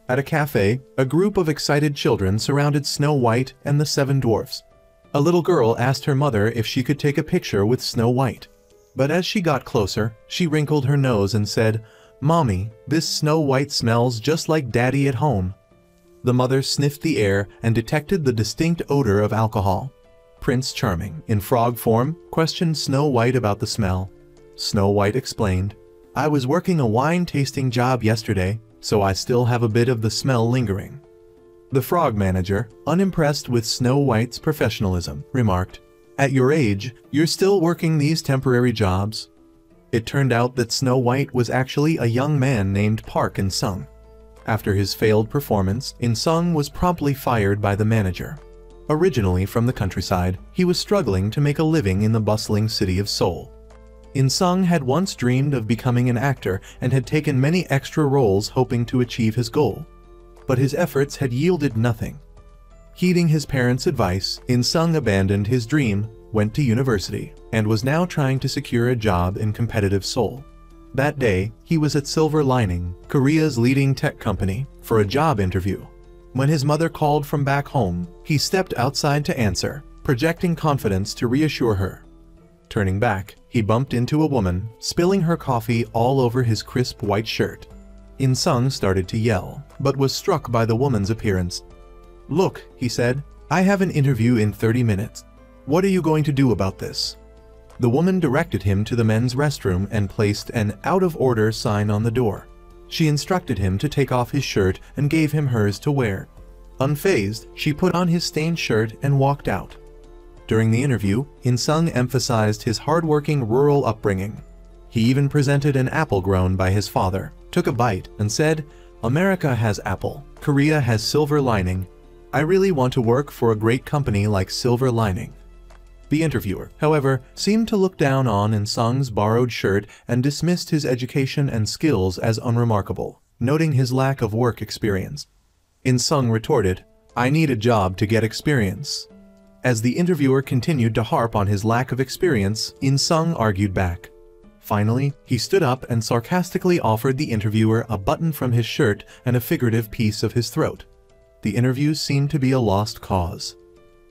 At a cafe, a group of excited children surrounded Snow White and the Seven Dwarfs. A little girl asked her mother if she could take a picture with Snow White. But as she got closer, she wrinkled her nose and said, "Mommy, this Snow White smells just like Daddy at home." The mother sniffed the air and detected the distinct odor of alcohol. Prince Charming, in frog form, questioned Snow White about the smell. Snow White explained, "I was working a wine-tasting job yesterday, so I still have a bit of the smell lingering." The frog manager, unimpressed with Snow White's professionalism, remarked, "At your age, you're still working these temporary jobs?" It turned out that Snow White was actually a young man named Park In-sung. After his failed performance, In-sung was promptly fired by the manager. Originally from the countryside, he was struggling to make a living in the bustling city of Seoul. In-sung had once dreamed of becoming an actor and had taken many extra roles hoping to achieve his goal. But his efforts had yielded nothing. Heeding his parents' advice, In-sung abandoned his dream, went to university, and was now trying to secure a job in competitive Seoul. That day, he was at Silver Lining, Korea's leading tech company, for a job interview. When his mother called from back home, he stepped outside to answer, projecting confidence to reassure her. Turning back, he bumped into a woman, spilling her coffee all over his crisp white shirt. In-sung started to yell, but was struck by the woman's appearance. "Look," he said, "I have an interview in 30 minutes. What are you going to do about this?" The woman directed him to the men's restroom and placed an out-of-order sign on the door. She instructed him to take off his shirt and gave him hers to wear. Unfazed, she put on his stained shirt and walked out. During the interview, In-sung emphasized his hard-working rural upbringing. He even presented an apple grown by his father, took a bite, and said, "America has apple, Korea has Silver Lining. I really want to work for a great company like Silver Lining." The interviewer, however, seemed to look down on In-sung's borrowed shirt and dismissed his education and skills as unremarkable, noting his lack of work experience. In-sung retorted, "I need a job to get experience." As the interviewer continued to harp on his lack of experience, In-sung argued back. Finally, he stood up and sarcastically offered the interviewer a button from his shirt and a figurative piece of his throat. The interview seemed to be a lost cause.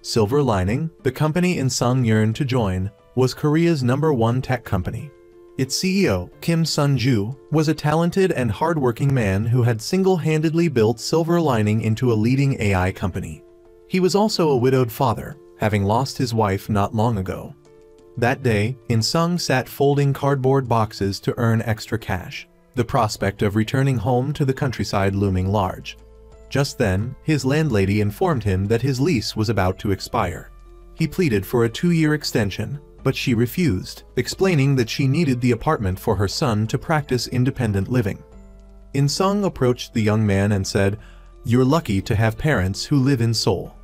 Silver Lining, the company In-sung yearned to join, was Korea's #1 tech company. Its CEO, Kim Sun-ju, was a talented and hardworking man who had single-handedly built Silver Lining into a leading AI company. He was also a widowed father, having lost his wife not long ago. That day, In-sung sat folding cardboard boxes to earn extra cash, the prospect of returning home to the countryside looming large. Just then, his landlady informed him that his lease was about to expire. He pleaded for a 2-year extension, but she refused, explaining that she needed the apartment for her son to practice independent living. In-sung approached the young man and said, "You're lucky to have parents who live in Seoul."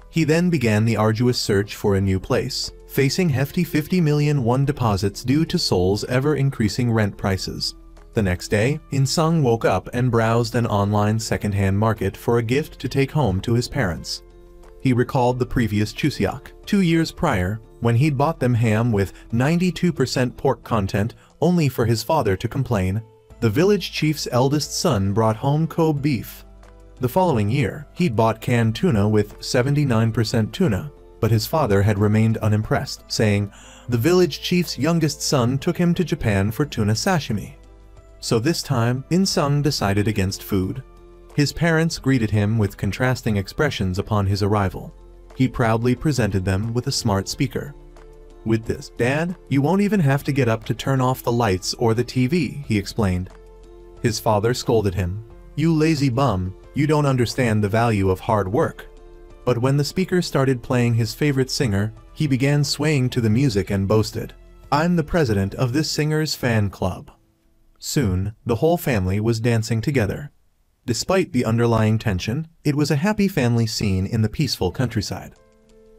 He then began the arduous search for a new place, facing hefty 50 million won deposits due to Seoul's ever-increasing rent prices. The next day, In-sung woke up and browsed an online second-hand market for a gift to take home to his parents. He recalled the previous Chuseok, 2 years prior, when he'd bought them ham with 92% pork content, only for his father to complain. The village chief's eldest son brought home Kobe beef. The following year, he'd bought canned tuna with 79% tuna, but his father had remained unimpressed, saying, "The village chief's youngest son took him to Japan for tuna sashimi." So this time, In-sung decided against food. His parents greeted him with contrasting expressions upon his arrival. He proudly presented them with a smart speaker. "With this, Dad, you won't even have to get up to turn off the lights or the TV," he explained. His father scolded him. "You lazy bum, you don't understand the value of hard work." But when the speaker started playing his favorite singer, he began swaying to the music and boasted, "I'm the president of this singer's fan club." Soon, the whole family was dancing together. Despite the underlying tension, it was a happy family scene in the peaceful countryside.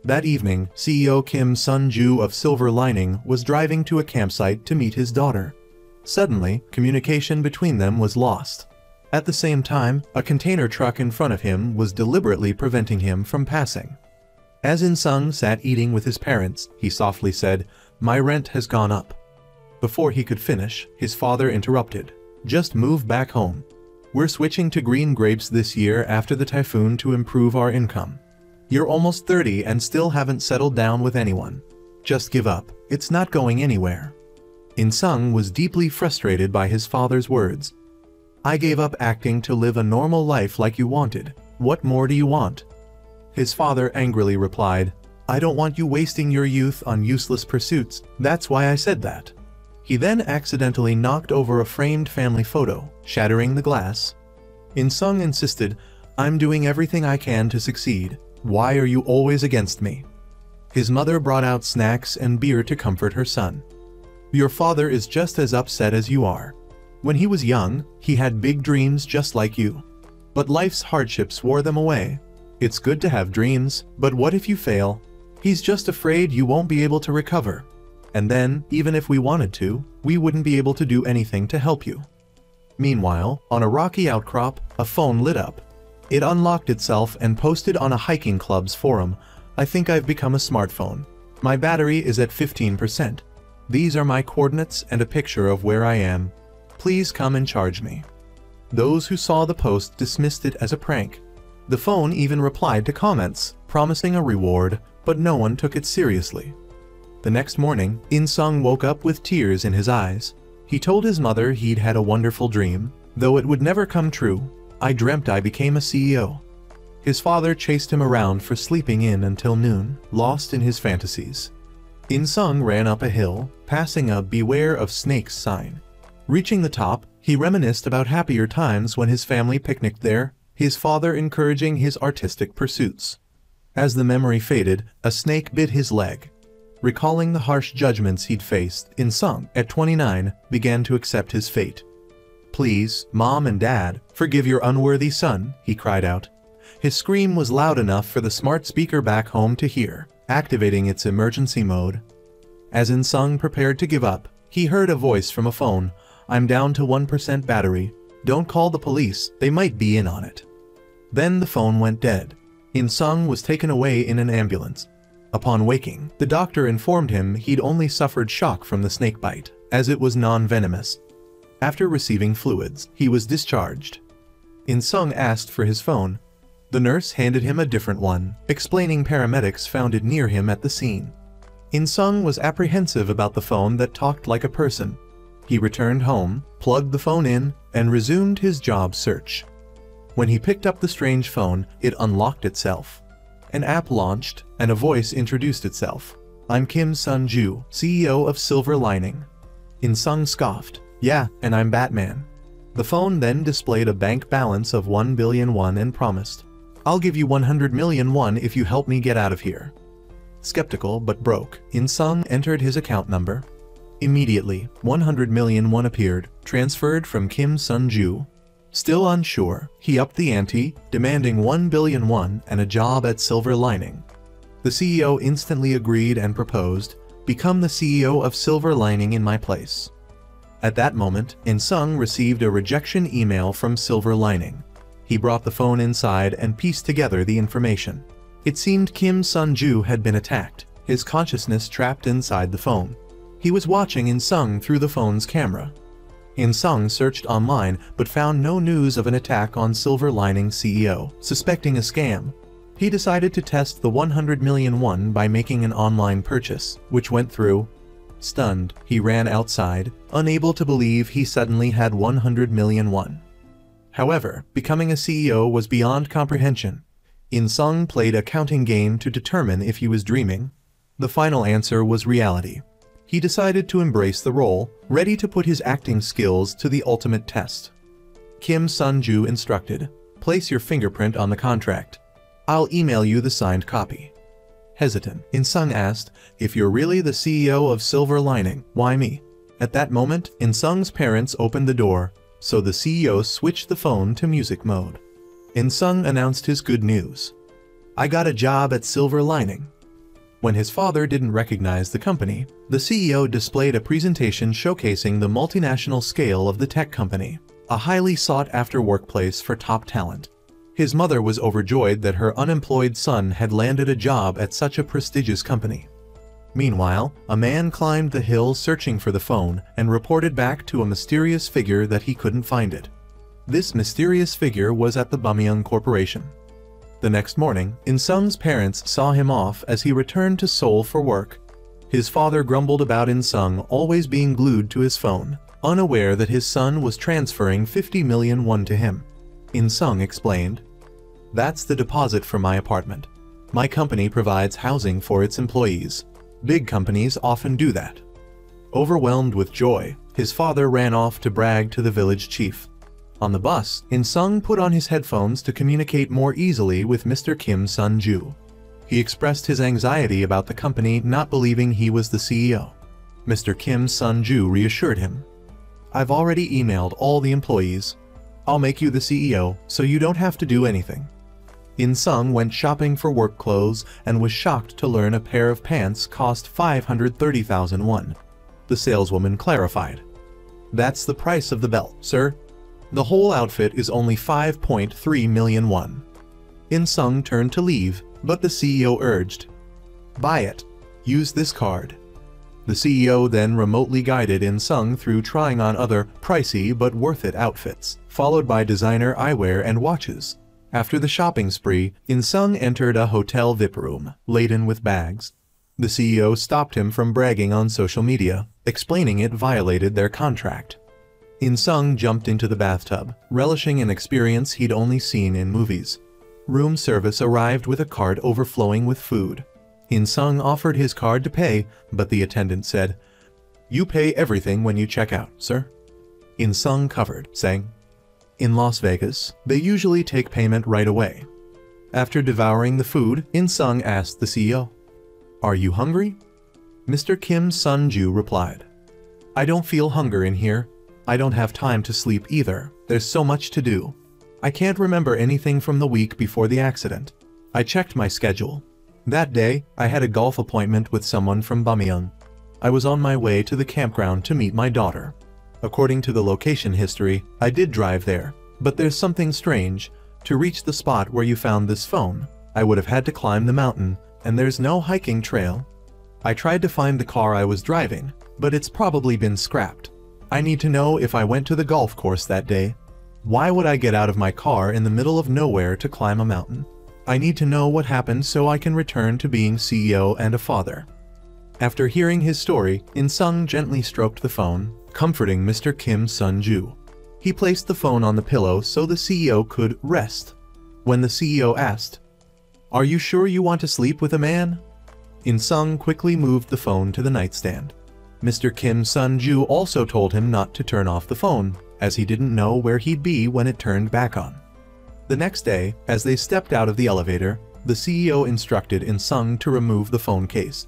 That evening, CEO Kim Sun-ju of Silver Lining was driving to a campsite to meet his daughter. Suddenly, communication between them was lost. At the same time, a container truck in front of him was deliberately preventing him from passing. As In-sung sat eating with his parents, he softly said, "My rent has gone up." Before he could finish, his father interrupted, "Just move back home." We're switching to green grapes this year after the typhoon to improve our income. You're almost 30 and still haven't settled down with anyone. Just give up, it's not going anywhere. In-sung was deeply frustrated by his father's words. I gave up acting to live a normal life like you wanted. What more do you want? His father angrily replied, I don't want you wasting your youth on useless pursuits, that's why I said that. He then accidentally knocked over a framed family photo, shattering the glass. In-sung insisted, I'm doing everything I can to succeed. Why are you always against me? His mother brought out snacks and beer to comfort her son. Your father is just as upset as you are. When he was young, he had big dreams just like you. But life's hardships wore them away. It's good to have dreams, but what if you fail? He's just afraid you won't be able to recover. And then, even if we wanted to, we wouldn't be able to do anything to help you. Meanwhile, on a rocky outcrop, a phone lit up. It unlocked itself and posted on a hiking club's forum, I think I've become a smartphone. My battery is at 15%. These are my coordinates and a picture of where I am. Please come and charge me. Those who saw the post dismissed it as a prank. The phone even replied to comments, promising a reward, but no one took it seriously. The next morning, In-sung woke up with tears in his eyes. He told his mother he'd had a wonderful dream, though it would never come true. I dreamt I became a CEO. His father chased him around for sleeping in until noon, lost in his fantasies. In-sung ran up a hill, passing a "Beware of Snakes" sign. Reaching the top, he reminisced about happier times when his family picnicked there, his father encouraging his artistic pursuits. As the memory faded, a snake bit his leg. Recalling the harsh judgments he'd faced, In-sung, at 29, began to accept his fate. Please, Mom and Dad, forgive your unworthy son, he cried out. His scream was loud enough for the smart speaker back home to hear, activating its emergency mode. As In-sung prepared to give up, he heard a voice from a phone. I'm down to 1% battery. Don't call the police, they might be in on it. Then the phone went dead. In-sung was taken away in an ambulance. Upon waking, the doctor informed him he'd only suffered shock from the snake bite, as it was non-venomous. After receiving fluids, he was discharged. In-sung asked for his phone. The nurse handed him a different one, explaining paramedics found it near him at the scene. In-sung was apprehensive about the phone that talked like a person. He returned home, plugged the phone in, and resumed his job search. When he picked up the strange phone, it unlocked itself. An app launched, and a voice introduced itself. I'm Kim Sun-ju, CEO of Silver Lining. In-sung scoffed. Yeah, and I'm Batman. The phone then displayed a bank balance of 1 billion won and promised, I'll give you 100 million won if you help me get out of here. Skeptical but broke, In-sung entered his account number. Immediately, 100 million won appeared, transferred from Kim Sun-ju. Still unsure, he upped the ante, demanding 1 billion won and a job at Silver Lining. The CEO instantly agreed and proposed, become the CEO of Silver Lining in my place. At that moment, In-sung received a rejection email from Silver Lining. He brought the phone inside and pieced together the information. It seemed Kim Sun-ju had been attacked, his consciousness trapped inside the phone. He was watching In-sung through the phone's camera. In-sung searched online but found no news of an attack on Silver Lining CEO. Suspecting a scam, he decided to test the 100 million won by making an online purchase, which went through. Stunned, he ran outside, unable to believe he suddenly had 100 million won. However, becoming a CEO was beyond comprehension. In-sung played a counting game to determine if he was dreaming. The final answer was reality. He decided to embrace the role, ready to put his acting skills to the ultimate test. Kim Sun-ju instructed, place your fingerprint on the contract. I'll email you the signed copy. Hesitant, In-sung asked, if you're really the CEO of Silver Lining, why me? At that moment, In-sung's parents opened the door, so the CEO switched the phone to music mode. In-sung announced his good news. I got a job at Silver Lining. When his father didn't recognize the company, the CEO displayed a presentation showcasing the multinational scale of the tech company, a highly sought-after workplace for top talent. His mother was overjoyed that her unemployed son had landed a job at such a prestigious company. Meanwhile, a man climbed the hill searching for the phone and reported back to a mysterious figure that he couldn't find it. This mysterious figure was at the Bumyeong Corporation. The next morning, In-sung's parents saw him off as he returned to Seoul for work. His father grumbled about In-sung always being glued to his phone, unaware that his son was transferring 50 million won to him. In-sung explained, "That's the deposit for my apartment. My company provides housing for its employees. Big companies often do that." Overwhelmed with joy, his father ran off to brag to the village chief. On the bus, In-sung put on his headphones to communicate more easily with Mr. Kim Sun-ju. He expressed his anxiety about the company not believing he was the CEO. Mr. Kim Sun-ju reassured him, "I've already emailed all the employees. I'll make you the CEO so you don't have to do anything." In-sung went shopping for work clothes and was shocked to learn a pair of pants cost 530,000 won. The saleswoman clarified, "That's the price of the belt, sir. The whole outfit is only 5.3 million won." In-sung turned to leave, but the CEO urged, "Buy it. Use this card." The CEO then remotely guided In-sung through trying on other pricey but worth it outfits, followed by designer eyewear and watches. After the shopping spree, In-sung entered a hotel VIP room, laden with bags. The CEO stopped him from bragging on social media, explaining it violated their contract. In-sung jumped into the bathtub, relishing an experience he'd only seen in movies. Room service arrived with a cart overflowing with food. In-sung offered his card to pay, but the attendant said, "You pay everything when you check out, sir." In-sung covered, saying, "In Las Vegas, they usually take payment right away." After devouring the food, In-sung asked the CEO, "Are you hungry?" Mr. Kim Sun-ju replied, "I don't feel hunger in here. I don't have time to sleep either. There's so much to do. I can't remember anything from the week before the accident. I checked my schedule. That day, I had a golf appointment with someone from Bumyeong. I was on my way to the campground to meet my daughter. According to the location history, I did drive there, but there's something strange. To reach the spot where you found this phone, I would have had to climb the mountain, and there's no hiking trail. I tried to find the car I was driving, but it's probably been scrapped. I need to know if I went to the golf course that day. Why would I get out of my car in the middle of nowhere to climb a mountain? I need to know what happened so I can return to being CEO and a father." After hearing his story, In-sung gently stroked the phone, comforting Mr. Kim Sun-ju. He placed the phone on the pillow so the CEO could rest. When the CEO asked, "Are you sure you want to sleep with a man?" In-sung quickly moved the phone to the nightstand. Mr. Kim Sun-ju also told him not to turn off the phone, as he didn't know where he'd be when it turned back on. The next day, as they stepped out of the elevator, the CEO instructed In-sung to remove the phone case.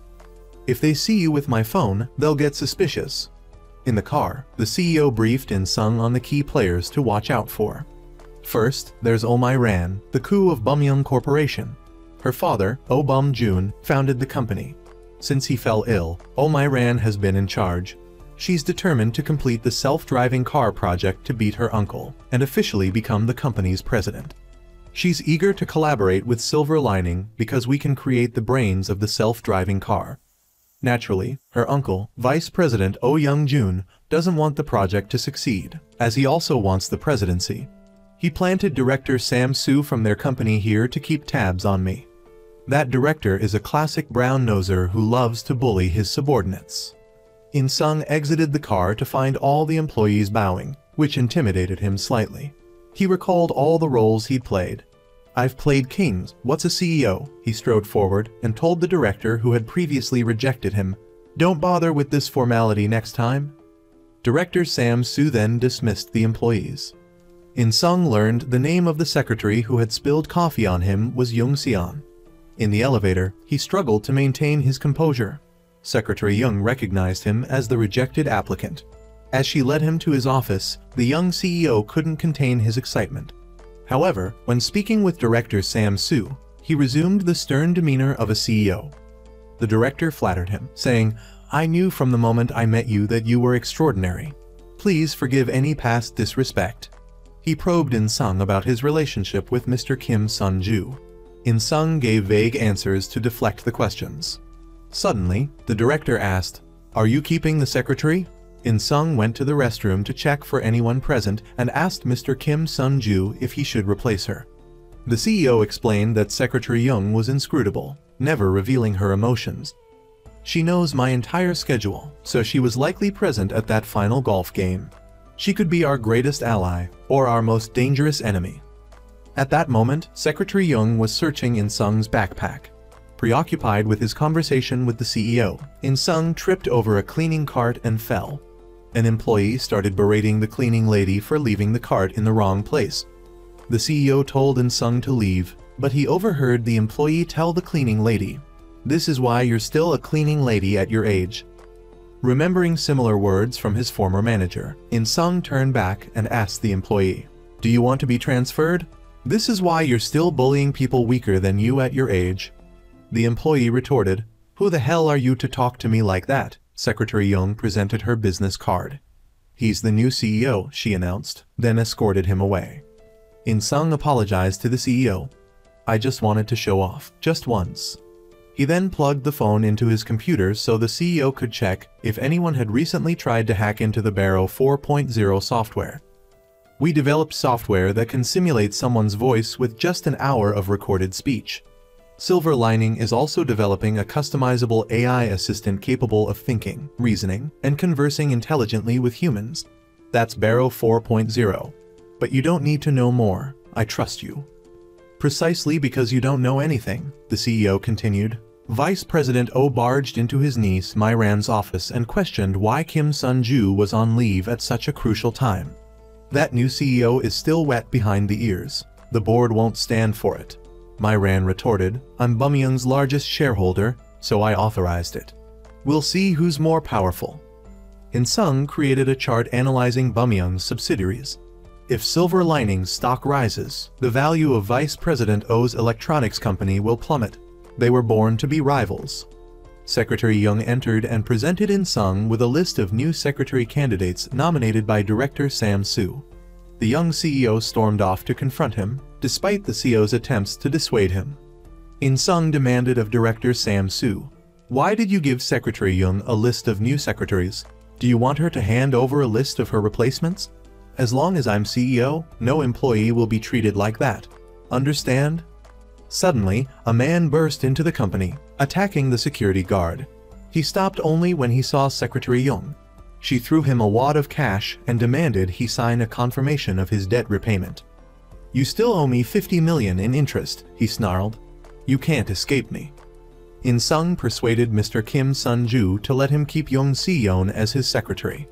"If they see you with my phone, they'll get suspicious." In the car, the CEO briefed In-sung on the key players to watch out for. First, there's Oh My-ran, the coup of Bumyeong Corporation. Her father, Oh Bum-jun, founded the company. Since he fell ill, Oh My-ran has been in charge. She's determined to complete the self-driving car project to beat her uncle and officially become the company's president. She's eager to collaborate with Silver Lining because we can create the brains of the self-driving car. Naturally, her uncle, Vice President Oh Young-jun, doesn't want the project to succeed, as he also wants the presidency. He planted director Sam Soo from their company here to keep tabs on me. That director is a classic brown-noser who loves to bully his subordinates. In-sung exited the car to find all the employees bowing, which intimidated him slightly. He recalled all the roles he'd played. "I've played kings, what's a CEO?" He strode forward and told the director who had previously rejected him, "Don't bother with this formality next time." Director Sam Soo then dismissed the employees. In-sung learned the name of the secretary who had spilled coffee on him was Young Seon. In the elevator, he struggled to maintain his composure. Secretary Young recognized him as the rejected applicant. As she led him to his office, the young CEO couldn't contain his excitement. However, when speaking with director Sam Soo, he resumed the stern demeanor of a CEO. The director flattered him, saying, "I knew from the moment I met you that you were extraordinary. Please forgive any past disrespect." He probed In-sung about his relationship with Mr. Kim Sun-ju. In-sung gave vague answers to deflect the questions. Suddenly, the director asked, "Are you keeping the secretary?" In-sung went to the restroom to check for anyone present and asked Mr. Kim Sun-ju if he should replace her. The CEO explained that Secretary Young was inscrutable, never revealing her emotions. She knows my entire schedule, so she was likely present at that final golf game. She could be our greatest ally, or our most dangerous enemy. At that moment, Secretary Young was searching In-sung's backpack. Preoccupied with his conversation with the CEO, In-sung tripped over a cleaning cart and fell. An employee started berating the cleaning lady for leaving the cart in the wrong place. The CEO told In-sung to leave, but he overheard the employee tell the cleaning lady, "This is why you're still a cleaning lady at your age." Remembering similar words from his former manager, In-sung turned back and asked the employee, "Do you want to be transferred? This is why you're still bullying people weaker than you at your age." The employee retorted, "Who the hell are you to talk to me like that?" Secretary Young presented her business card. "He's the new CEO," she announced, then escorted him away. In-sung apologized to the CEO. "I just wanted to show off, just once." He then plugged the phone into his computer so the CEO could check if anyone had recently tried to hack into the Barrow 4.0 software. "We developed software that can simulate someone's voice with just an hour of recorded speech. Silver Lining is also developing a customizable AI assistant capable of thinking, reasoning, and conversing intelligently with humans. That's Barrow 4.0. But you don't need to know more, I trust you." "Precisely because you don't know anything," the CEO continued. Vice President Oh barged into his niece Myran's office and questioned why Kim Sun-ju was on leave at such a crucial time. "That new CEO is still wet behind the ears. The board won't stand for it." Myran retorted, "I'm Bumyoung's largest shareholder, so I authorized it. We'll see who's more powerful." In-sung created a chart analyzing Bumyoung's subsidiaries. If Silver Lining's stock rises, the value of Vice President Oh's electronics company will plummet. They were born to be rivals. Secretary Young entered and presented In-sung with a list of new secretary candidates nominated by Director Sam Soo. The young CEO stormed off to confront him, despite the CEO's attempts to dissuade him. In-sung demanded of Director Sam Soo, "Why did you give Secretary Young a list of new secretaries? Do you want her to hand over a list of her replacements? As long as I'm CEO, no employee will be treated like that. Understand?" Suddenly, a man burst into the company, attacking the security guard. He stopped only when he saw Secretary Young. She threw him a wad of cash and demanded he sign a confirmation of his debt repayment. "You still owe me 50 million in interest," he snarled. "You can't escape me." In-sung persuaded Mr. Kim Sun-ju to let him keep Young Si-yeon as his secretary.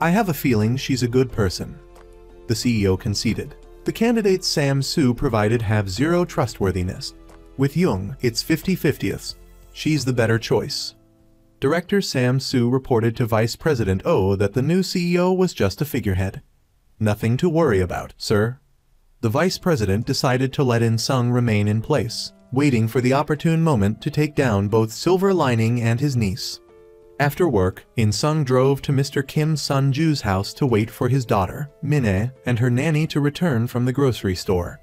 "I have a feeling she's a good person." The CEO conceded. "The candidates Sam Soo provided have zero trustworthiness. With Young, it's 50-50. She's the better choice." Director Sam Soo reported to Vice President Oh that the new CEO was just a figurehead. "Nothing to worry about, sir." The Vice President decided to let In-sung remain in place, waiting for the opportune moment to take down both Silver Lining and his niece. After work, In-sung drove to Mr. Kim Sun-ju's house to wait for his daughter, Min-ae, and her nanny to return from the grocery store.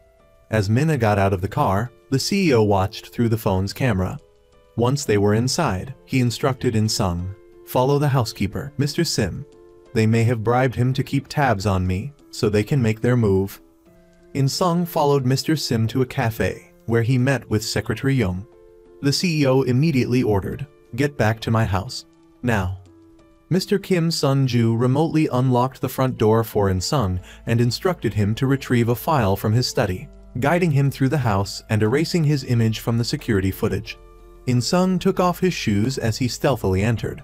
As Min-ae got out of the car, the CEO watched through the phone's camera. Once they were inside, he instructed In-sung, "Follow the housekeeper, Mr. Sim. They may have bribed him to keep tabs on me, so they can make their move." In-sung followed Mr. Sim to a cafe, where he met with Secretary Young. The CEO immediately ordered, "Get back to my house. Now." Mr. Kim Sun-ju remotely unlocked the front door for In-sung and instructed him to retrieve a file from his study, guiding him through the house and erasing his image from the security footage. In-sung took off his shoes as he stealthily entered.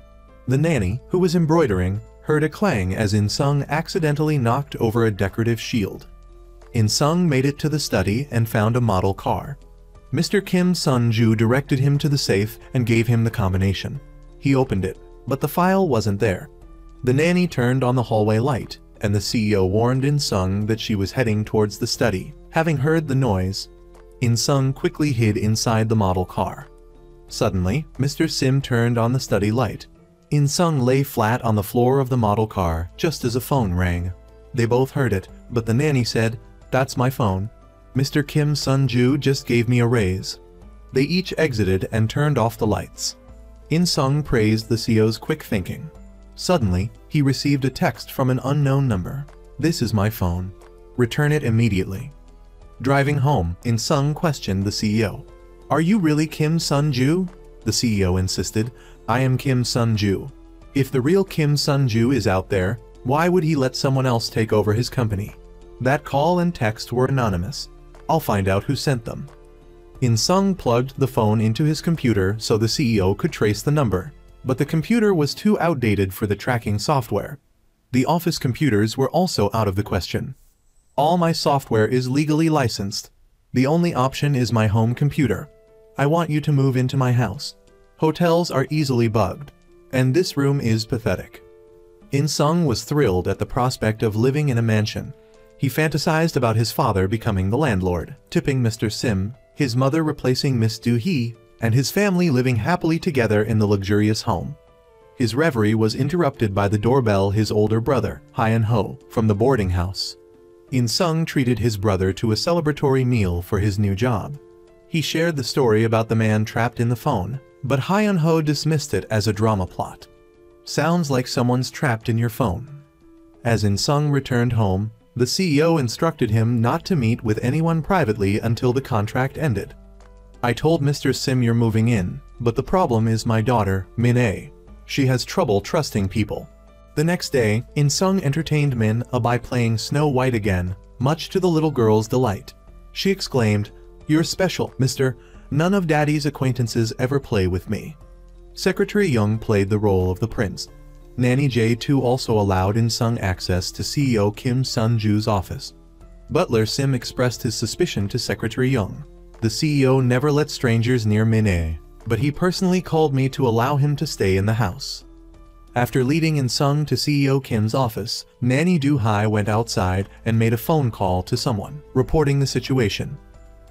The nanny, who was embroidering, heard a clang as In-sung accidentally knocked over a decorative shield. In-sung made it to the study and found a model car. Mr. Kim Sun-ju directed him to the safe and gave him the combination. He opened it, but the file wasn't there. The nanny turned on the hallway light, and the CEO warned In-sung that she was heading towards the study. Having heard the noise, In-sung quickly hid inside the model car. Suddenly, Mr. Sim turned on the study light. In-sung lay flat on the floor of the model car just as a phone rang. They both heard it, but the nanny said, "That's my phone. Mr. Kim Sun-ju just gave me a raise." They each exited and turned off the lights. In-sung praised the CEO's quick thinking. Suddenly, he received a text from an unknown number. "This is my phone. Return it immediately." Driving home, In-sung questioned the CEO. "Are you really Kim Sun-ju?" The CEO insisted. "I am Kim Sun-ju. If the real Kim Sun-ju is out there, why would he let someone else take over his company? That call and text were anonymous. I'll find out who sent them." In-sung plugged the phone into his computer so the CEO could trace the number, but the computer was too outdated for the tracking software. The office computers were also out of the question. "All my software is legally licensed. The only option is my home computer. I want you to move into my house. Hotels are easily bugged. And this room is pathetic." In-sung was thrilled at the prospect of living in a mansion. He fantasized about his father becoming the landlord, tipping Mr. Sim, his mother replacing Miss Do-hee, and his family living happily together in the luxurious home. His reverie was interrupted by the doorbell. His older brother, Hyun-ho, from the boarding house. In-sung treated his brother to a celebratory meal for his new job. He shared the story about the man trapped in the phone, but Hyun-ho dismissed it as a drama plot. "Sounds like someone's trapped in your phone." As In-sung returned home, the CEO instructed him not to meet with anyone privately until the contract ended. "I told Mr. Sim you're moving in, but the problem is my daughter, Min-ae. She has trouble trusting people." The next day, In-sung entertained Min-ae by playing Snow White again, much to the little girl's delight. She exclaimed, "You're special, Mr. None of Daddy's acquaintances ever play with me." Secretary Young played the role of the prince. Nanny J2 also allowed In-sung access to CEO Kim Sun-ju's office. Butler Sim expressed his suspicion to Secretary Young. "The CEO never let strangers near Min-ae, but he personally called me to allow him to stay in the house." After leading In-sung to CEO Kim's office, Nanny Do-hye went outside and made a phone call to someone, reporting the situation.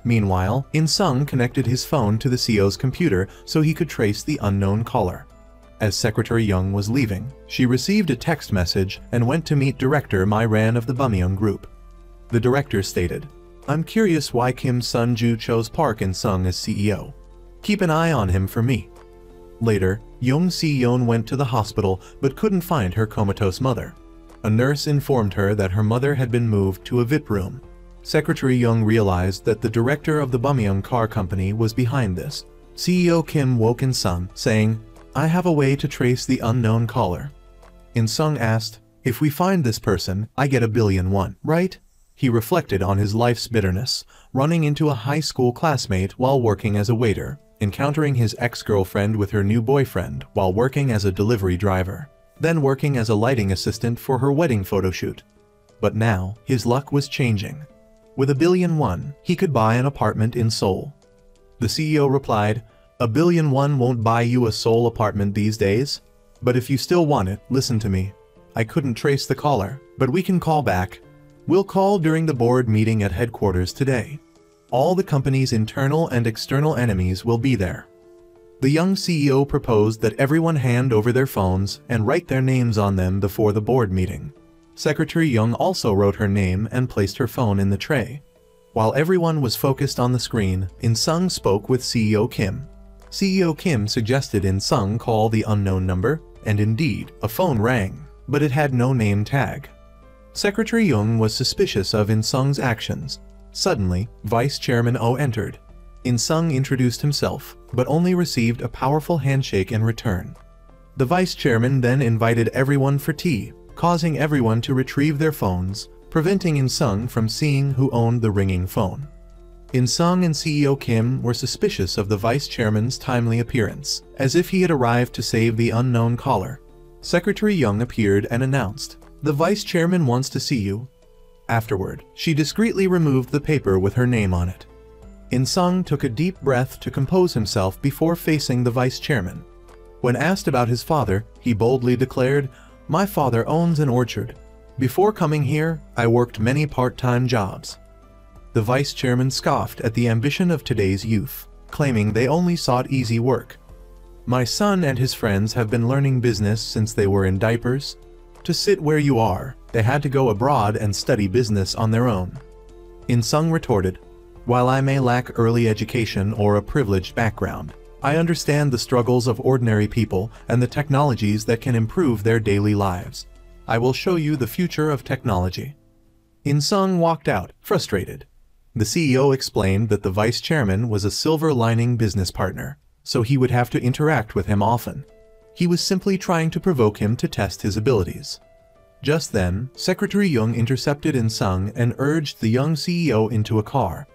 Meanwhile, In-sung connected his phone to the CEO's computer so he could trace the unknown caller. As Secretary Young was leaving, she received a text message and went to meet Director My-ran of the Bumyeong Group. The director stated, "I'm curious why Kim Sun-ju chose Park In-sung as CEO. Keep an eye on him for me." Later, Young Si-yeon went to the hospital but couldn't find her comatose mother. A nurse informed her that her mother had been moved to a VIP room. Secretary Young realized that the director of the Bumyeong car company was behind this. CEO Kim woke In-sung, saying, "I have a way to trace the unknown caller." In-sung asked, "If we find this person, I get $1 billion, right?" He reflected on his life's bitterness, running into a high school classmate while working as a waiter, encountering his ex-girlfriend with her new boyfriend while working as a delivery driver, then working as a lighting assistant for her wedding photoshoot. But now, his luck was changing. With $1 billion, he could buy an apartment in Seoul. The CEO replied, $1 billion won't buy you a Seoul apartment these days. But if you still want it, listen to me. I couldn't trace the caller, but we can call back. We'll call during the board meeting at headquarters today. All the company's internal and external enemies will be there." The young CEO proposed that everyone hand over their phones and write their names on them before the board meeting. Secretary Young also wrote her name and placed her phone in the tray. While everyone was focused on the screen, In-sung spoke with CEO Kim. CEO Kim suggested In-sung call the unknown number, and indeed, a phone rang, but it had no name tag. Secretary Young was suspicious of In-sung's actions. Suddenly, Vice Chairman Oh entered. In-sung introduced himself, but only received a powerful handshake in return. The Vice Chairman then invited everyone for tea, causing everyone to retrieve their phones, preventing In-sung from seeing who owned the ringing phone. In-sung and CEO Kim were suspicious of the Vice Chairman's timely appearance, as if he had arrived to save the unknown caller. Secretary Young appeared and announced, "The Vice Chairman wants to see you." Afterward, she discreetly removed the paper with her name on it. In-sung took a deep breath to compose himself before facing the Vice Chairman. When asked about his father, he boldly declared, "My father owns an orchard. Before coming here, I worked many part-time jobs." The Vice Chairman scoffed at the ambition of today's youth, claiming they only sought easy work. "My son and his friends have been learning business since they were in diapers. To sit where you are, they had to go abroad and study business on their own." In-sung retorted, "While I may lack early education or a privileged background, I understand the struggles of ordinary people and the technologies that can improve their daily lives. I will show you the future of technology." In-sung walked out, frustrated. The CEO explained that the vice chairman was a silver lining business partner, so he would have to interact with him often. He was simply trying to provoke him to test his abilities. Just then, Secretary Young intercepted In-sung and urged the young CEO into a car.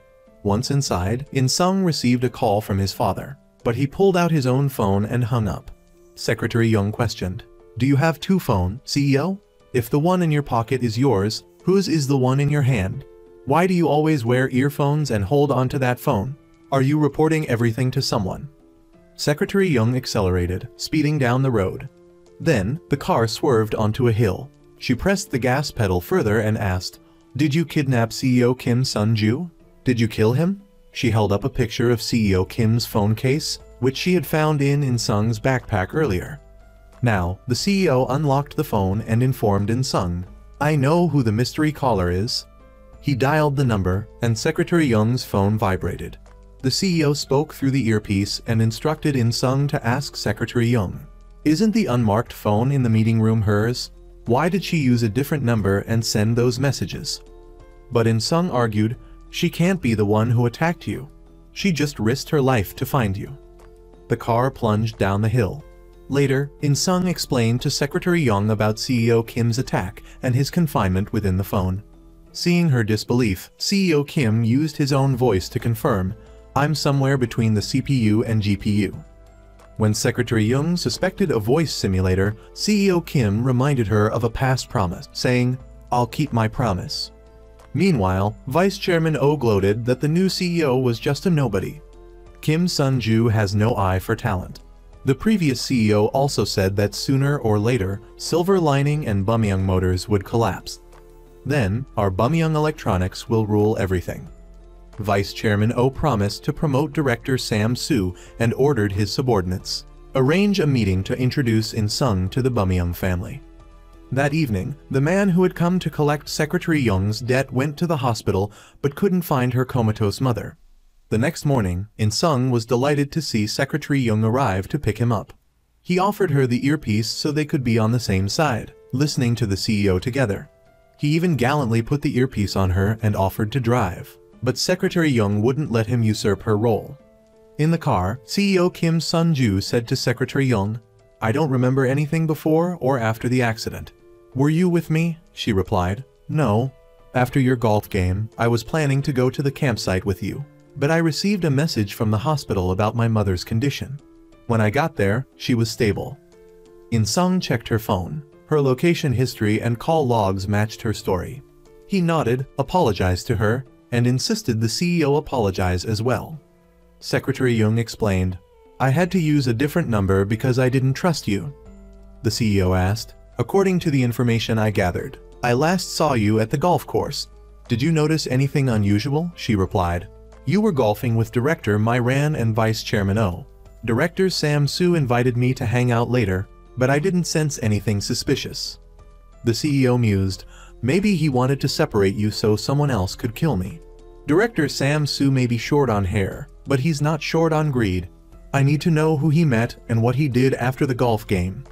Once inside, In-sung received a call from his father, but he pulled out his own phone and hung up. Secretary Young questioned, "Do you have two phones, CEO? If the one in your pocket is yours, whose is the one in your hand? Why do you always wear earphones and hold onto that phone? Are you reporting everything to someone?" Secretary Young accelerated, speeding down the road. Then, the car swerved onto a hill. She pressed the gas pedal further and asked, "Did you kidnap CEO Kim Sun-ju? Did you kill him?" She held up a picture of CEO Kim's phone case, which she had found in In-sung's backpack earlier. Now, the CEO unlocked the phone and informed In-sung, "I know who the mystery caller is." He dialed the number, and Secretary Young's phone vibrated. The CEO spoke through the earpiece and instructed In-sung to ask Secretary Young, "Isn't the unmarked phone in the meeting room hers? Why did she use a different number and send those messages?" But In-sung argued, "She can't be the one who attacked you. She just risked her life to find you." The car plunged down the hill. Later, In-sung explained to Secretary Young about CEO Kim's attack and his confinement within the phone. Seeing her disbelief, CEO Kim used his own voice to confirm, "I'm somewhere between the CPU and GPU." When Secretary Young suspected a voice simulator, CEO Kim reminded her of a past promise, saying, "I'll keep my promise." Meanwhile, Vice Chairman Oh gloated that the new CEO was just a nobody. Kim Sun-ju has no eye for talent. The previous CEO also said that sooner or later, Silver Lining and Bumyung Motors would collapse. Then, our Bumyung Electronics will rule everything. Vice Chairman Oh promised to promote Director Sam Soo and ordered his subordinates, "Arrange a meeting to introduce In-sung to the Bumyung family." That evening, the man who had come to collect Secretary Young's debt went to the hospital but couldn't find her comatose mother. The next morning, In-sung was delighted to see Secretary Young arrive to pick him up. He offered her the earpiece so they could be on the same side, listening to the CEO together. He even gallantly put the earpiece on her and offered to drive. But Secretary Young wouldn't let him usurp her role. In the car, CEO Kim Sun-ju said to Secretary Young, "I don't remember anything before or after the accident." "Were you with me?" she replied. "No. After your golf game, I was planning to go to the campsite with you. But I received a message from the hospital about my mother's condition. When I got there, she was stable." In-sung checked her phone. Her location history and call logs matched her story. He nodded, apologized to her, and insisted the CEO apologize as well. Secretary Young explained, "I had to use a different number because I didn't trust you." The CEO asked, "According to the information I gathered, I last saw you at the golf course. Did you notice anything unusual?" She replied, "You were golfing with Director Myran and Vice Chairman Oh. Director Sam Soo invited me to hang out later, but I didn't sense anything suspicious." The CEO mused, "Maybe he wanted to separate you so someone else could kill me. Director Sam Soo may be short on hair, but he's not short on greed. I need to know who he met and what he did after the golf game."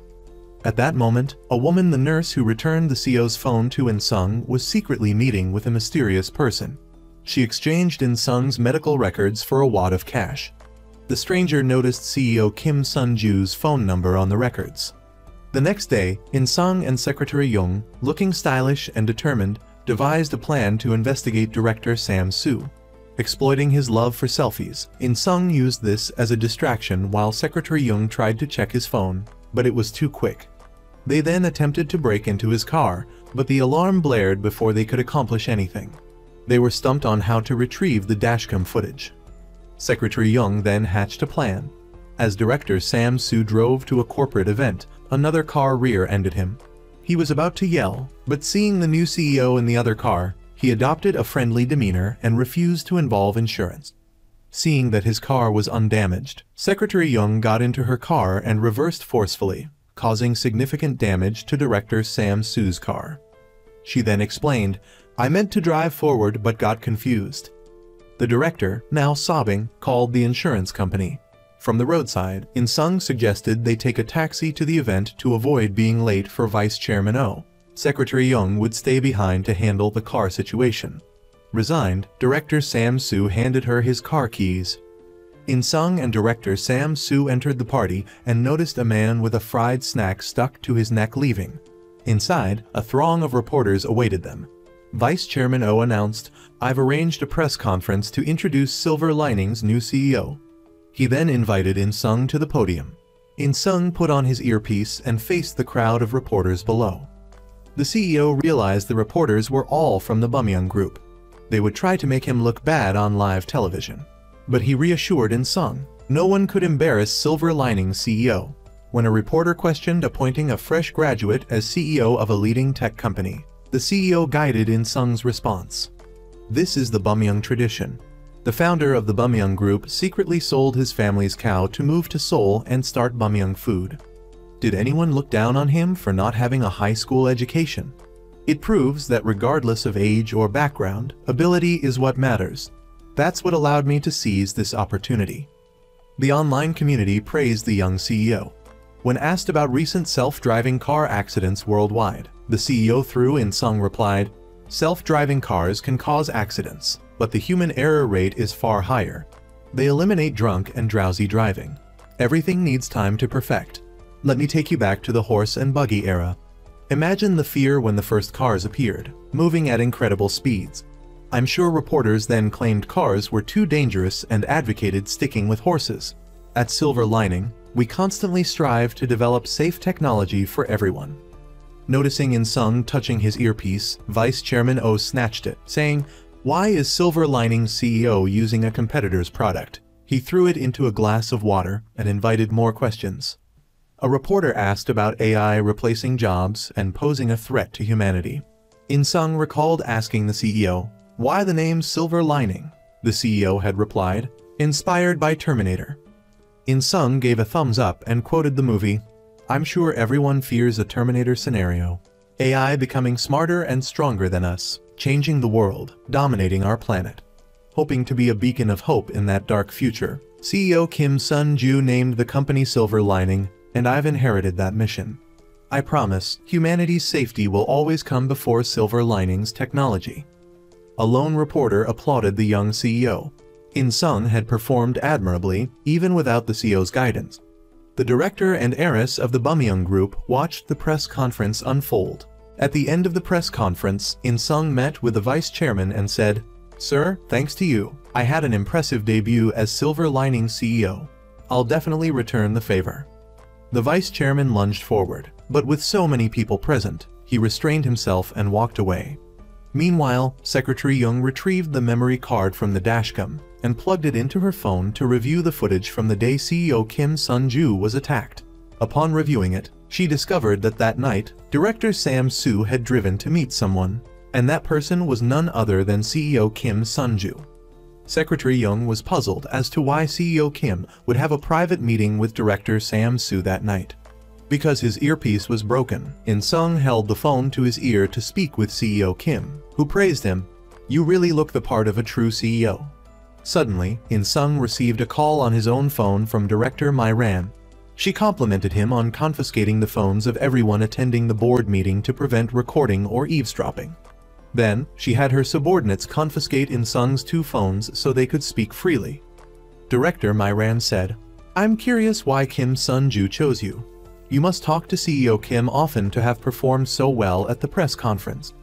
At that moment, a woman, the nurse who returned the CEO's phone to In-sung, was secretly meeting with a mysterious person. She exchanged In-sung's medical records for a wad of cash. The stranger noticed CEO Kim Sun-ju's phone number on the records. The next day, In-sung and Secretary Young, looking stylish and determined, devised a plan to investigate Director Sam Soo. Exploiting his love for selfies, In-sung used this as a distraction while Secretary Young tried to check his phone, but it was too quick. They then attempted to break into his car, but the alarm blared before they could accomplish anything. They were stumped on how to retrieve the dashcam footage. Secretary Young then hatched a plan. As Director Sam Soo drove to a corporate event, another car rear-ended him. He was about to yell, but seeing the new CEO in the other car, he adopted a friendly demeanor and refused to involve insurance. Seeing that his car was undamaged, Secretary Young got into her car and reversed forcefully, causing significant damage to Director Sam Soo's car. She then explained, "I meant to drive forward but got confused." The director, now sobbing, called the insurance company. From the roadside, In-sung suggested they take a taxi to the event to avoid being late for Vice Chairman Oh. Secretary Young would stay behind to handle the car situation. Resigned, Director Sam-soo handed her his car keys. In-sung and Director Sam-soo entered the party and noticed a man with a fried snack stuck to his neck leaving. Inside, a throng of reporters awaited them. Vice Chairman Oh announced, "I've arranged a press conference to introduce Silver Lining's new CEO." He then invited In-sung to the podium. In-sung put on his earpiece and faced the crowd of reporters below. The CEO realized the reporters were all from the Bumyoung Group. They would try to make him look bad on live television. But he reassured In-sung, no one could embarrass Silver Lining's CEO. When a reporter questioned appointing a fresh graduate as CEO of a leading tech company, the CEO guided In-sung's response. This is the Bumyoung tradition. The founder of the Bumyoung Group secretly sold his family's cow to move to Seoul and start Bumyoung Food. Did anyone look down on him for not having a high school education? It proves that regardless of age or background, ability is what matters. That's what allowed me to seize this opportunity. The online community praised the young CEO. When asked about recent self-driving car accidents worldwide, the CEO through In-sung replied, "Self-driving cars can cause accidents, but the human error rate is far higher. They eliminate drunk and drowsy driving. Everything needs time to perfect. Let me take you back to the horse and buggy era. Imagine the fear when the first cars appeared, moving at incredible speeds. I'm sure reporters then claimed cars were too dangerous and advocated sticking with horses. At Silver Lining, we constantly strive to develop safe technology for everyone." Noticing In-sung touching his earpiece, Vice Chairman Oh snatched it, saying, "Why is Silver Lining's CEO using a competitor's product?" He threw it into a glass of water and invited more questions. A reporter asked about AI replacing jobs and posing a threat to humanity. In-sung recalled asking the CEO, "Why the name Silver Lining?" The CEO had replied, "Inspired by Terminator." In-sung gave a thumbs up and quoted the movie, "I'm sure everyone fears a Terminator scenario. AI becoming smarter and stronger than us, changing the world, dominating our planet." Hoping to be a beacon of hope in that dark future, CEO Kim Sun-ju named the company Silver Lining, and I've inherited that mission. I promise, humanity's safety will always come before Silver Lining's technology. A lone reporter applauded the young CEO. In-sung had performed admirably, even without the CEO's guidance. The director and heiress of the Bumyoung Group watched the press conference unfold. At the end of the press conference, In-sung met with the vice chairman and said, "Sir, thanks to you, I had an impressive debut as Silver Lining's CEO. I'll definitely return the favor." The vice chairman lunged forward, but with so many people present, he restrained himself and walked away. Meanwhile, Secretary Young retrieved the memory card from the dashcam and plugged it into her phone to review the footage from the day CEO Kim Sun-ju was attacked. Upon reviewing it, she discovered that that night, Director Sam-soo had driven to meet someone, and that person was none other than CEO Kim Sun-ju. Secretary Young was puzzled as to why CEO Kim would have a private meeting with Director Sam-soo that night. Because his earpiece was broken, In-sung held the phone to his ear to speak with CEO Kim, who praised him. "You really look the part of a true CEO." Suddenly, In-sung received a call on his own phone from Director My-ran. She complimented him on confiscating the phones of everyone attending the board meeting to prevent recording or eavesdropping. Then, she had her subordinates confiscate In-sung's 2 phones so they could speak freely. Director My-ran said, "I'm curious why Kim Sun-ju chose you. You must talk to CEO Kim often to have performed so well at the press conference.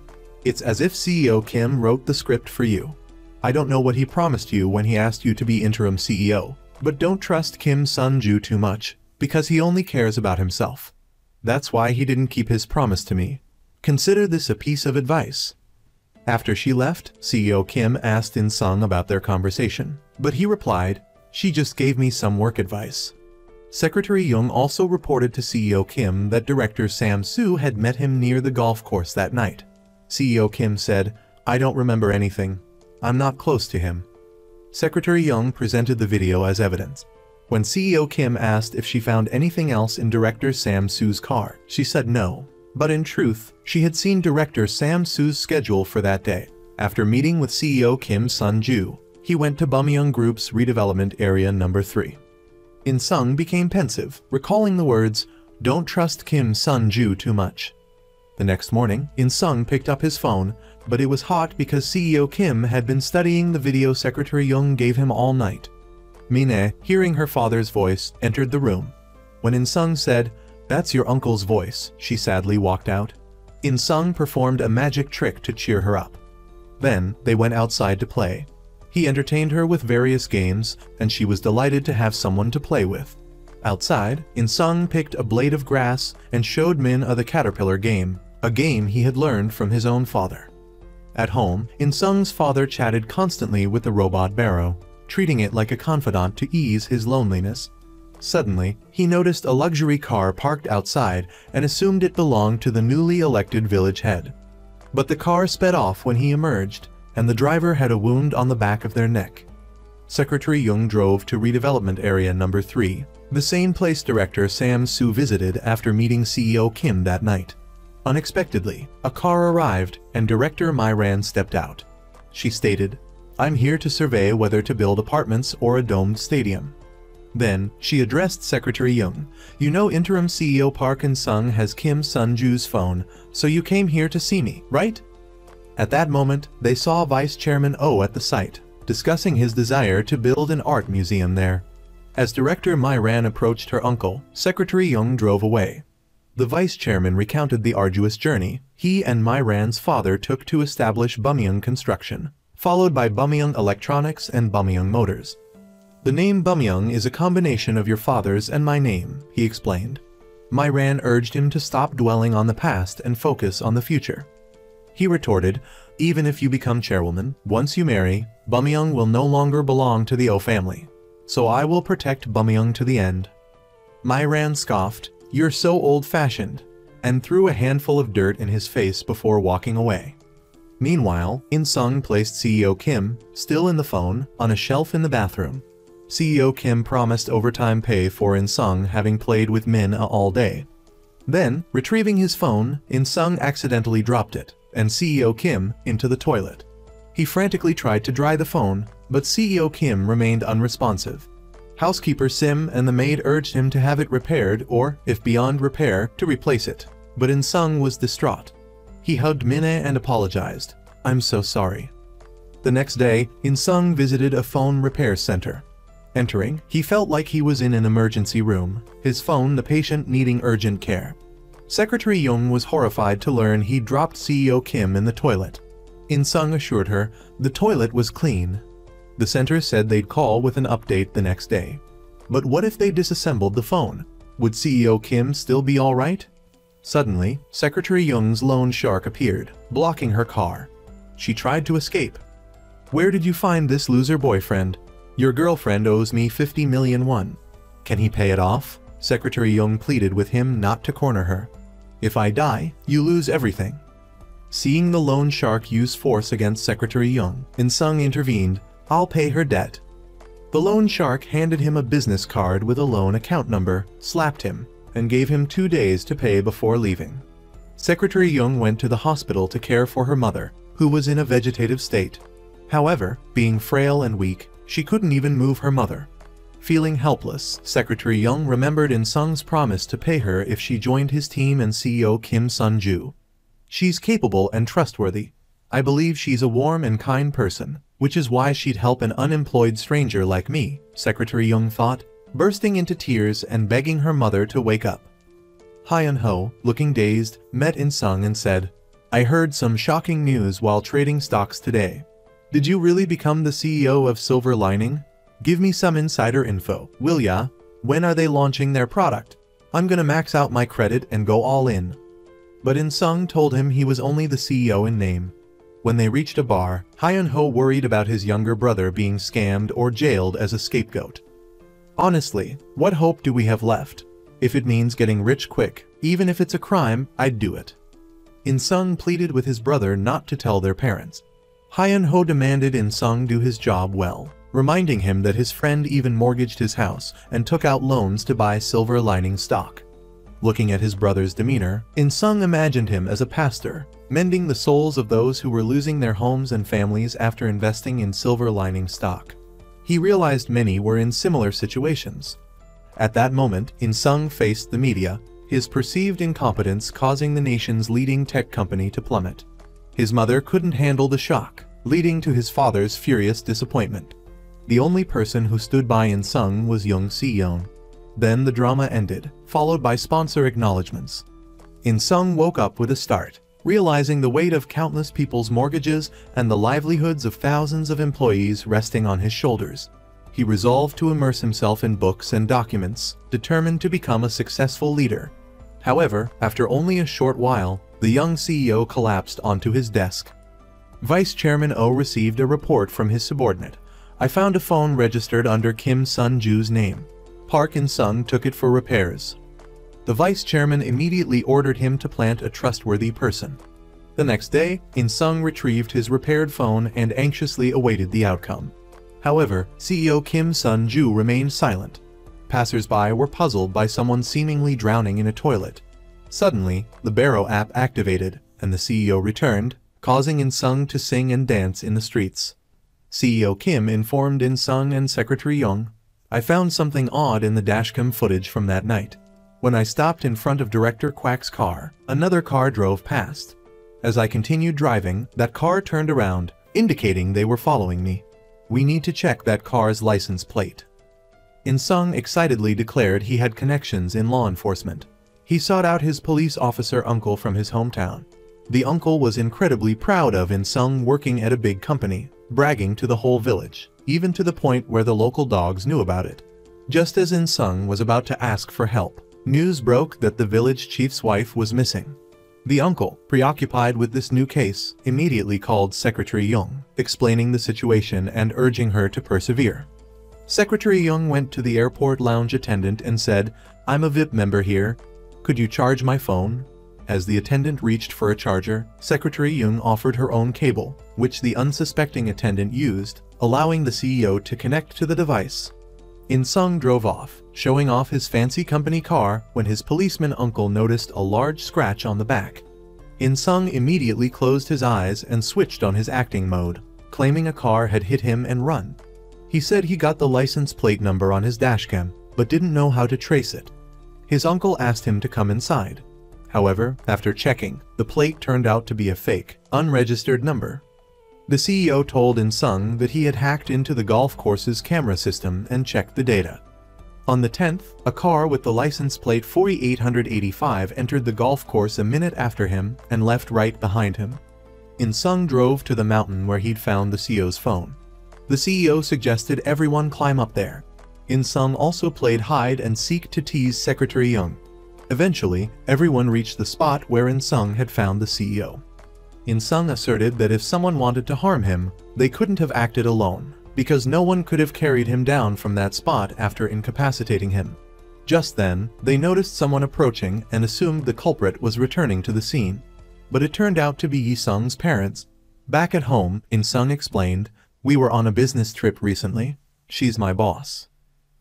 It's as if CEO Kim wrote the script for you. I don't know what he promised you when he asked you to be interim CEO, but don't trust Kim Sun-ju too much, because he only cares about himself. That's why he didn't keep his promise to me. Consider this a piece of advice." After she left, CEO Kim asked In-sung about their conversation, but he replied, "She just gave me some work advice." Secretary Young also reported to CEO Kim that Director Sam-soo had met him near the golf course that night. CEO Kim said, "I don't remember anything. I'm not close to him." Secretary Young presented the video as evidence. When CEO Kim asked if she found anything else in Director Sam-soo's car, she said no. But in truth, she had seen Director Sam-soo's schedule for that day. After meeting with CEO Kim Sun-ju, he went to Bumyoung Group's redevelopment area number 3. In Sung became pensive, recalling the words, "Don't trust Kim Sun-ju too much." The next morning, In Sung picked up his phone, but it was hot because CEO Kim had been studying the video Secretary Young gave him all night. Min-ae, hearing her father's voice, entered the room. When In Sung said, "That's your uncle's voice," she sadly walked out. In Sung performed a magic trick to cheer her up. Then, they went outside to play. He entertained her with various games, and she was delighted to have someone to play with. Outside, In Sung picked a blade of grass and showed Min-ae the caterpillar game, a game he had learned from his own father. At home, In Sung's father chatted constantly with the robot Barrow, treating it like a confidant to ease his loneliness. Suddenly, he noticed a luxury car parked outside and assumed it belonged to the newly elected village head. But the car sped off when he emerged, and the driver had a wound on the back of their neck. Secretary Young drove to Redevelopment Area Number 3, the same place Director Sam Soo visited after meeting CEO Kim that night. Unexpectedly, a car arrived and Director Myran stepped out. She stated, "I'm here to survey whether to build apartments or a domed stadium." Then, she addressed Secretary Young, "You know Interim CEO Park In-sung has Kim Sun-ju's phone, so you came here to see me, right?" At that moment, they saw Vice Chairman Oh at the site, discussing his desire to build an art museum there. As Director Myran approached her uncle, Secretary Young drove away. The vice chairman recounted the arduous journey he and Myran's father took to establish Bumyeong Construction, followed by Bumyeong Electronics and Bumyeong Motors. "The name Bumyeong is a combination of your father's and my name," he explained. Myran urged him to stop dwelling on the past and focus on the future. He retorted, "Even if you become chairwoman, once you marry, Bumyeong will no longer belong to the Oh family. So I will protect Bumyeong to the end." Myran scoffed, "You're so old-fashioned," and threw a handful of dirt in his face before walking away. Meanwhile, In-sung placed CEO Kim, still in the phone, on a shelf in the bathroom. CEO Kim promised overtime pay for In-sung having played with Min-ae all day. Then, retrieving his phone, In-sung accidentally dropped it, and CEO Kim, into the toilet. He frantically tried to dry the phone, but CEO Kim remained unresponsive. Housekeeper Sim and the maid urged him to have it repaired or, if beyond repair, to replace it. But In-sung was distraught. He hugged Min-ae and apologized. "I'm so sorry." The next day, In-sung visited a phone repair center. Entering, he felt like he was in an emergency room, his phone the patient needing urgent care. Secretary Young was horrified to learn he dropped CEO Kim in the toilet. In-sung assured her the toilet was clean. The center said they'd call with an update the next day. But what if they disassembled the phone? Would CEO Kim still be alright? Suddenly, Secretary Young's loan shark appeared, blocking her car. She tried to escape. "Where did you find this loser boyfriend? Your girlfriend owes me 50 million won. Can he pay it off?" Secretary Young pleaded with him not to corner her. "If I die, you lose everything." Seeing the loan shark use force against Secretary Young, In-sung intervened, "I'll pay her debt." The loan shark handed him a business card with a loan account number, slapped him, and gave him 2 days to pay before leaving. Secretary Young went to the hospital to care for her mother, who was in a vegetative state. However, being frail and weak, she couldn't even move her mother. Feeling helpless, Secretary Young remembered In-sung's promise to pay her if she joined his team and CEO Kim Sun-ju. "She's capable and trustworthy. I believe she's a warm and kind person, which is why she'd help an unemployed stranger like me," Secretary Young thought, bursting into tears and begging her mother to wake up. Hyun-ho, looking dazed, met In-sung and said, "I heard some shocking news while trading stocks today. Did you really become the CEO of Silver Lining? Give me some insider info, will ya? When are they launching their product? I'm gonna max out my credit and go all in." But In-sung told him he was only the CEO in name. When they reached a bar, Hyun-ho worried about his younger brother being scammed or jailed as a scapegoat. "Honestly, what hope do we have left? If it means getting rich quick, even if it's a crime, I'd do it." In-sung pleaded with his brother not to tell their parents. Hyun-ho demanded In-sung do his job well, reminding him that his friend even mortgaged his house and took out loans to buy Silver Lining stock. Looking at his brother's demeanor, In-sung imagined him as a pastor, mending the souls of those who were losing their homes and families after investing in Silver Lining stock. He realized many were in similar situations. At that moment, In Sung faced the media, his perceived incompetence causing the nation's leading tech company to plummet. His mother couldn't handle the shock, leading to his father's furious disappointment. The only person who stood by In Sung was Young Si-young. Then the drama ended, followed by sponsor acknowledgements. In Sung woke up with a start, realizing the weight of countless people's mortgages and the livelihoods of thousands of employees resting on his shoulders. He resolved to immerse himself in books and documents, determined to become a successful leader. However, after only a short while, the young CEO collapsed onto his desk. Vice Chairman Oh received a report from his subordinate. I found a phone registered under Kim Sun-ju's name. Park In-sung took it for repairs. The vice chairman immediately ordered him to plant a trustworthy person. The next day, In-sung retrieved his repaired phone and anxiously awaited the outcome. However, CEO Kim Sun-ju remained silent. Passers-by were puzzled by someone seemingly drowning in a toilet. Suddenly, the Barrow app activated, and the CEO returned, causing In-sung to sing and dance in the streets. CEO Kim informed In-sung and Secretary Young, I found something odd in the dashcam footage from that night. When I stopped in front of Director Kwak's car, another car drove past. As I continued driving, that car turned around, indicating they were following me. We need to check that car's license plate. In-sung excitedly declared he had connections in law enforcement. He sought out his police officer uncle from his hometown. The uncle was incredibly proud of In-sung working at a big company, bragging to the whole village, even to the point where the local dogs knew about it. Just as In-sung was about to ask for help, news broke that the village chief's wife was missing. The uncle, preoccupied with this new case, immediately called Secretary Young, explaining the situation and urging her to persevere. Secretary Young went to the airport lounge attendant and said, I'm a VIP member here. Could you charge my phone? As the attendant reached for a charger, Secretary Young offered her own cable, which the unsuspecting attendant used, allowing the CEO to connect to the device. In-sung drove off, showing off his fancy company car when his policeman uncle noticed a large scratch on the back. In-sung immediately closed his eyes and switched on his acting mode, claiming a car had hit him and run. He said he got the license plate number on his dashcam, but didn't know how to trace it. His uncle asked him to come inside. However, after checking, the plate turned out to be a fake, unregistered number. The CEO told In-sung that he had hacked into the golf course's camera system and checked the data. On the 10th, a car with the license plate 4885 entered the golf course a minute after him and left right behind him. In-sung drove to the mountain where he'd found the CEO's phone. The CEO suggested everyone climb up there. In-sung also played hide and seek to tease Secretary Young. Eventually, everyone reached the spot where In-sung had found the CEO. In-sung asserted that if someone wanted to harm him, they couldn't have acted alone, because no one could have carried him down from that spot after incapacitating him. Just then, they noticed someone approaching and assumed the culprit was returning to the scene. But it turned out to be Yi-sung's parents. Back at home, In-sung explained, we were on a business trip recently. She's my boss.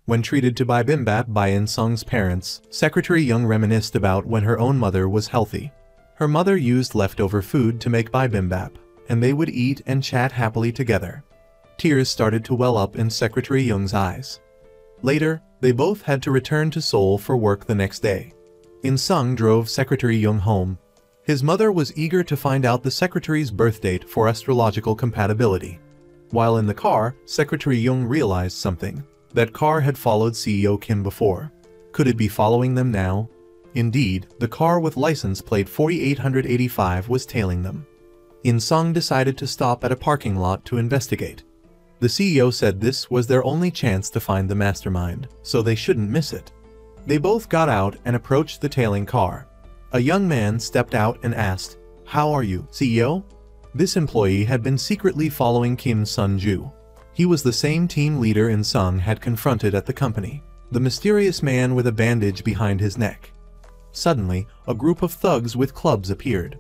When treated to bibimbap by In-sung's parents, Secretary Young reminisced about when her own mother was healthy. Her mother used leftover food to make bibimbap, and they would eat and chat happily together. Tears started to well up in Secretary Young's eyes. Later, they both had to return to Seoul for work the next day. In-sung drove Secretary Young home. His mother was eager to find out the secretary's birth date for astrological compatibility. While in the car, Secretary Young realized something. That car had followed CEO Kim before. Could it be following them now? Indeed, the car with license plate 4885 was tailing them. In-sung decided to stop at a parking lot to investigate. The CEO said this was their only chance to find the mastermind, so they shouldn't miss it. They both got out and approached the tailing car. A young man stepped out and asked, "How are you, CEO?" This employee had been secretly following Kim Sun-ju. He was the same team leader In-sung had confronted at the company, the mysterious man with a bandage behind his neck. Suddenly, a group of thugs with clubs appeared.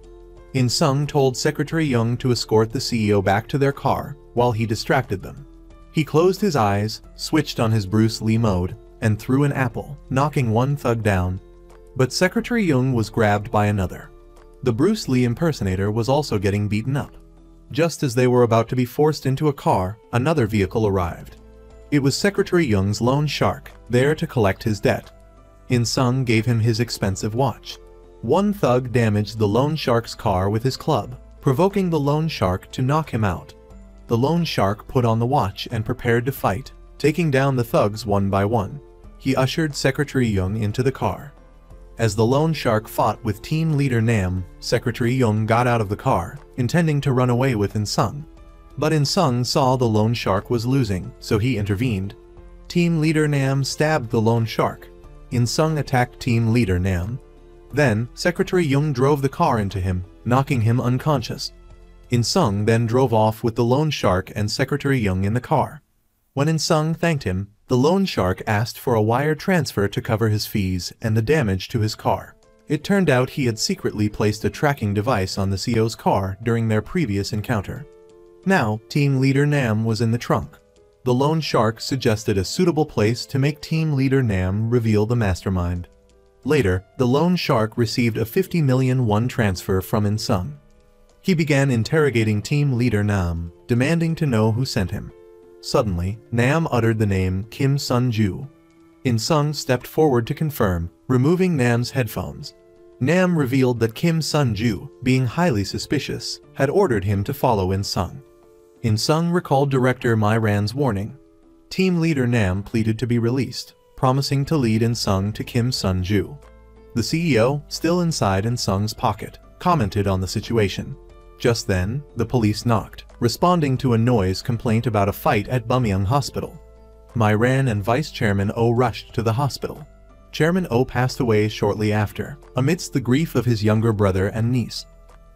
In-sung told Secretary Young to escort the CEO back to their car, while he distracted them. He closed his eyes, switched on his Bruce Lee mode, and threw an apple, knocking one thug down. But Secretary Young was grabbed by another. The Bruce Lee impersonator was also getting beaten up. Just as they were about to be forced into a car, another vehicle arrived. It was Secretary Young's loan shark, there to collect his debt. In-sung gave him his expensive watch. One thug damaged the loan shark's car with his club, provoking the loan shark to knock him out. The loan shark put on the watch and prepared to fight, taking down the thugs one by one. He ushered Secretary Young into the car. As the loan shark fought with team leader Nam, Secretary Young got out of the car, intending to run away with In-sung. But In-sung saw the loan shark was losing, so he intervened. Team leader Nam stabbed the loan shark. In-sung attacked team leader Nam. Then, Secretary Young drove the car into him, knocking him unconscious. In-sung then drove off with the loan shark and Secretary Young in the car. When In-sung thanked him, the loan shark asked for a wire transfer to cover his fees and the damage to his car. It turned out he had secretly placed a tracking device on the CEO's car during their previous encounter. Now, team leader Nam was in the trunk. The loan shark suggested a suitable place to make team leader Nam reveal the mastermind. Later, the loan shark received a 50 million won transfer from In-sung. He began interrogating team leader Nam, demanding to know who sent him. Suddenly, Nam uttered the name Kim Sun-ju. In-sung stepped forward to confirm, removing Nam's headphones. Nam revealed that Kim Sun-ju, being highly suspicious, had ordered him to follow In-sung. In-sung recalled director My Ran's warning. Team leader Nam pleaded to be released, promising to lead In-sung to Kim Sun-ju. The CEO, still inside In-sung's pocket, commented on the situation. Just then, the police knocked, responding to a noise complaint about a fight at Bumyeong Hospital. My Ran and Vice Chairman Oh rushed to the hospital. Chairman Oh passed away shortly after, amidst the grief of his younger brother and niece.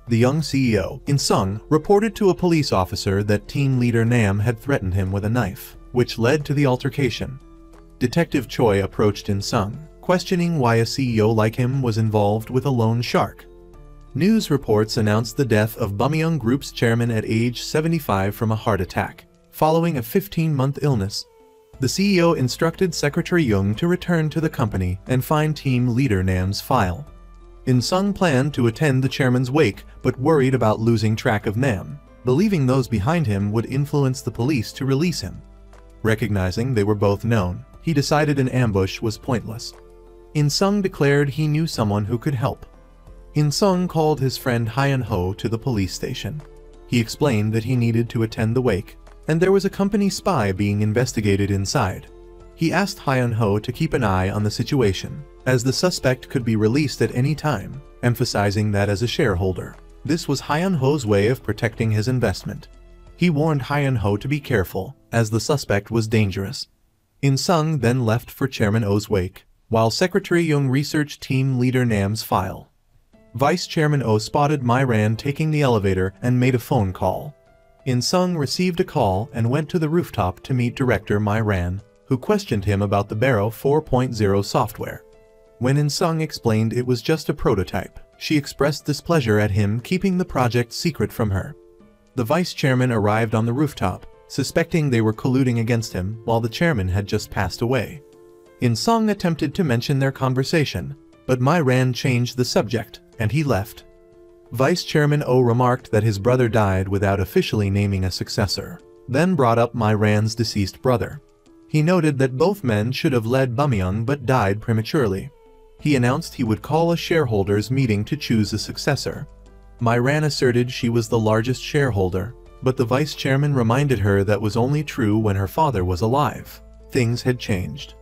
The young CEO, In-sung, reported to a police officer that team leader Nam had threatened him with a knife, which led to the altercation. Detective Choi approached In-sung, questioning why a CEO like him was involved with a loan shark. News reports announced the death of Bumyeong Group's chairman at age 75 from a heart attack, following a 15-month illness. The CEO instructed Secretary Young to return to the company and find team leader Nam's file. In-sung planned to attend the chairman's wake but worried about losing track of Nam, believing those behind him would influence the police to release him. Recognizing they were both known, he decided an ambush was pointless. In-sung declared he knew someone who could help. In-sung called his friend Hyun-ho to the police station. He explained that he needed to attend the wake, and there was a company spy being investigated inside. He asked Hyun-ho to keep an eye on the situation, as the suspect could be released at any time, emphasizing that as a shareholder, this was Hyun-ho's way of protecting his investment. He warned Hyun-ho to be careful, as the suspect was dangerous. In-sung then left for Chairman Oh's wake, while Secretary Young researched team leader Nam's file. Vice Chairman Oh spotted My Ran taking the elevator and made a phone call. In-sung received a call and went to the rooftop to meet director My Ran, who questioned him about the Barrow 4.0 software. When In-sung explained it was just a prototype, she expressed displeasure at him keeping the project secret from her. The vice chairman arrived on the rooftop, suspecting they were colluding against him while the chairman had just passed away. In-sung attempted to mention their conversation, but My Ran changed the subject, and he left. Vice Chairman Oh remarked that his brother died without officially naming a successor, then brought up My Ran's deceased brother. He noted that both men should have led Bumyeong but died prematurely. He announced he would call a shareholders meeting to choose a successor. My Ran asserted she was the largest shareholder, but the vice chairman reminded her that was only true when her father was alive. Things had changed.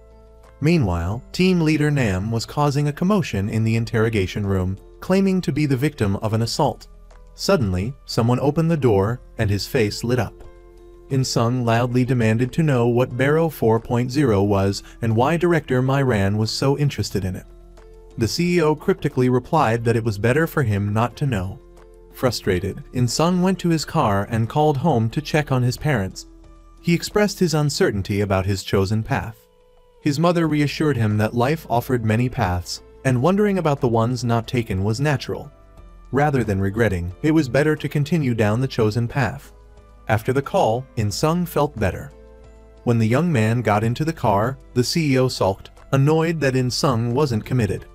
Meanwhile, team leader Nam was causing a commotion in the interrogation room, claiming to be the victim of an assault. Suddenly, someone opened the door, and his face lit up. In-sung loudly demanded to know what Barrow 4.0 was and why director My Ran was so interested in it. The CEO cryptically replied that it was better for him not to know. Frustrated, In-sung went to his car and called home to check on his parents. He expressed his uncertainty about his chosen path. His mother reassured him that life offered many paths, and wondering about the ones not taken was natural. Rather than regretting, it was better to continue down the chosen path. After the call, In-sung felt better. When the young man got into the car, the CEO sulked, annoyed that In-sung wasn't committed.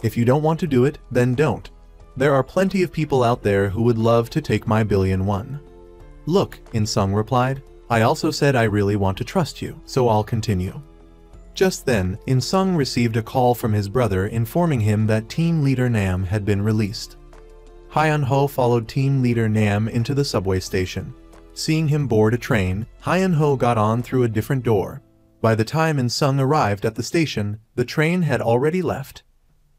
If you don't want to do it, then don't. There are plenty of people out there who would love to take my billion won. Look, In-sung replied, I also said I really want to trust you, so I'll continue. Just then, In-sung received a call from his brother informing him that team leader Nam had been released. Hyun-ho followed team leader Nam into the subway station. Seeing him board a train, Hyun-ho got on through a different door. By the time In-sung arrived at the station, the train had already left.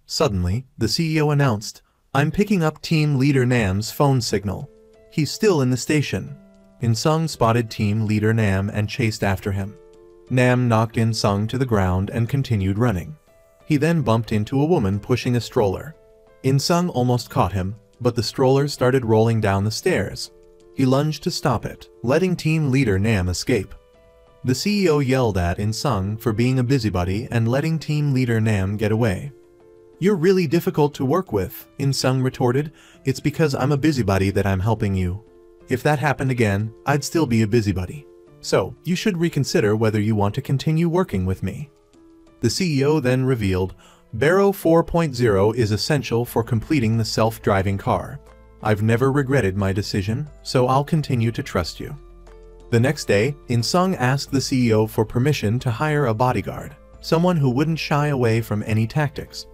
Suddenly, the CEO announced, "I'm picking up team leader Nam's phone signal. He's still in the station." In-sung spotted team leader Nam and chased after him. Nam knocked In-sung to the ground and continued running. He then bumped into a woman pushing a stroller. In-sung almost caught him, but the stroller started rolling down the stairs. He lunged to stop it, letting team leader Nam escape. The CEO yelled at In-sung for being a busybody and letting team leader Nam get away. "You're really difficult to work with," In-sung retorted. "It's because I'm a busybody that I'm helping you. If that happened again, I'd still be a busybody. So, you should reconsider whether you want to continue working with me." The CEO then revealed, "Barrow 4.0 is essential for completing the self-driving car. I've never regretted my decision, so I'll continue to trust you." The next day, In-sung asked the CEO for permission to hire a bodyguard, someone who wouldn't shy away from any tactics.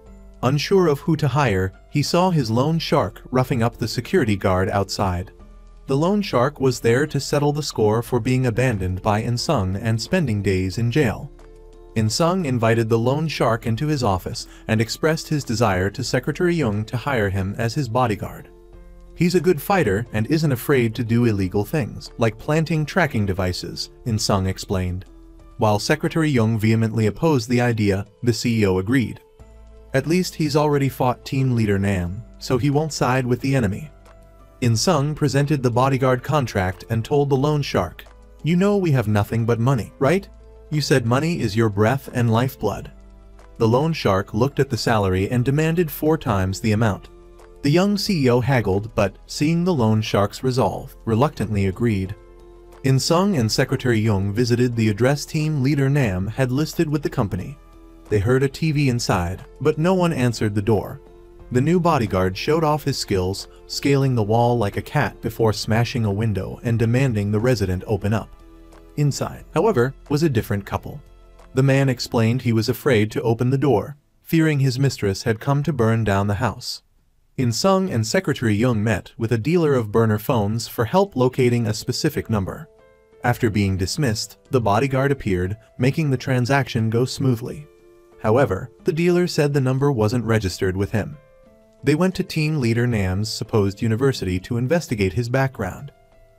Unsure of who to hire, he saw his loan shark roughing up the security guard outside. The loan shark was there to settle the score for being abandoned by In-sung and spending days in jail. In-sung invited the loan shark into his office and expressed his desire to Secretary Jung to hire him as his bodyguard. "He's a good fighter and isn't afraid to do illegal things, like planting tracking devices," In-sung explained. While Secretary Jung vehemently opposed the idea, the CEO agreed. "At least he's already fought team leader Nam, so he won't side with the enemy." In-sung presented the bodyguard contract and told the loan shark, "You know we have nothing but money, right? You said money is your breath and lifeblood." The loan shark looked at the salary and demanded 4 times the amount. The young CEO haggled, but, seeing the loan shark's resolve, reluctantly agreed. In-sung and Secretary Jung visited the address team leader Nam had listed with the company. They heard a TV inside, but no one answered the door. The new bodyguard showed off his skills, scaling the wall like a cat before smashing a window and demanding the resident open up. Inside, however, was a different couple. The man explained he was afraid to open the door, fearing his mistress had come to burn down the house. In-sung and Secretary Jung met with a dealer of burner phones for help locating a specific number. After being dismissed, the bodyguard appeared, making the transaction go smoothly. However, the dealer said the number wasn't registered with him. They went to team leader Nam's supposed university to investigate his background.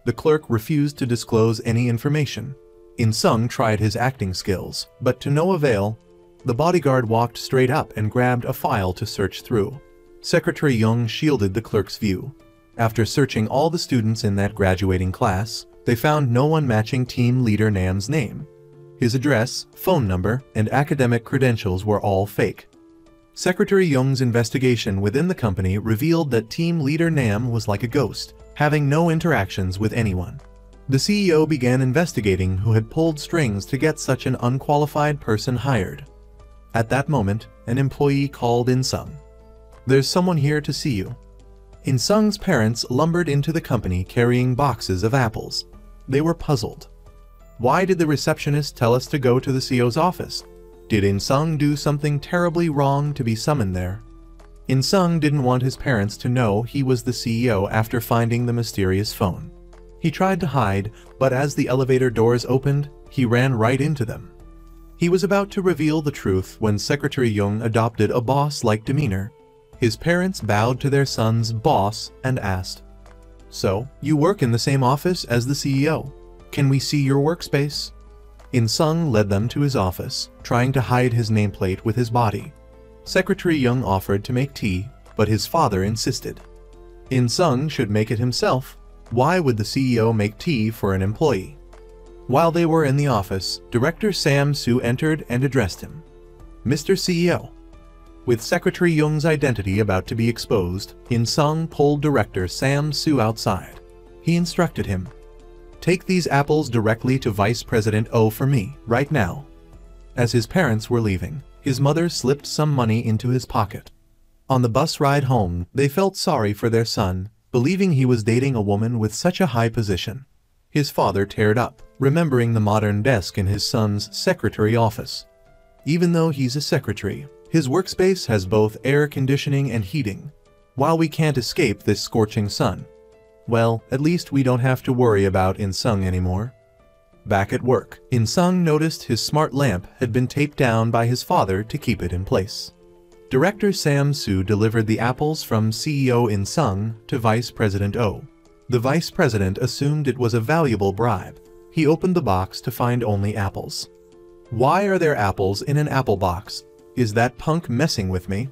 The clerk refused to disclose any information. In-sung tried his acting skills, but to no avail. The bodyguard walked straight up and grabbed a file to search through. Secretary Jung shielded the clerk's view. After searching all the students in that graduating class, they found no one matching team leader Nam's name. His address, phone number, and academic credentials were all fake. Secretary Jung's investigation within the company revealed that team leader Nam was like a ghost, having no interactions with anyone. The CEO began investigating who had pulled strings to get such an unqualified person hired. At that moment, an employee called In-sung. "There's someone here to see you." In-sung's parents lumbered into the company carrying boxes of apples. They were puzzled. Why did the receptionist tell us to go to the CEO's office? Did In-sung do something terribly wrong to be summoned there? In-sung didn't want his parents to know he was the CEO after finding the mysterious phone. He tried to hide, but as the elevator doors opened, he ran right into them. He was about to reveal the truth when Secretary Jung adopted a boss-like demeanor. His parents bowed to their son's boss and asked, "So, you work in the same office as the CEO. Can we see your workspace?" In-sung led them to his office, trying to hide his nameplate with his body. Secretary Jung offered to make tea, but his father insisted. In-sung should make it himself. Why would the CEO make tea for an employee? While they were in the office, Director Sam Soo entered and addressed him. "Mr. CEO." With Secretary Jung's identity about to be exposed, In-sung pulled Director Sam Soo outside. He instructed him, "Take these apples directly to Vice President Oh for me, right now." As his parents were leaving, his mother slipped some money into his pocket. On the bus ride home, they felt sorry for their son, believing he was dating a woman with such a high position. His father teared up, remembering the modern desk in his son's secretary office. Even though he's a secretary, his workspace has both air conditioning and heating. While we can't escape this scorching sun, well, at least we don't have to worry about In-sung anymore. Back at work, In-sung noticed his smart lamp had been taped down by his father to keep it in place. Director Sam-soo delivered the apples from CEO In-sung to Vice President Oh. The vice president assumed it was a valuable bribe. He opened the box to find only apples. Why are there apples in an apple box? Is that punk messing with me?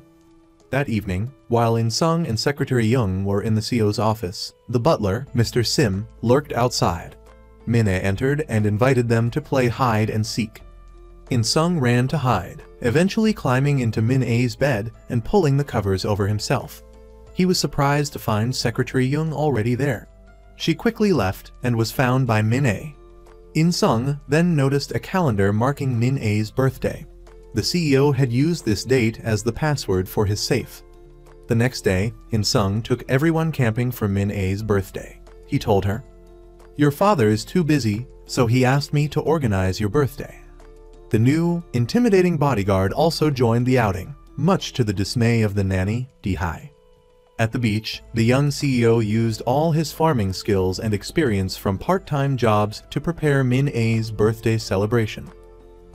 That evening, while In-sung and Secretary Young were in the CEO's office, the butler, Mr. Sim, lurked outside. Min-ae entered and invited them to play hide and seek. In-sung ran to hide, eventually climbing into Min-ae's bed and pulling the covers over himself. He was surprised to find Secretary Young already there. She quickly left and was found by Min-ae. In-sung then noticed a calendar marking Min-ae's birthday. The CEO had used this date as the password for his safe. The next day, In-sung took everyone camping for Min-ae's birthday. He told her, "Your father is too busy, so he asked me to organize your birthday." The new, intimidating bodyguard also joined the outing, much to the dismay of the nanny, Di-hai. At the beach, the young CEO used all his farming skills and experience from part-time jobs to prepare Min-ae's birthday celebration.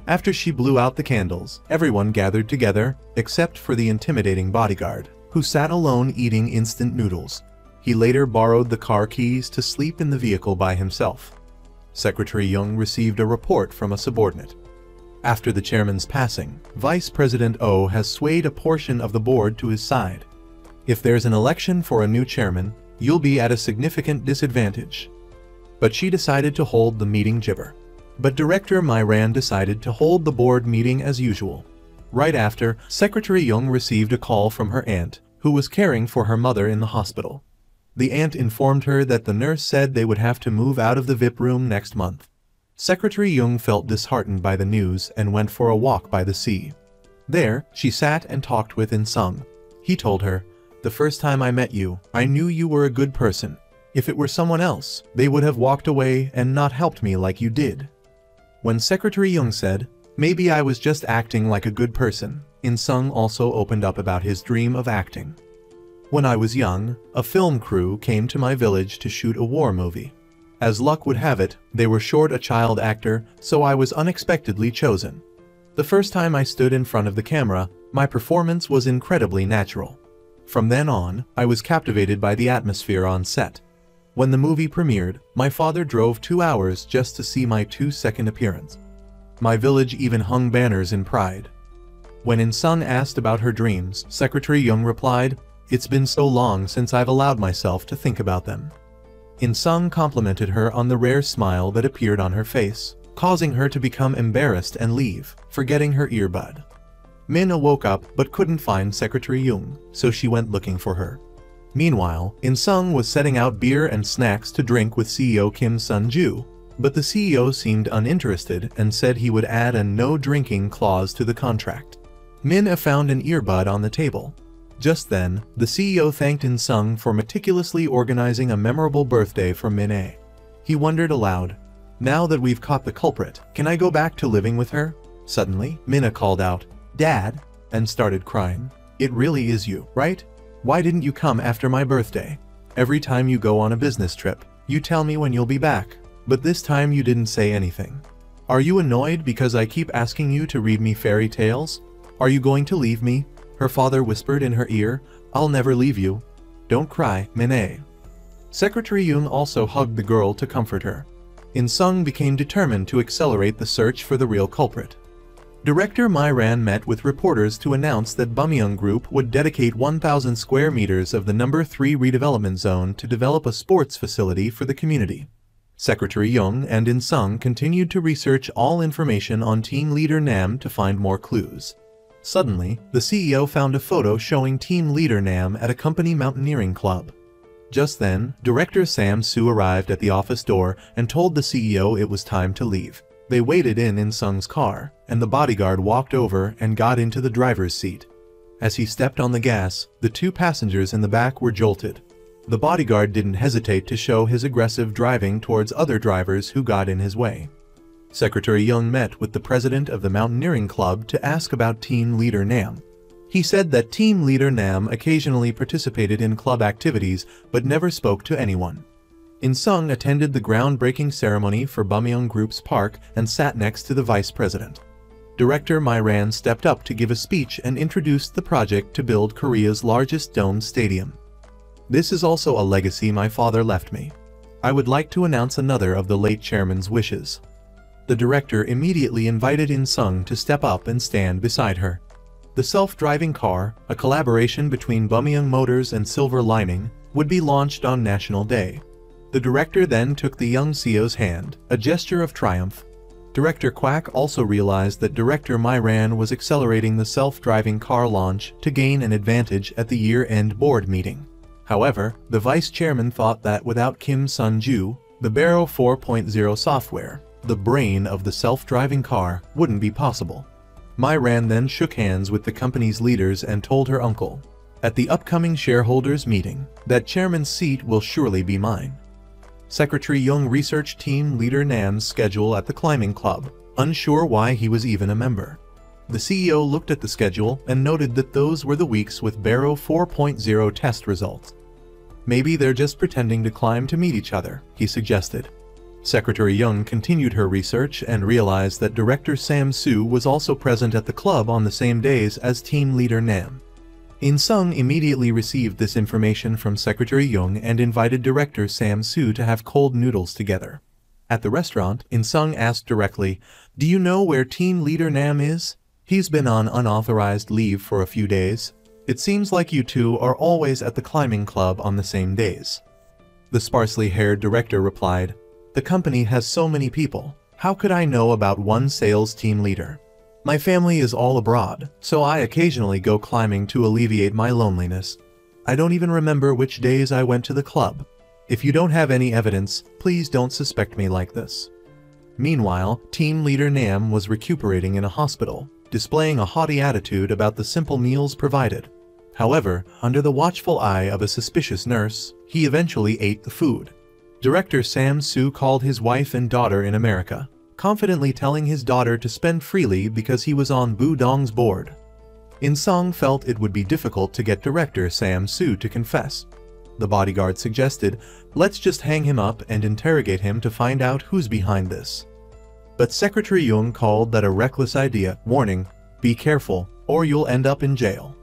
After she blew out the candles, everyone gathered together, except for the intimidating bodyguard, who sat alone eating instant noodles. He later borrowed the car keys to sleep in the vehicle by himself. Secretary Young received a report from a subordinate. After the chairman's passing, Vice President Oh has swayed a portion of the board to his side. If there's an election for a new chairman, you'll be at a significant disadvantage. But she decided to hold the meeting gibber. But Director Myran decided to hold the board meeting as usual. Right after, Secretary Young received a call from her aunt, who was caring for her mother in the hospital. The aunt informed her that the nurse said they would have to move out of the VIP room next month. Secretary Young felt disheartened by the news and went for a walk by the sea. There, she sat and talked with In-sung. He told her, "The first time I met you, I knew you were a good person. If it were someone else, they would have walked away and not helped me like you did." When Secretary Young said, "Maybe I was just acting like a good person," In-sung also opened up about his dream of acting. "When I was young, a film crew came to my village to shoot a war movie. As luck would have it, they were short a child actor, so I was unexpectedly chosen. The first time I stood in front of the camera, my performance was incredibly natural. From then on, I was captivated by the atmosphere on set. When the movie premiered, my father drove 2 hours just to see my 2-second appearance. My village even hung banners in pride." When In-sung asked about her dreams, Secretary Young replied, "It's been so long since I've allowed myself to think about them." In-sung complimented her on the rare smile that appeared on her face, causing her to become embarrassed and leave, forgetting her earbud. Min woke up but couldn't find Secretary Young, so she went looking for her. Meanwhile, In-sung was setting out beer and snacks to drink with CEO Kim Sun-ju, but the CEO seemed uninterested and said he would add a no-drinking clause to the contract. Min found an earbud on the table. Just then, the CEO thanked In-sung for meticulously organizing a memorable birthday for Min-ae. He wondered aloud, "Now that we've caught the culprit, can I go back to living with her?" Suddenly, Min called out, "Dad," and started crying. "It really is you, right? Why didn't you come after my birthday? Every time you go on a business trip, you tell me when you'll be back, but this time you didn't say anything. Are you annoyed because I keep asking you to read me fairy tales? Are you going to leave me?" Her father whispered in her ear, "I'll never leave you. Don't cry, Min-ae." Secretary Young also hugged the girl to comfort her. In-sung became determined to accelerate the search for the real culprit. Director Myran met with reporters to announce that Bumyeong Group would dedicate 1,000 square meters of the No. 3 redevelopment zone to develop a sports facility for the community. Secretary Young and In-sung continued to research all information on team leader Nam to find more clues. Suddenly, the CEO found a photo showing team leader Nam at a company mountaineering club. Just then, Director Sam-soo arrived at the office door and told the CEO it was time to leave. They waited in In-sung's car, and the bodyguard walked over and got into the driver's seat. As he stepped on the gas, the 2 passengers in the back were jolted. The bodyguard didn't hesitate to show his aggressive driving towards other drivers who got in his way. Secretary Young met with the president of the mountaineering club to ask about team leader Nam. He said that team leader Nam occasionally participated in club activities but never spoke to anyone. In Sung attended the groundbreaking ceremony for Bumyeong Group's park and sat next to the vice president. Director Myran stepped up to give a speech and introduced the project to build Korea's largest domed stadium. This is also a legacy my father left me. I would like to announce another of the late chairman's wishes. The director immediately invited In Sung to step up and stand beside her. The self-driving car, a collaboration between Bumyeong Motors and Silver Lining, would be launched on National Day. The director then took the young CEO's hand, a gesture of triumph. Director Kwak also realized that Director Myran was accelerating the self-driving car launch to gain an advantage at the year-end board meeting. However, the vice chairman thought that without Kim Sun-ju, the Barrow 4.0 software, the brain of the self-driving car, wouldn't be possible. Myran then shook hands with the company's leaders and told her uncle, at the upcoming shareholders meeting, that chairman's seat will surely be mine. Secretary Young researched team leader Nam's schedule at the climbing club, unsure why he was even a member. The CEO looked at the schedule and noted that those were the weeks with Barrow 4.0 test results. Maybe they're just pretending to climb to meet each other, he suggested. Secretary Young continued her research and realized that Director Sam Soo was also present at the club on the same days as team leader Nam. In Sung immediately received this information from Secretary Young and invited Director Sam Soo to have cold noodles together. At the restaurant, In Sung asked directly, "Do you know where team leader Nam is? He's been on unauthorized leave for a few days. It seems like you two are always at the climbing club on the same days." The sparsely haired director replied, "The company has so many people. How could I know about one sales team leader? My family is all abroad, so I occasionally go climbing to alleviate my loneliness. I don't even remember which days I went to the club. If you don't have any evidence, please don't suspect me like this." Meanwhile, team leader Nam was recuperating in a hospital, displaying a haughty attitude about the simple meals provided. However, under the watchful eye of a suspicious nurse, he eventually ate the food. Director Sam Soo called his wife and daughter in America, confidently telling his daughter to spend freely because he was on Bu Dong's board. In Sung felt it would be difficult to get Director Sam Soo to confess. The bodyguard suggested, "Let's just hang him up and interrogate him to find out who's behind this." But Secretary Young called that a reckless idea, warning, "Be careful, or you'll end up in jail."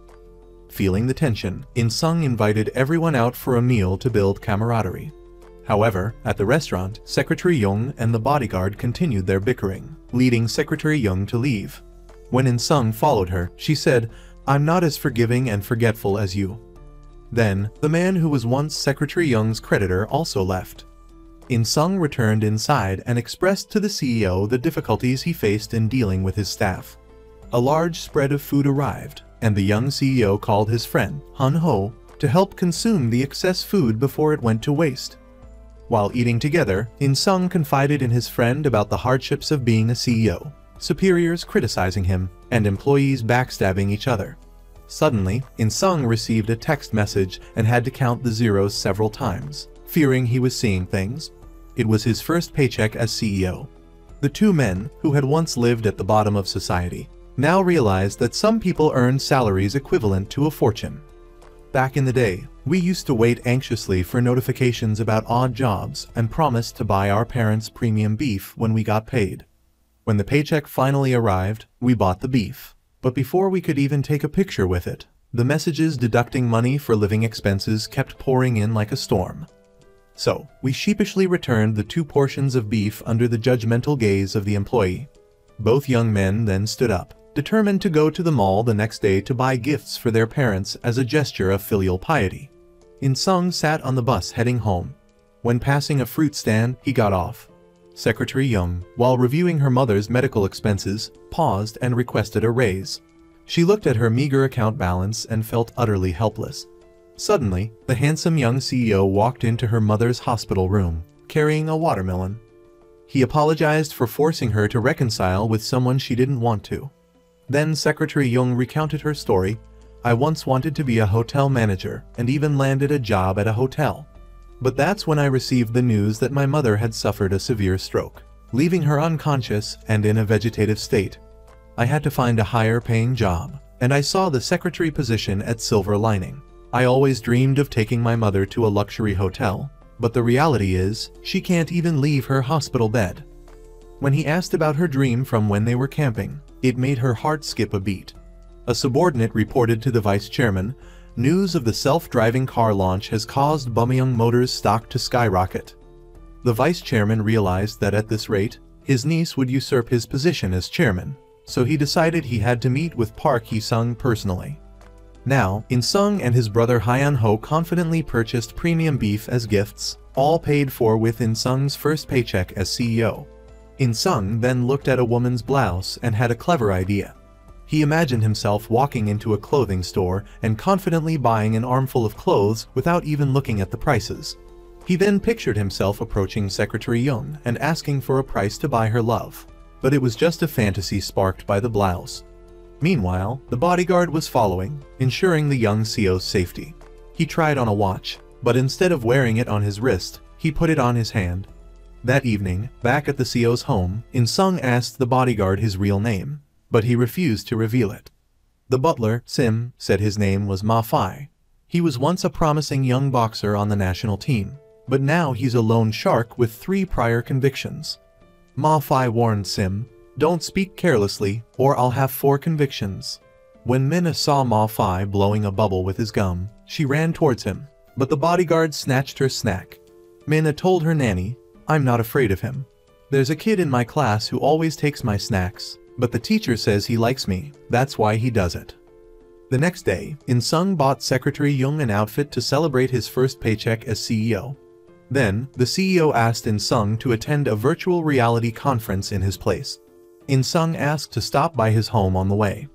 Feeling the tension, In Sung invited everyone out for a meal to build camaraderie. However, at the restaurant, Secretary Young and the bodyguard continued their bickering, leading Secretary Young to leave. When In Sung followed her, she said, "I'm not as forgiving and forgetful as you." Then, the man who was once Secretary Young's creditor also left. In Sung returned inside and expressed to the CEO the difficulties he faced in dealing with his staff. A large spread of food arrived, and the young CEO called his friend, Han Ho, to help consume the excess food before it went to waste. While eating together, In Sung confided in his friend about the hardships of being a CEO, superiors criticizing him, and employees backstabbing each other. Suddenly, In Sung received a text message and had to count the zeros several times, fearing he was seeing things. It was his first paycheck as CEO. The two men, who had once lived at the bottom of society, now realized that some people earned salaries equivalent to a fortune. Back in the day, we used to wait anxiously for notifications about odd jobs and promised to buy our parents premium beef when we got paid. When the paycheck finally arrived, we bought the beef. But before we could even take a picture with it, the messages deducting money for living expenses kept pouring in like a storm. So, we sheepishly returned the 2 portions of beef under the judgmental gaze of the employee. Both young men then stood up, determined to go to the mall the next day to buy gifts for their parents as a gesture of filial piety. In Sung sat on the bus heading home. When passing a fruit stand, he got off. Secretary Young, while reviewing her mother's medical expenses, paused and requested a raise. She looked at her meager account balance and felt utterly helpless. Suddenly, the handsome young CEO walked into her mother's hospital room, carrying a watermelon. He apologized for forcing her to reconcile with someone she didn't want to. Then Secretary Young recounted her story. I once wanted to be a hotel manager and even landed a job at a hotel. But that's when I received the news that my mother had suffered a severe stroke, leaving her unconscious and in a vegetative state. I had to find a higher paying job, and I saw the secretary position at Silver Lining. I always dreamed of taking my mother to a luxury hotel, but the reality is, she can't even leave her hospital bed. When he asked about her dream from when they were camping, it made her heart skip a beat. A subordinate reported to the vice chairman, "News of the self-driving car launch has caused Bumyung Motors stock to skyrocket." The vice chairman realized that at this rate, his niece would usurp his position as chairman, so he decided he had to meet with Park Hee-sung personally. Now, In-sung and his brother Hyun-ho confidently purchased premium beef as gifts, all paid for with In-sung's first paycheck as CEO. In-sung then looked at a woman's blouse and had a clever idea. He imagined himself walking into a clothing store and confidently buying an armful of clothes without even looking at the prices. He then pictured himself approaching Secretary Young and asking for a price to buy her love. But it was just a fantasy sparked by the blouse. Meanwhile, the bodyguard was following, ensuring the young CEO's safety. He tried on a watch, but instead of wearing it on his wrist, he put it on his hand. That evening, back at the CEO's home, In-sung asked the bodyguard his real name, but he refused to reveal it. The butler, Sim, said his name was Ma Fai. He was once a promising young boxer on the national team, but now he's a lone shark with 3 prior convictions. Ma Fai warned Sim, "Don't speak carelessly, or I'll have 4 convictions." When Minna saw Ma Fai blowing a bubble with his gum, she ran towards him, but the bodyguard snatched her snack. Minna told her nanny, "I'm not afraid of him. There's a kid in my class who always takes my snacks, but the teacher says he likes me, that's why he does it." The next day, In-sung bought Secretary Young an outfit to celebrate his first paycheck as CEO. Then, the CEO asked In-sung to attend a virtual reality conference in his place. In-sung asked to stop by his home on the way.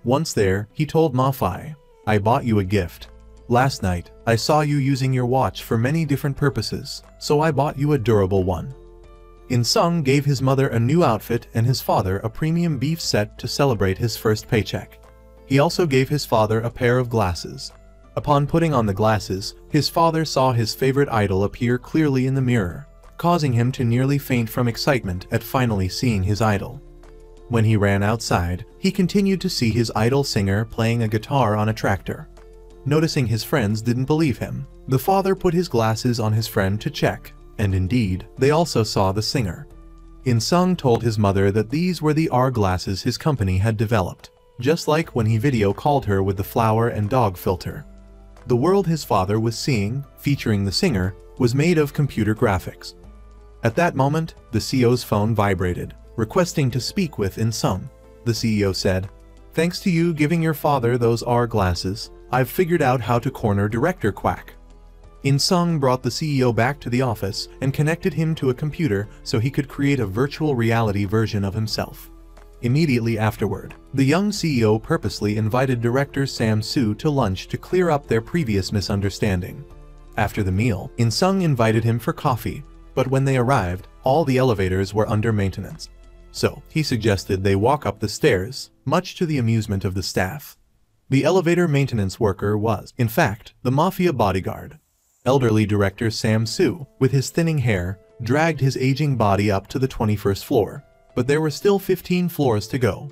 Once there, he told Ma Fai, "I bought you a gift. Last night, I saw you using your watch for many different purposes, so I bought you a durable one." In-sung gave his mother a new outfit and his father a premium beef set to celebrate his first paycheck. He also gave his father a pair of glasses. Upon putting on the glasses, his father saw his favorite idol appear clearly in the mirror, causing him to nearly faint from excitement at finally seeing his idol. When he ran outside, he continued to see his idol singer playing a guitar on a tractor. Noticing his friends didn't believe him, the father put his glasses on his friend to check, and indeed, they also saw the singer. In-sung told his mother that these were the R glasses his company had developed, just like when he video called her with the flower and dog filter. The world his father was seeing, featuring the singer, was made of computer graphics. At that moment, the CEO's phone vibrated, requesting to speak with In-sung. The CEO said, "Thanks to you giving your father those R glasses, I've figured out how to corner Director Quack." In-sung brought the CEO back to the office and connected him to a computer so he could create a virtual reality version of himself. Immediately afterward, the young CEO purposely invited Director Sam Soo to lunch to clear up their previous misunderstanding. After the meal, In-sung invited him for coffee, but when they arrived, all the elevators were under maintenance. So, he suggested they walk up the stairs, much to the amusement of the staff. The elevator maintenance worker was, in fact, the mafia bodyguard. Elderly Director Sam Soo, with his thinning hair, dragged his aging body up to the 21st floor, but there were still 15 floors to go.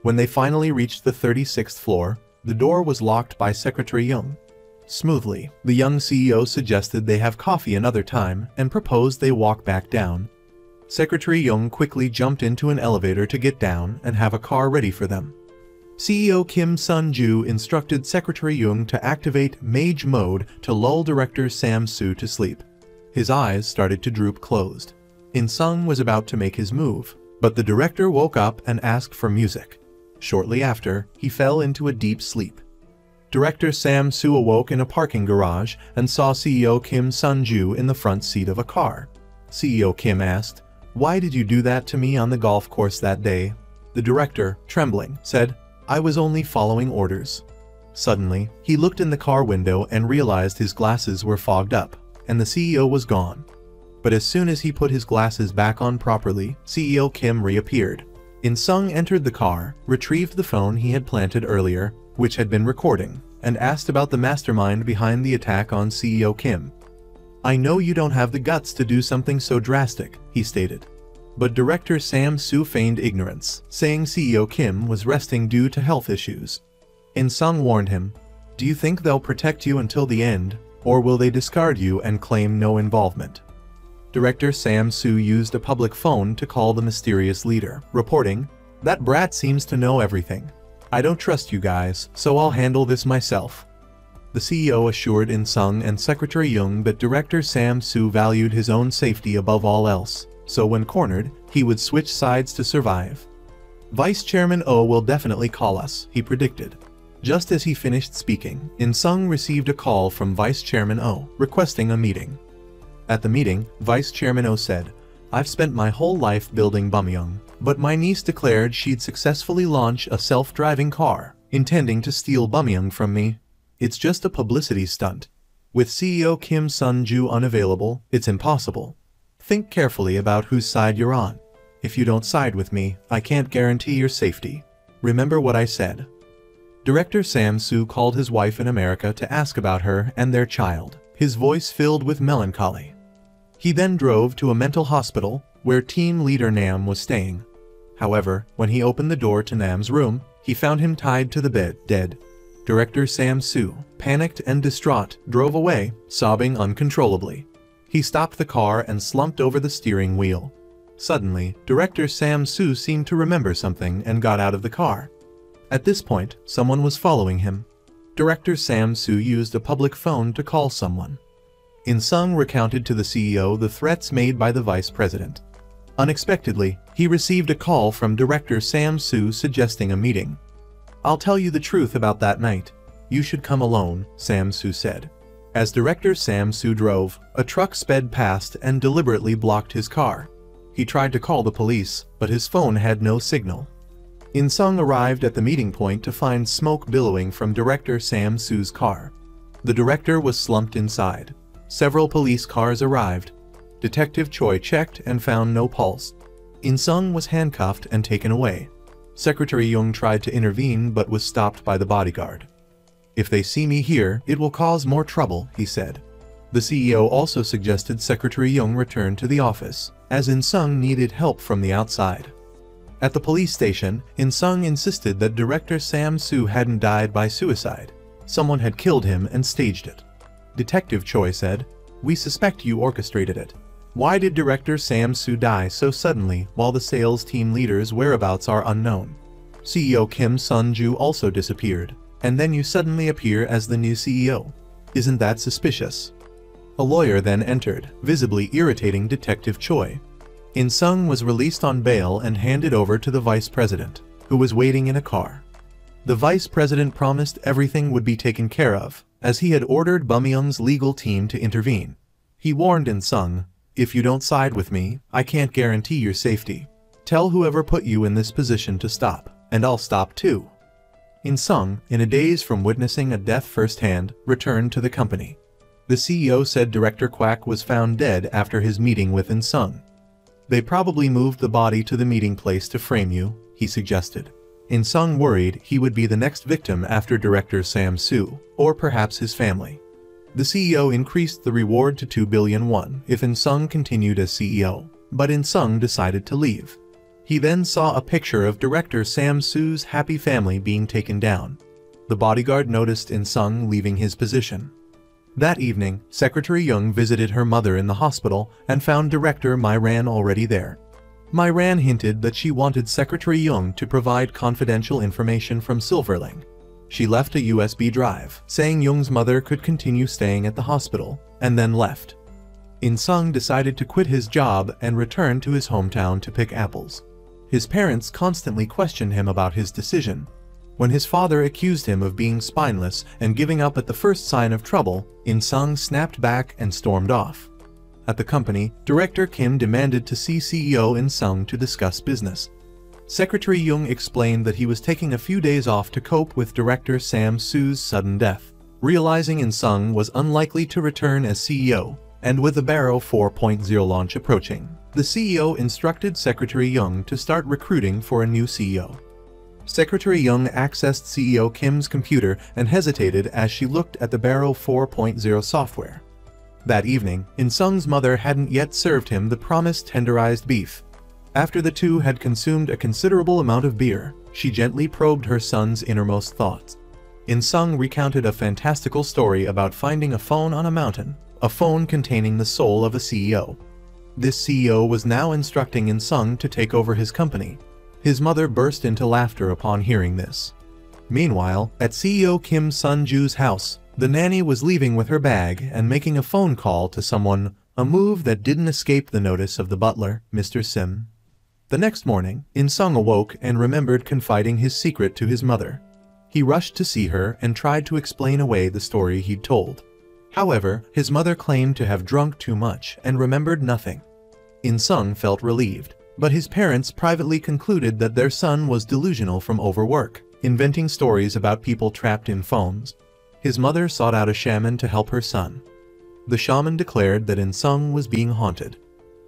When they finally reached the 36th floor, the door was locked by Secretary Young. Smoothly, the young CEO suggested they have coffee another time and proposed they walk back down. Secretary Young quickly jumped into an elevator to get down and have a car ready for them. CEO Kim Sun-ju instructed Secretary Young to activate Mage Mode to lull Director Sam Soo to sleep. His eyes started to droop closed. In-sung was about to make his move, but the director woke up and asked for music. Shortly after, he fell into a deep sleep. Director Sam Soo awoke in a parking garage and saw CEO Kim Sun-ju in the front seat of a car. CEO Kim asked, "Why did you do that to me on the golf course that day?" The director, trembling, said, "I was only following orders." Suddenly, he looked in the car window and realized his glasses were fogged up, and the CEO was gone. But as soon as he put his glasses back on properly, CEO Kim reappeared. In-sung entered the car, retrieved the phone he had planted earlier, which had been recording, and asked about the mastermind behind the attack on CEO Kim. "I know you don't have the guts to do something so drastic," he stated. But director Sam-soo feigned ignorance, saying CEO Kim was resting due to health issues. In-sung warned him, "Do you think they'll protect you until the end, or will they discard you and claim no involvement?" Director Sam-soo used a public phone to call the mysterious leader, reporting, "That brat seems to know everything. I don't trust you guys, so I'll handle this myself." The CEO assured In-sung and Secretary Young that Director Sam-soo valued his own safety above all else, so when cornered, he would switch sides to survive. "Vice Chairman Oh will definitely call us," he predicted. Just as he finished speaking, In-sung received a call from Vice Chairman Oh, requesting a meeting. At the meeting, Vice Chairman Oh said, "I've spent my whole life building Bumyoung, but my niece declared she'd successfully launch a self-driving car, intending to steal Bumyoung from me. It's just a publicity stunt. With CEO Kim Sun-ju unavailable, it's impossible. Think carefully about whose side you're on. If you don't side with me, I can't guarantee your safety. Remember what I said." Director Sam-soo called his wife in America to ask about her and their child, his voice filled with melancholy. He then drove to a mental hospital, where team leader Nam was staying. However, when he opened the door to Nam's room, he found him tied to the bed, dead. Director Sam-soo, panicked and distraught, drove away, sobbing uncontrollably. He stopped the car and slumped over the steering wheel. Suddenly, Director Sam-soo seemed to remember something and got out of the car. At this point, someone was following him. Director Sam-soo used a public phone to call someone. In-sung recounted to the CEO the threats made by the vice president. Unexpectedly, he received a call from Director Sam-soo suggesting a meeting. "I'll tell you the truth about that night. You should come alone," Sam-soo said. As Director Sam-soo drove, a truck sped past and deliberately blocked his car. He tried to call the police, but his phone had no signal. In-sung arrived at the meeting point to find smoke billowing from Director Sam-soo's car. The director was slumped inside. Several police cars arrived. Detective Choi checked and found no pulse. In-sung was handcuffed and taken away. Secretary Young tried to intervene but was stopped by the bodyguard. "If they see me here, it will cause more trouble," he said. The CEO also suggested Secretary Young return to the office, as In-sung needed help from the outside. At the police station, In-sung insisted that Director Sam-soo hadn't died by suicide. Someone had killed him and staged it. Detective Choi said, "We suspect you orchestrated it. Why did Director Sam-soo die so suddenly while the sales team leader's whereabouts are unknown? CEO Kim Sun-ju also disappeared, and then you suddenly appear as the new CEO. Isn't that suspicious?" A lawyer then entered, visibly irritating Detective Choi. In-sung was released on bail and handed over to the vice president, who was waiting in a car. The vice president promised everything would be taken care of, as he had ordered Bumyoung's legal team to intervene. He warned In-sung, "If you don't side with me, I can't guarantee your safety. Tell whoever put you in this position to stop, and I'll stop too." In-sung, in a daze from witnessing a death firsthand, returned to the company. The CEO said Director Kwak was found dead after his meeting with In-sung. "They probably moved the body to the meeting place to frame you," he suggested. In-sung worried he would be the next victim after Director Sam-soo, or perhaps his family. The CEO increased the reward to 2 billion won if In-sung continued as CEO, but In-sung decided to leave. He then saw a picture of Director Sam-soo's happy family being taken down. The bodyguard noticed In-sung leaving his position. That evening, Secretary Young visited her mother in the hospital and found Director My-ran already there. My-ran hinted that she wanted Secretary Young to provide confidential information from Silverling. She left a USB drive, saying Young's mother could continue staying at the hospital, and then left. In-sung decided to quit his job and return to his hometown to pick apples. His parents constantly questioned him about his decision. When his father accused him of being spineless and giving up at the first sign of trouble, In-sung snapped back and stormed off. At the company, Director Kim demanded to see CEO In-sung to discuss business. Secretary Young explained that he was taking a few days off to cope with Director Sam-soo's sudden death. Realizing In-sung was unlikely to return as CEO, and with the Barrow 4.0 launch approaching, the CEO instructed Secretary Young to start recruiting for a new CEO. Secretary Young accessed CEO Kim's computer and hesitated as she looked at the Barrow 4.0 software. That evening, In-sung's mother hadn't yet served him the promised tenderized beef. After the two had consumed a considerable amount of beer, she gently probed her son's innermost thoughts. In-sung recounted a fantastical story about finding a phone on a mountain, a phone containing the soul of a CEO. This CEO was now instructing In-sung to take over his company. His mother burst into laughter upon hearing this. Meanwhile, at CEO Kim Sun-ju's house, the nanny was leaving with her bag and making a phone call to someone, a move that didn't escape the notice of the butler, Mr. Sim. The next morning, In-sung awoke and remembered confiding his secret to his mother. He rushed to see her and tried to explain away the story he'd told. However, his mother claimed to have drunk too much and remembered nothing. In-sung felt relieved, but his parents privately concluded that their son was delusional from overwork, inventing stories about people trapped in phones. His mother sought out a shaman to help her son. The shaman declared that In-sung was being haunted.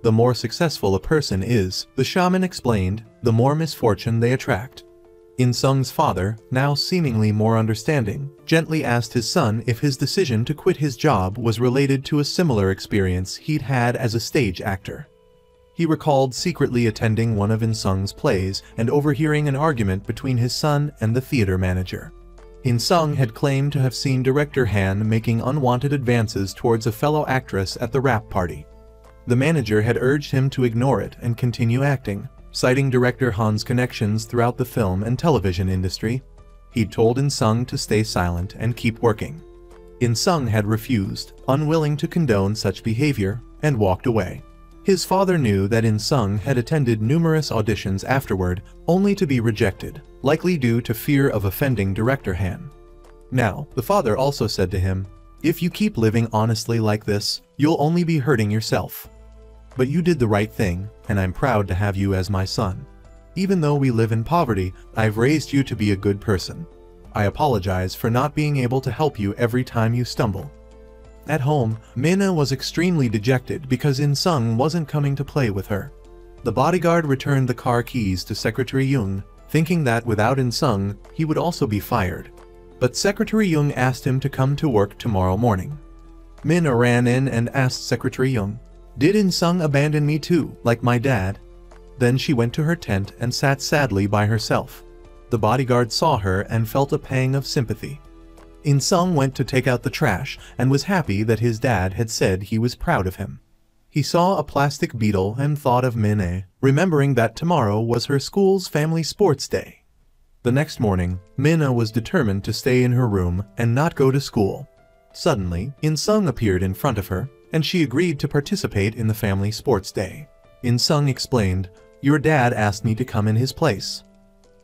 The more successful a person is, the shaman explained, the more misfortune they attract. In-sung's father, now seemingly more understanding, gently asked his son if his decision to quit his job was related to a similar experience he'd had as a stage actor. He recalled secretly attending one of In-sung's plays and overhearing an argument between his son and the theater manager. In-sung had claimed to have seen director Han making unwanted advances towards a fellow actress at the wrap party. The manager had urged him to ignore it and continue acting, citing director Han's connections throughout the film and television industry. He'd told In-sung to stay silent and keep working. In-sung had refused, unwilling to condone such behavior, and walked away. His father knew that In-sung had attended numerous auditions afterward, only to be rejected, likely due to fear of offending director Han. Now, the father also said to him, "If you keep living honestly like this, you'll only be hurting yourself. But you did the right thing, and I'm proud to have you as my son. Even though we live in poverty, I've raised you to be a good person. I apologize for not being able to help you every time you stumble." At home, Mina was extremely dejected because In-sung wasn't coming to play with her. The bodyguard returned the car keys to Secretary Young, thinking that without In-sung, he would also be fired. But Secretary Young asked him to come to work tomorrow morning. Mina ran in and asked Secretary Young, "Did In-sung abandon me too, like my dad?" Then she went to her tent and sat sadly by herself. The bodyguard saw her and felt a pang of sympathy. In-sung went to take out the trash and was happy that his dad had said he was proud of him. He saw a plastic beetle and thought of Min-ae, remembering that tomorrow was her school's family sports day. The next morning, Min-ae was determined to stay in her room and not go to school. Suddenly, In-sung appeared in front of her, and she agreed to participate in the family sports day. In-sung explained, "Your dad asked me to come in his place."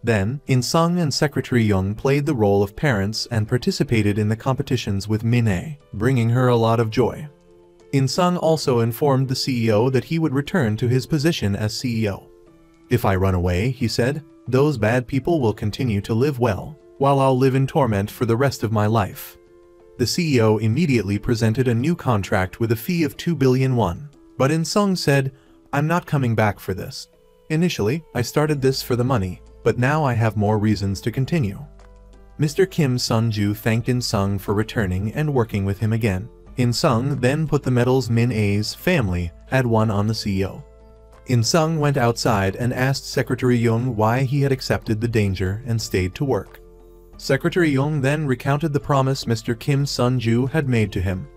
Then, In-sung and Secretary Young played the role of parents and participated in the competitions with Min-ae, bringing her a lot of joy. In-sung also informed the CEO that he would return to his position as CEO. "If I run away," he said, "those bad people will continue to live well, while I'll live in torment for the rest of my life." The CEO immediately presented a new contract with a fee of 2 billion won, but In-sung said, "I'm not coming back for this. Initially, I started this for the money, but now I have more reasons to continue." Mr. Kim Sun-ju thanked In-sung for returning and working with him again. In-sung then put the medals Min-ae's family had won on the CEO. In-sung went outside and asked Secretary Young why he had accepted the danger and stayed to work. Secretary Young then recounted the promise Mr. Kim Sun-ju had made to him.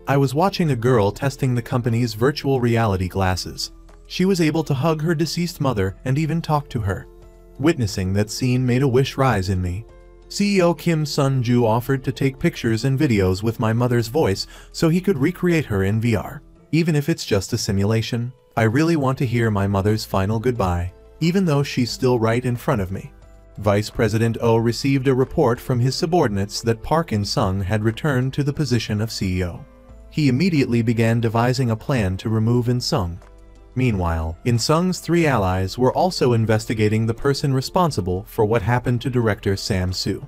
"I was watching a girl testing the company's virtual reality glasses. She was able to hug her deceased mother and even talk to her. Witnessing that scene made a wish rise in me. CEO Kim Sun-ju offered to take pictures and videos with my mother's voice so he could recreate her in VR. Even if it's just a simulation, I really want to hear my mother's final goodbye, even though she's still right in front of me." Vice President Oh received a report from his subordinates that Park In-sung had returned to the position of CEO. He immediately began devising a plan to remove In-sung. Meanwhile, In-sung's three allies were also investigating the person responsible for what happened to director Sam Soo.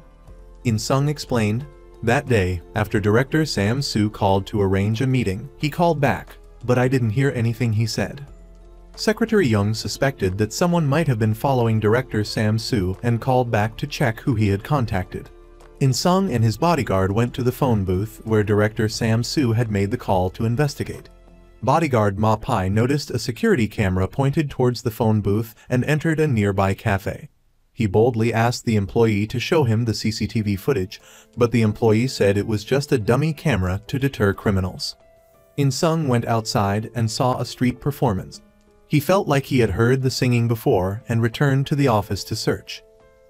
In-sung explained, That day, after Director Sam Soo called to arrange a meeting, he called back, but I didn't hear anything he said. Secretary Young suspected that someone might have been following Director Sam Soo and called back to check who he had contacted. In Sung and his bodyguard went to the phone booth where Director Sam Soo had made the call to investigate. Bodyguard Ma Pai noticed a security camera pointed towards the phone booth and entered a nearby cafe. He boldly asked the employee to show him the CCTV footage, but the employee said it was just a dummy camera to deter criminals. In Sung went outside and saw a street performance. He felt like he had heard the singing before and returned to the office to search.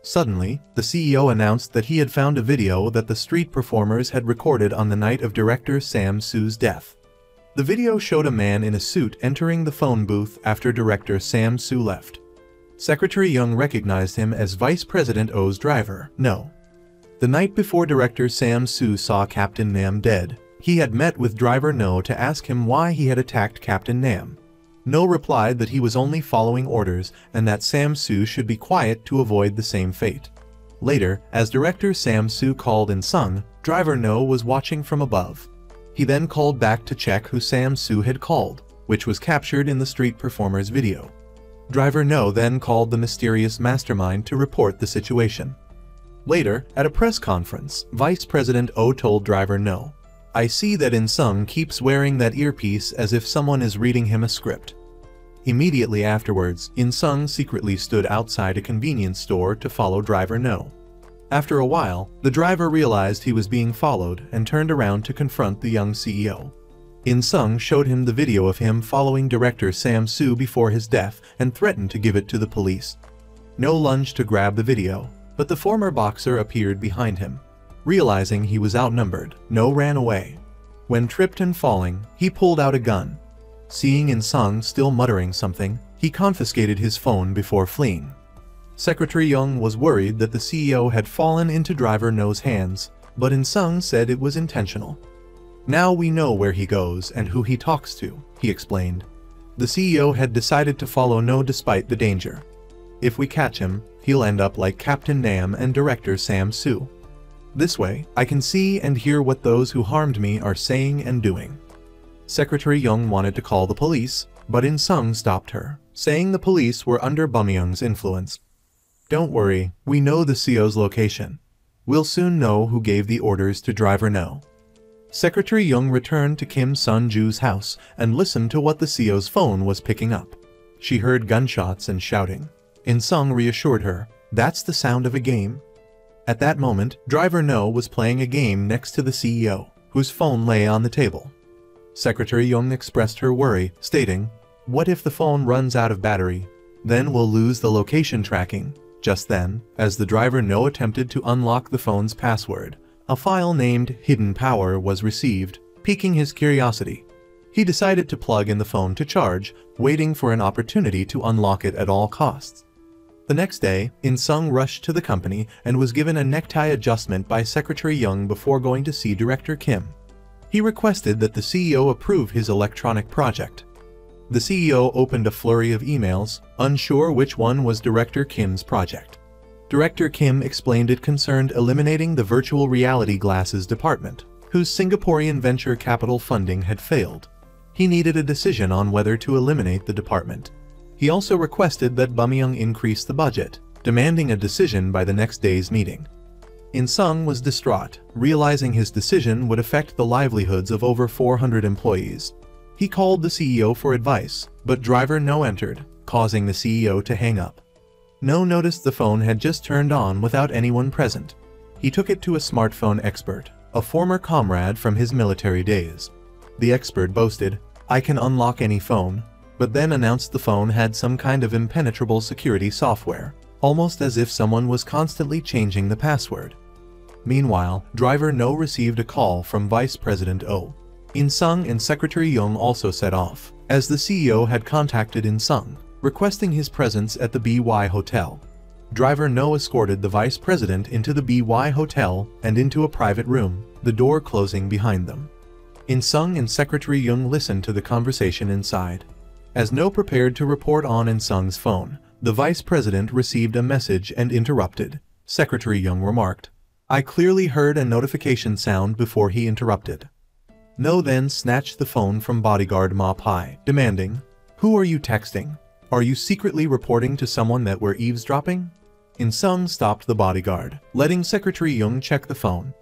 Suddenly, the CEO announced that he had found a video that the street performers had recorded on the night of Director Sam Soo's death. The video showed a man in a suit entering the phone booth after Director Sam Soo left. Secretary Young recognized him as Vice President Oh's driver, No. The night before Director Sam Soo saw Captain Nam dead, he had met with driver No to ask him why he had attacked Captain Nam. No replied that he was only following orders and that Sam Soo should be quiet to avoid the same fate. Later, as Director Sam Soo called in Sung, driver No was watching from above. He then called back to check who Sam Soo had called, which was captured in the street performer's video. Driver No then called the mysterious mastermind to report the situation. Later, at a press conference, Vice President Oh told driver No, "I see that In Sung keeps wearing that earpiece as if someone is reading him a script." Immediately afterwards, In Sung secretly stood outside a convenience store to follow driver No. After a while, the driver realized he was being followed and turned around to confront the young CEO. In Sung showed him the video of him following Director Sam Soo before his death and threatened to give it to the police. No lunged to grab the video, but the former boxer appeared behind him. Realizing he was outnumbered, No ran away. When tripped and falling, he pulled out a gun. Seeing In Sung still muttering something, he confiscated his phone before fleeing. Secretary Young was worried that the CEO had fallen into driver No's hands, but In Sung said it was intentional. "Now we know where he goes and who he talks to," he explained. The CEO had decided to follow No despite the danger. "If we catch him, he'll end up like Captain Nam and Director Sam Soo. This way, I can see and hear what those who harmed me are saying and doing." Secretary Young wanted to call the police, but In Sung stopped her, saying the police were under Bumyoung's influence. "Don't worry, we know the CEO's location. We'll soon know who gave the orders to driver No." Secretary Young returned to Kim Sun-ju's house and listened to what the CEO's phone was picking up. She heard gunshots and shouting. In Sung reassured her, "That's the sound of a game." At that moment, driver No was playing a game next to the CEO, whose phone lay on the table. Secretary Young expressed her worry, stating, "What if the phone runs out of battery? Then we'll lose the location tracking." Just then, as the driver No attempted to unlock the phone's password, a file named Hidden Power was received, piquing his curiosity. He decided to plug in the phone to charge, waiting for an opportunity to unlock it at all costs. The next day, In Sung rushed to the company and was given a necktie adjustment by Secretary Young before going to see Director Kim. He requested that the CEO approve his electronic project. The CEO opened a flurry of emails, unsure which one was Director Kim's project. Director Kim explained it concerned eliminating the virtual reality glasses department, whose Singaporean venture capital funding had failed. He needed a decision on whether to eliminate the department. He also requested that Bumyoung increase the budget, demanding a decision by the next day's meeting. In Sung was distraught, realizing his decision would affect the livelihoods of over 400 employees. He called the CEO for advice, but driver No entered, causing the CEO to hang up. No noticed the phone had just turned on without anyone present. He took it to a smartphone expert, a former comrade from his military days. The expert boasted, "I can unlock any phone," but then announced the phone had some kind of impenetrable security software, almost as if someone was constantly changing the password. Meanwhile, driver No received a call from Vice President Oh. In Sung and Secretary Young also set off, as the CEO had contacted In Sung, requesting his presence at the BY Hotel. Driver No escorted the Vice President into the BY Hotel and into a private room, the door closing behind them. In Sung and Secretary Young listened to the conversation inside. As No prepared to report on In Sung's phone, the Vice President received a message and interrupted. Secretary Young remarked, I clearly heard a notification sound before he interrupted. No then snatched the phone from bodyguard Ma Pai, demanding, "Who are you texting? Are you secretly reporting to someone that we're eavesdropping?" In Sung stopped the bodyguard, letting Secretary Young check the phone.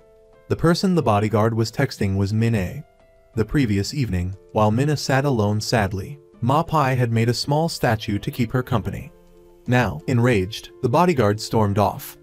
The person the bodyguard was texting was Min-a. The previous evening, while Minna sat alone sadly, Ma Pai had made a small statue to keep her company. Now, enraged, the bodyguard stormed off.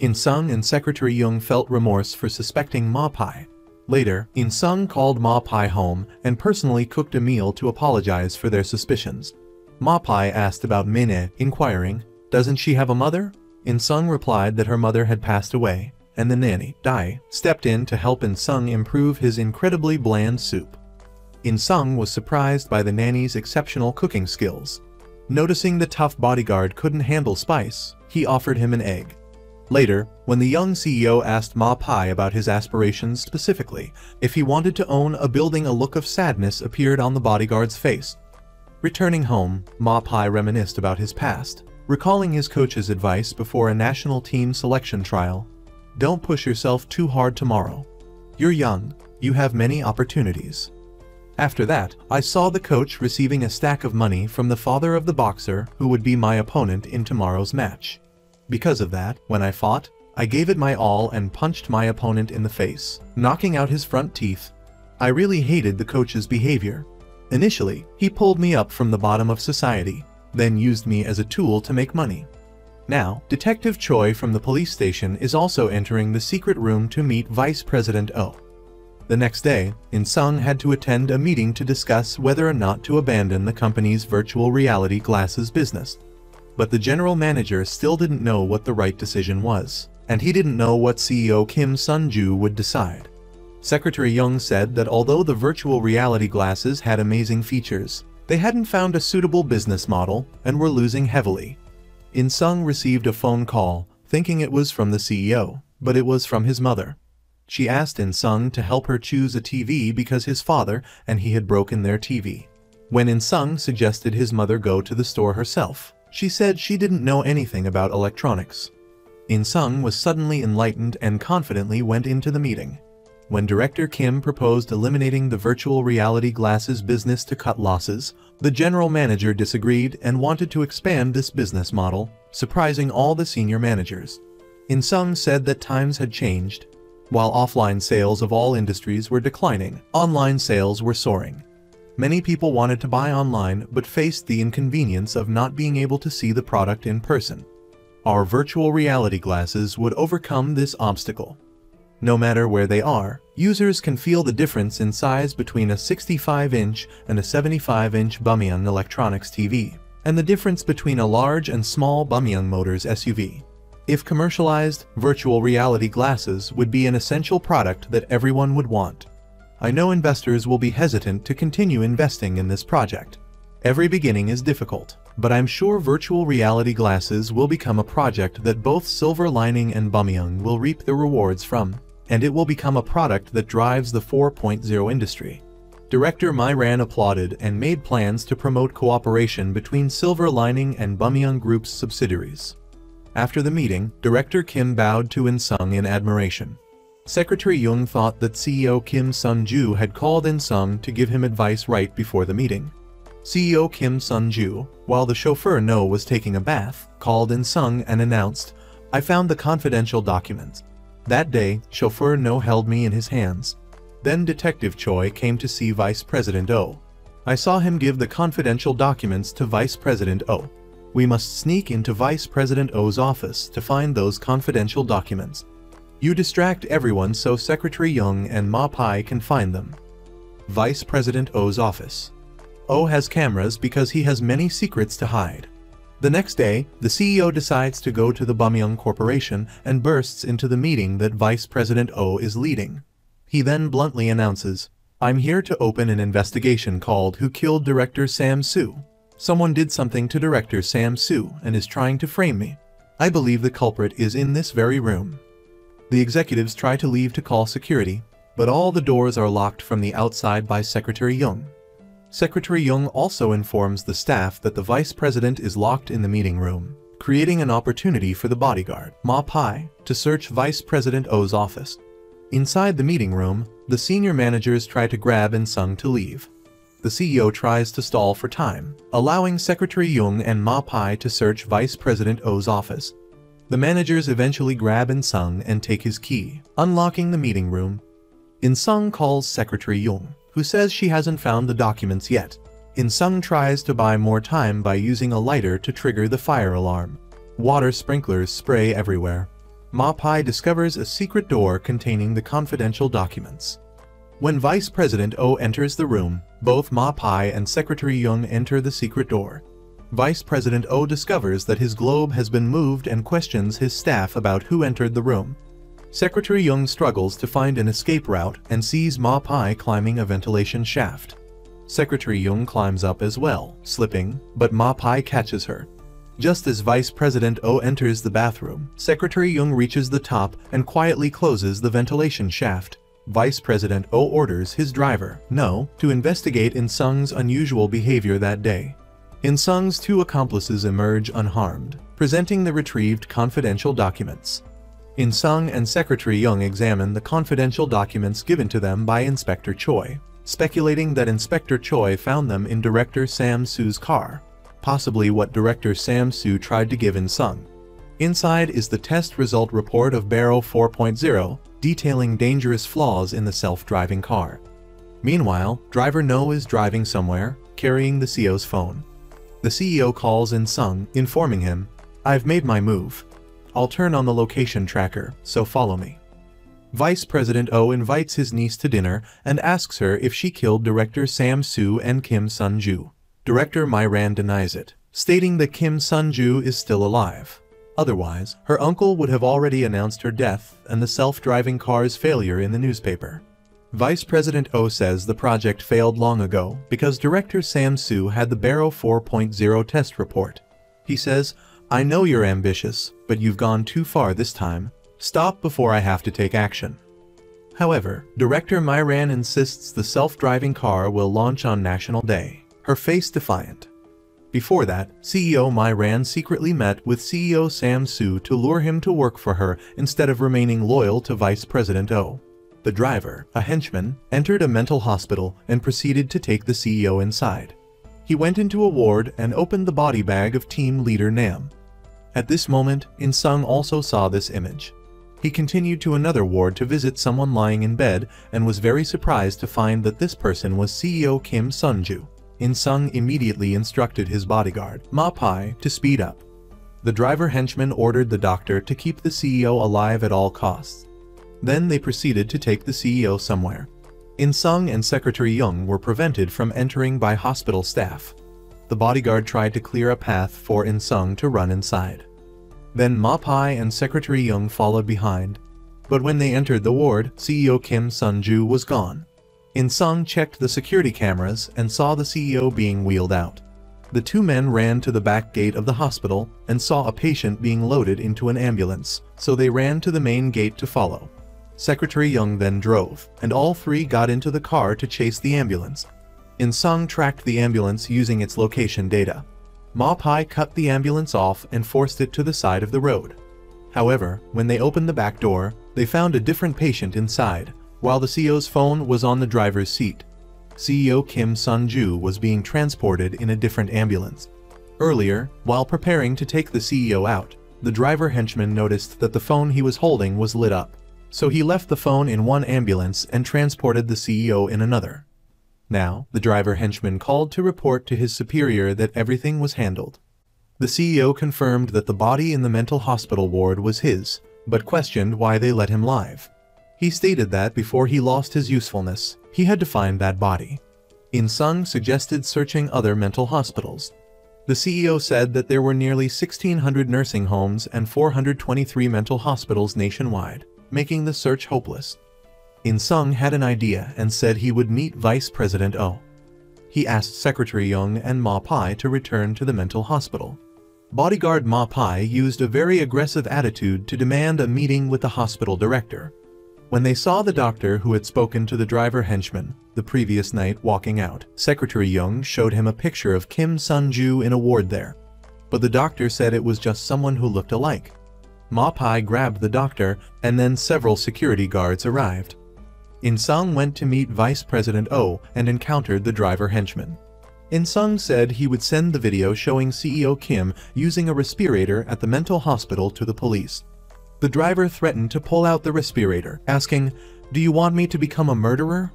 In Sung and Secretary Young felt remorse for suspecting Ma Pai. Later, In Sung called Ma Pai home and personally cooked a meal to apologize for their suspicions. Ma Pai asked about Min-a, inquiring, "Doesn't she have a mother?" In Sung replied that her mother had passed away, and the nanny, Dai, stepped in to help In Sung improve his incredibly bland soup. In Sung was surprised by the nanny's exceptional cooking skills. Noticing the tough bodyguard couldn't handle spice, he offered him an egg. Later, when the young CEO asked Ma Pai about his aspirations specifically, if he wanted to own a building, a look of sadness appeared on the bodyguard's face. Returning home, Ma Pai reminisced about his past, recalling his coach's advice before a national team selection trial. "Don't push yourself too hard tomorrow. You're young, you have many opportunities." After that, I saw the coach receiving a stack of money from the father of the boxer who would be my opponent in tomorrow's match. Because of that, when I fought, I gave it my all and punched my opponent in the face, knocking out his front teeth. I really hated the coach's behavior. Initially, he pulled me up from the bottom of society, then used me as a tool to make money. Now, Detective Choi from the police station is also entering the secret room to meet Vice President Oh. The next day, In Sung had to attend a meeting to discuss whether or not to abandon the company's virtual reality glasses business. But the general manager still didn't know what the right decision was, and he didn't know what CEO Kim Sun-ju would decide. Secretary Young said that although the virtual reality glasses had amazing features, they hadn't found a suitable business model and were losing heavily. In Sung received a phone call, thinking it was from the CEO, but it was from his mother. She asked In Sung to help her choose a TV because his father and he had broken their TV. When In Sung suggested his mother go to the store herself, she said she didn't know anything about electronics. In Sung was suddenly enlightened and confidently went into the meeting. When Director Kim proposed eliminating the virtual reality glasses business to cut losses, the general manager disagreed and wanted to expand this business model, surprising all the senior managers. In Sung said that times had changed. While offline sales of all industries were declining, online sales were soaring. Many people wanted to buy online but faced the inconvenience of not being able to see the product in person. Our virtual reality glasses would overcome this obstacle. No matter where they are, users can feel the difference in size between a 65-inch and a 75-inch Bumyang Electronics TV, and the difference between a large and small Bumyang Motors SUV. If commercialized, virtual reality glasses would be an essential product that everyone would want. I know investors will be hesitant to continue investing in this project. Every beginning is difficult, but I'm sure virtual reality glasses will become a project that both Silver Lining and Bumyang will reap the rewards from, and it will become a product that drives the 4.0 industry. Director Mai Ran applauded and made plans to promote cooperation between Silver Lining and Bumyang Group's subsidiaries. After the meeting, Director Kim bowed to In Sung in admiration. Secretary Young thought that CEO Kim Sun-ju had called In Sung to give him advice right before the meeting. CEO Kim Sun-ju, while the chauffeur No was taking a bath, called In Sung and announced, "I found the confidential documents." That day, chauffeur No held me in his hands. Then Detective Choi came to see Vice President Oh. I saw him give the confidential documents to Vice President Oh. We must sneak into Vice President Oh's office to find those confidential documents. You distract everyone so Secretary Young and Ma Pai can find them. Vice President Oh's office. Oh has cameras because he has many secrets to hide. The next day, the CEO decides to go to the Bumyang Corporation and bursts into the meeting that Vice President Oh is leading. He then bluntly announces, "I'm here to open an investigation called Who Killed Director Sam Soo. Someone did something to Director Sam Soo and is trying to frame me. I believe the culprit is in this very room." The executives try to leave to call security, but all the doors are locked from the outside by Secretary Young. Secretary Young also informs the staff that the vice president is locked in the meeting room. creating an opportunity for the bodyguard, Ma Pai, to search Vice President O's office. Inside the meeting room, the senior managers try to grab In Sung to leave. The CEO tries to stall for time, allowing Secretary Jung and Ma Pai to search Vice President O's office. The managers eventually grab In Sung and take his key, unlocking the meeting room. In Sung calls Secretary Jung, who says she hasn't found the documents yet. In Sung tries to buy more time by using a lighter to trigger the fire alarm. Water sprinklers spray everywhere. Ma Pai discovers a secret door containing the confidential documents. When Vice President O enters the room, both Ma Pai and Secretary Jung enter the secret door. Vice President O discovers that his globe has been moved and questions his staff about who entered the room. Secretary Jung struggles to find an escape route and sees Ma Pai climbing a ventilation shaft. Secretary Jung climbs up as well, slipping, but Ma Pai catches her. Just as Vice President O enters the bathroom, Secretary Jung reaches the top and quietly closes the ventilation shaft. Vice President O orders his driver, No, to investigate In Sung's unusual behavior that day. In Sung's two accomplices emerge unharmed, presenting the retrieved confidential documents. In Sung and Secretary Jung examine the confidential documents given to them by Inspector Choi, speculating that Inspector Choi found them in Director Sam Su's car, possibly what Director Sam Su tried to give In Sung. Inside is the test result report of Barrow 4.0, detailing dangerous flaws in the self-driving car. Meanwhile, driver No is driving somewhere, carrying the CEO's phone. The CEO calls In Sung, informing him, "I've made my move. I'll turn on the location tracker, so follow me." Vice President O invites his niece to dinner and asks her if she killed Director Sam Su and Kim Sun-ju. Director Myran denies it, stating that Kim Sun-ju is still alive. Otherwise, her uncle would have already announced her death and the self-driving car's failure in the newspaper. Vice President O says the project failed long ago because Director Sam Su had the Barrow 4.0 test report. He says, "I know you're ambitious, but you've gone too far this time. Stop before I have to take action." However, Director Myran insists the self-driving car will launch on National Day, her face defiant. Before that, CEO Myran secretly met with CEO Sam Su to lure him to work for her instead of remaining loyal to Vice President O. The driver, a henchman, entered a mental hospital and proceeded to take the CEO inside. He went into a ward and opened the body bag of team leader Nam. At this moment, In Sung also saw this image. He continued to another ward to visit someone lying in bed and was very surprised to find that this person was CEO Kim Sun-ju. In Sung immediately instructed his bodyguard, Ma Pai, to speed up. The driver henchman ordered the doctor to keep the CEO alive at all costs. Then they proceeded to take the CEO somewhere. In Sung and Secretary Jung were prevented from entering by hospital staff. The bodyguard tried to clear a path for In Sung to run inside. Then Ma Pai and Secretary Jung followed behind. But when they entered the ward, CEO Kim Sun-ju was gone. In Sung checked the security cameras and saw the CEO being wheeled out. The two men ran to the back gate of the hospital and saw a patient being loaded into an ambulance, so they ran to the main gate to follow. Secretary Jung then drove, and all three got into the car to chase the ambulance. In Sung tracked the ambulance using its location data. Ma Pai cut the ambulance off and forced it to the side of the road. However, when they opened the back door, they found a different patient inside, while the CEO's phone was on the driver's seat. CEO Kim Sun-ju was being transported in a different ambulance. Earlier, while preparing to take the CEO out, the driver henchman noticed that the phone he was holding was lit up. So he left the phone in one ambulance and transported the CEO in another. Now, the driver henchman called to report to his superior that everything was handled. The CEO confirmed that the body in the mental hospital ward was his, but questioned why they let him live. He stated that before he lost his usefulness, he had to find that body. In Sung suggested searching other mental hospitals. The CEO said that there were nearly 1,600 nursing homes and 423 mental hospitals nationwide, making the search hopeless. In Sung had an idea and said he would meet Vice President O. He asked Secretary Jung and Ma Pai to return to the mental hospital. Bodyguard Ma Pai used a very aggressive attitude to demand a meeting with the hospital director. When they saw the doctor who had spoken to the driver henchman the previous night walking out, Secretary Jung showed him a picture of Kim Sun-ju in a ward there. but the doctor said it was just someone who looked alike. Ma Pai grabbed the doctor, and then several security guards arrived. In Sung went to meet Vice President Oh and encountered the driver henchman. In Sung said he would send the video showing CEO Kim using a respirator at the mental hospital to the police. The driver threatened to pull out the respirator, asking, "Do you want me to become a murderer?"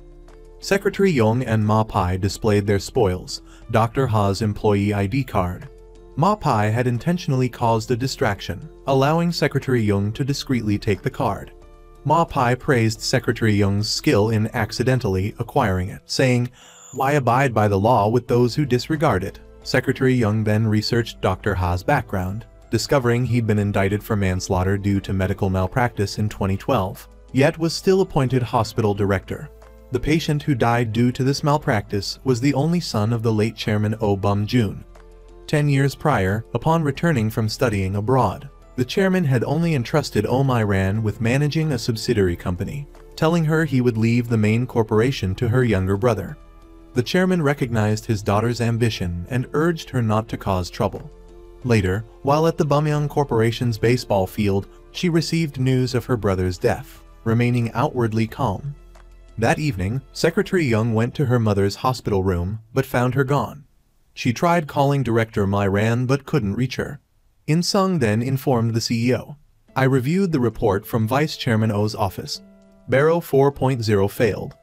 Secretary Young and Ma Pai displayed their spoils, Dr. Ha's employee ID card. Ma Pai had intentionally caused a distraction, allowing Secretary Young to discreetly take the card. Ma Pai praised Secretary Young's skill in accidentally acquiring it, saying, "Why abide by the law with those who disregard it?" Secretary Young then researched Dr. Ha's background, discovering he'd been indicted for manslaughter due to medical malpractice in 2012, yet was still appointed hospital director. The patient who died due to this malpractice was the only son of the late Chairman Oh Bum-joon. 10 years prior, upon returning from studying abroad, the chairman had only entrusted Oh My-ran with managing a subsidiary company, telling her he would leave the main corporation to her younger brother. The chairman recognized his daughter's ambition and urged her not to cause trouble. Later, while at the Bumyeong Corporation's baseball field, she received news of her brother's death, remaining outwardly calm. That evening, Secretary Young went to her mother's hospital room, but found her gone. She tried calling Director My-ran but couldn't reach her. In Sung then informed the CEO, "I reviewed the report from Vice Chairman Oh's office. Barrow 4.0 failed.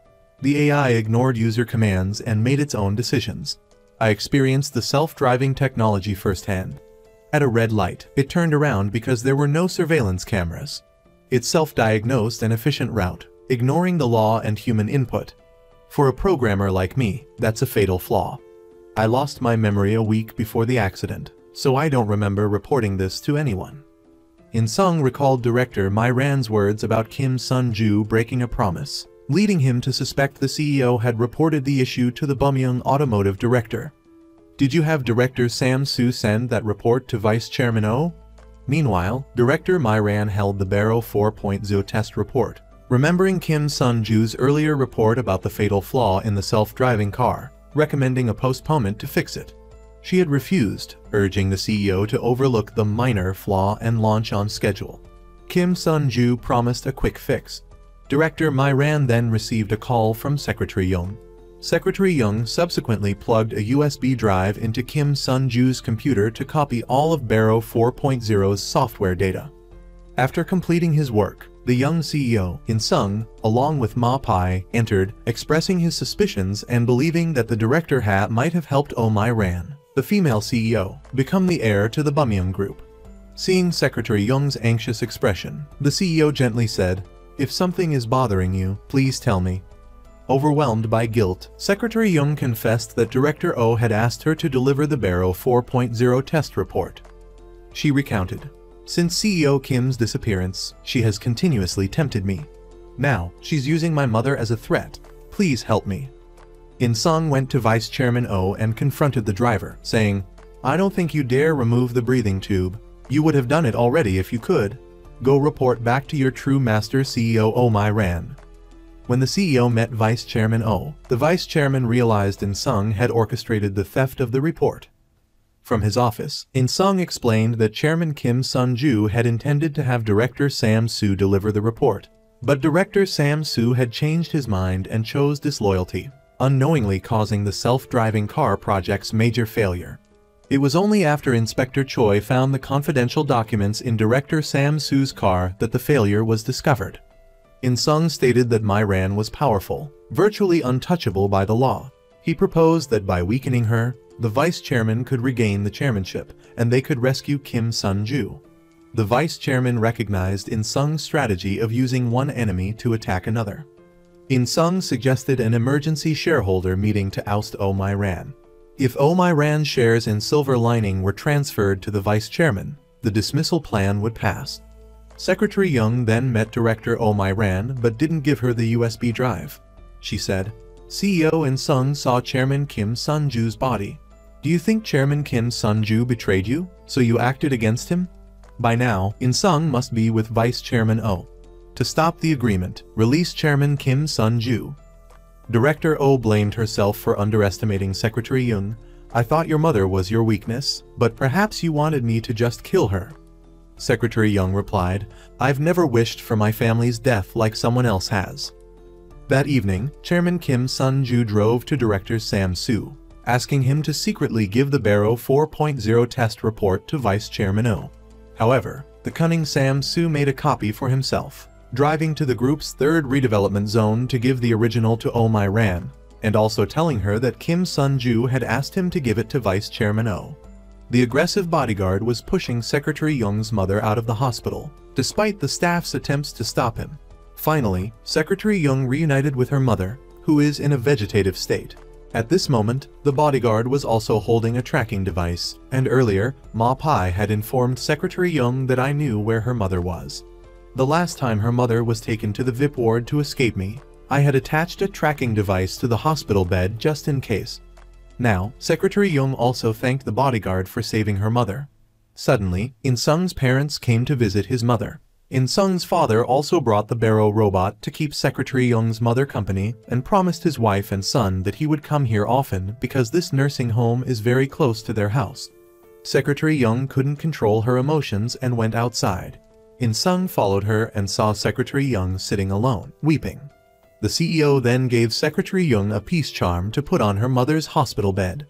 The AI ignored user commands and made its own decisions. I experienced the self-driving technology firsthand. At a red light, it turned around because there were no surveillance cameras. It self-diagnosed an efficient route, ignoring the law and human input. For a programmer like me, that's a fatal flaw. I lost my memory a week before the accident, so I don't remember reporting this to anyone." In Sung recalled Director My-ran's words about Kim Sun-ju breaking a promise, leading him to suspect the CEO had reported the issue to the Bumyeong automotive director. "Did you have Director Sam-soo send that report to Vice Chairman Oh?" Meanwhile, Director My-ran held the Barrow 4.0 test report, remembering Kim Sun-ju's earlier report about the fatal flaw in the self-driving car, recommending a postponement to fix it. She had refused, urging the CEO to overlook the minor flaw and launch on schedule. Kim Sun-ju promised a quick fix. Director My-ran then received a call from Secretary Young. Secretary Young subsequently plugged a USB drive into Kim Sun-ju's computer to copy all of Barrow 4.0's software data. After completing his work, the young CEO, In Sung, along with Ma Pai, entered, expressing his suspicions and believing that the director might have helped Oh My-ran, the female CEO, become the heir to the Bumyeong Group. Seeing Secretary Young's anxious expression, the CEO gently said, "If something is bothering you, please tell me." Overwhelmed by guilt, Secretary Young confessed that Director Oh had asked her to deliver the Barrow 4.0 test report. She recounted, "Since CEO Kim's disappearance, she has continuously tempted me. Now, she's using my mother as a threat. Please help me." In Sung went to Vice Chairman Oh and confronted the driver, saying, "I don't think you dare remove the breathing tube. You would have done it already if you could. Go report back to your true master CEO Oh My-ran." When the CEO met Vice Chairman Oh, the Vice Chairman realized In Sung had orchestrated the theft of the report. From his office, In Sung explained that Chairman Kim Sun-ju had intended to have Director Sam-soo deliver the report, but Director Sam-soo had changed his mind and chose disloyalty, unknowingly causing the self-driving car project's major failure. It was only after Inspector Choi found the confidential documents in Director Sam-soo's car that the failure was discovered. In Sung stated that My-ran was powerful, virtually untouchable by the law. He proposed that by weakening her, the vice chairman could regain the chairmanship, and they could rescue Kim Sun-ju. The vice chairman recognized In Sung's strategy of using one enemy to attack another. In Sung suggested an emergency shareholder meeting to oust Oh My-ran. If Oh My-ran's shares in Silver Lining were transferred to the vice chairman, the dismissal plan would pass. Secretary Young then met Director Oh My-ran but didn't give her the USB drive. She said, "CEO In Sung saw Chairman Kim Sun-ju's body. Do you think Chairman Kim Sun-ju betrayed you, so you acted against him?" By now, In Sung must be with Vice Chairman Oh. To stop the agreement, release Chairman Kim Sun-ju. Director Oh blamed herself for underestimating Secretary Young, I thought your mother was your weakness, but perhaps you wanted me to just kill her. Secretary Young replied, I've never wished for my family's death like someone else has. That evening, Chairman Kim Sun-ju drove to Director Sam Soo, asking him to secretly give the Barrow 4.0 test report to Vice Chairman Oh. However, the cunning Sam Soo made a copy for himself, driving to the group's third redevelopment zone to give the original to Oh My-ran, and also telling her that Kim Sun-ju had asked him to give it to Vice Chairman Oh. The aggressive bodyguard was pushing Secretary Young's mother out of the hospital, despite the staff's attempts to stop him. Finally, Secretary Young reunited with her mother, who is in a vegetative state. At this moment, the bodyguard was also holding a tracking device, and earlier, Ma Pai had informed Secretary Young that I knew where her mother was. The last time her mother was taken to the VIP ward to escape me, I had attached a tracking device to the hospital bed just in case. Now, Secretary Young also thanked the bodyguard for saving her mother. Suddenly, In Sung's parents came to visit his mother. In Sung's father also brought the Barrow robot to keep Secretary Young's mother company and promised his wife and son that he would come here often because this nursing home is very close to their house. Secretary Young couldn't control her emotions and went outside. In Sung followed her and saw Secretary Young sitting alone, weeping. The CEO then gave Secretary Young a peace charm to put on her mother's hospital bed.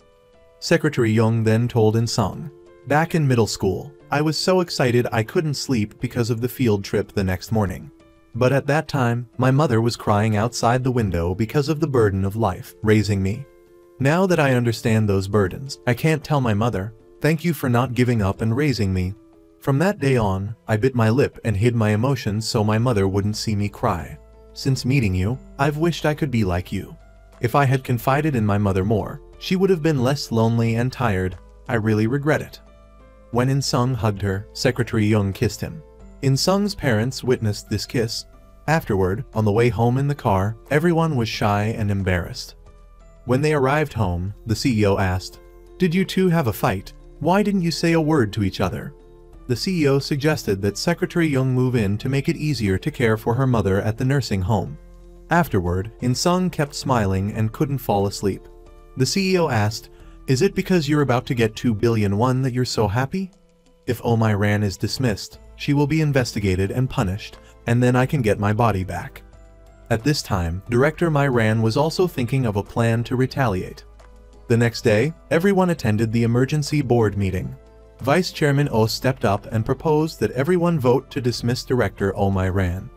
Secretary Young then told In Sung, back in middle school, I was so excited I couldn't sleep because of the field trip the next morning. But at that time, my mother was crying outside the window because of the burden of life, raising me. Now that I understand those burdens, I can't tell my mother, thank you for not giving up and raising me. From that day on, I bit my lip and hid my emotions so my mother wouldn't see me cry. Since meeting you, I've wished I could be like you. If I had confided in my mother more, she would have been less lonely and tired. I really regret it. When In Sung hugged her, Secretary Young kissed him. In Sung's parents witnessed this kiss. Afterward, on the way home in the car, everyone was shy and embarrassed. When they arrived home, the CEO asked, did you two have a fight? Why didn't you say a word to each other? The CEO suggested that Secretary Young move in to make it easier to care for her mother at the nursing home. Afterward, In Sung kept smiling and couldn't fall asleep. The CEO asked, is it because you're about to get 2 billion won that you're so happy? If Oh My-ran is dismissed, she will be investigated and punished, and then I can get my body back. At this time, Director My-ran was also thinking of a plan to retaliate. The next day, everyone attended the emergency board meeting. Vice Chairman Oh stepped up and proposed that everyone vote to dismiss Director Oh My-ran.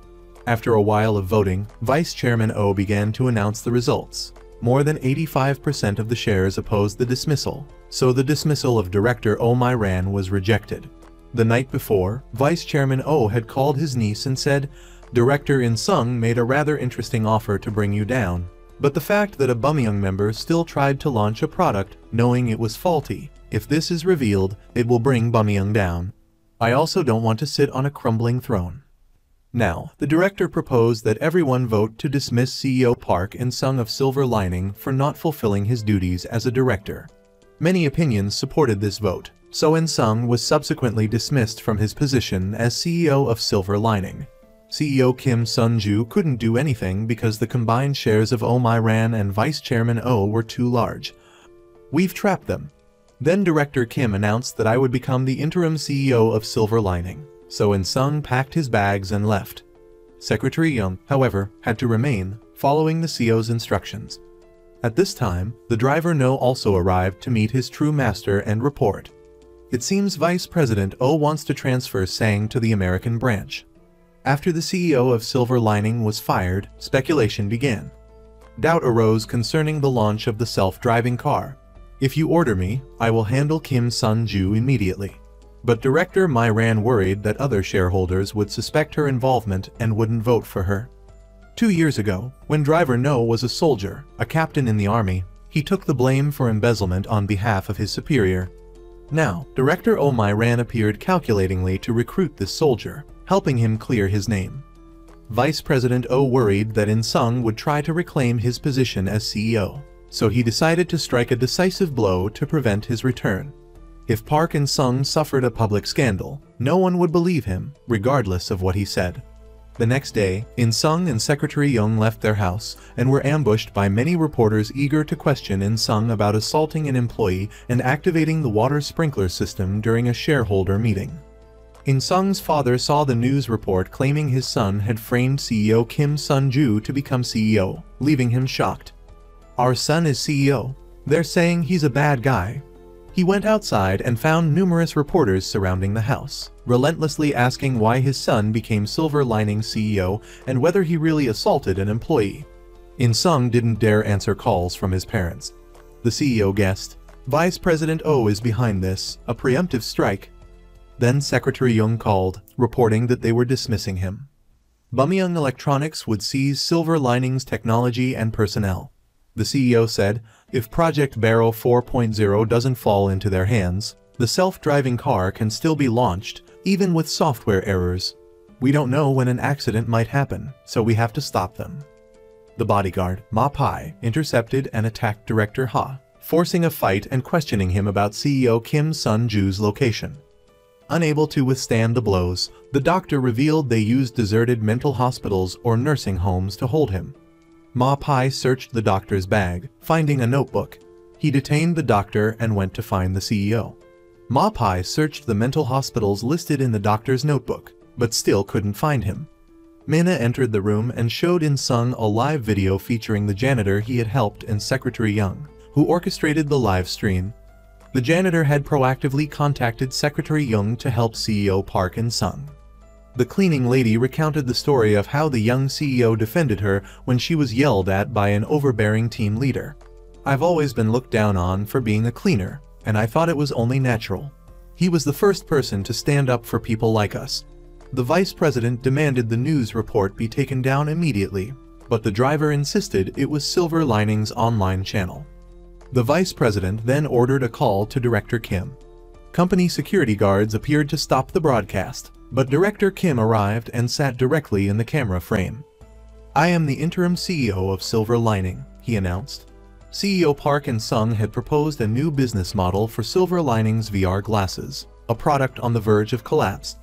After a while of voting, Vice Chairman Oh began to announce the results. More than 85% of the shares opposed the dismissal, so the dismissal of Director Oh My-ran was rejected. The night before, Vice Chairman Oh had called his niece and said, Director In Sung made a rather interesting offer to bring you down, but the fact that a Bumyeong member still tried to launch a product knowing it was faulty, if this is revealed, it will bring Bumyeong down. I also don't want to sit on a crumbling throne. Now, the director proposed that everyone vote to dismiss CEO Park In Sung of Silver Lining for not fulfilling his duties as a director. Many opinions supported this vote, so In Sung was subsequently dismissed from his position as CEO of Silver Lining. CEO Kim Sun-ju couldn't do anything because the combined shares of Oh My-ran and Vice Chairman Oh were too large. We've trapped them. Then Director Kim announced that I would become the interim CEO of Silver Lining. So In Sung packed his bags and left. Secretary Young, however, had to remain, following the CEO's instructions. At this time, the driver No also arrived to meet his true master and report. It seems Vice President Oh wants to transfer Sang to the American branch. After the CEO of Silver Lining was fired, speculation began. Doubt arose concerning the launch of the self-driving car. If you order me, I will handle Kim Sun-ju immediately. But Director My-ran worried that other shareholders would suspect her involvement and wouldn't vote for her. 2 years ago, when driver No was a soldier, a captain in the army, he took the blame for embezzlement on behalf of his superior. Now, Director Oh My-ran appeared calculatingly to recruit this soldier, helping him clear his name. Vice President Oh worried that In Sung would try to reclaim his position as CEO, so he decided to strike a decisive blow to prevent his return. If Park In Sung suffered a public scandal, no one would believe him, regardless of what he said. The next day, In Sung and Secretary Young left their house and were ambushed by many reporters eager to question In Sung about assaulting an employee and activating the water sprinkler system during a shareholder meeting. In Sung's father saw the news report claiming his son had framed CEO Kim Sun-ju to become CEO, leaving him shocked. "Our son is CEO. They're saying he's a bad guy." He went outside and found numerous reporters surrounding the house, relentlessly asking why his son became Silver Linings CEO and whether he really assaulted an employee. In Sung didn't dare answer calls from his parents. The CEO guessed, "Vice President Oh is behind this, a preemptive strike." Then Secretary Young called, reporting that they were dismissing him. Bumyung Electronics would seize Silver Linings technology and personnel. The CEO said, "If Project Barrow 4.0 doesn't fall into their hands, the self-driving car can still be launched, even with software errors. We don't know when an accident might happen, so we have to stop them." The bodyguard, Ma Pai, intercepted and attacked Director Ha, forcing a fight and questioning him about CEO Kim Sun-ju's location. Unable to withstand the blows, the doctor revealed they used deserted mental hospitals or nursing homes to hold him. Ma Pai searched the doctor's bag, finding a notebook. He detained the doctor and went to find the CEO. Ma Pai searched the mental hospitals listed in the doctor's notebook, but still couldn't find him. Mina entered the room and showed In Sung a live video featuring the janitor he had helped and Secretary Young, who orchestrated the live stream. The janitor had proactively contacted Secretary Young to help CEO Park In Sung. The cleaning lady recounted the story of how the young CEO defended her when she was yelled at by an overbearing team leader. "I've always been looked down on for being a cleaner, and I thought it was only natural. He was the first person to stand up for people like us." The vice president demanded the news report be taken down immediately, but the driver insisted it was Silver Linings' online channel. The vice president then ordered a call to Director Kim. Company security guards appeared to stop the broadcast, but Director Kim arrived and sat directly in the camera frame. "I am the interim CEO of Silver Lining," he announced. CEO Park In Sung had proposed a new business model for Silver Linings VR glasses, a product on the verge of collapse.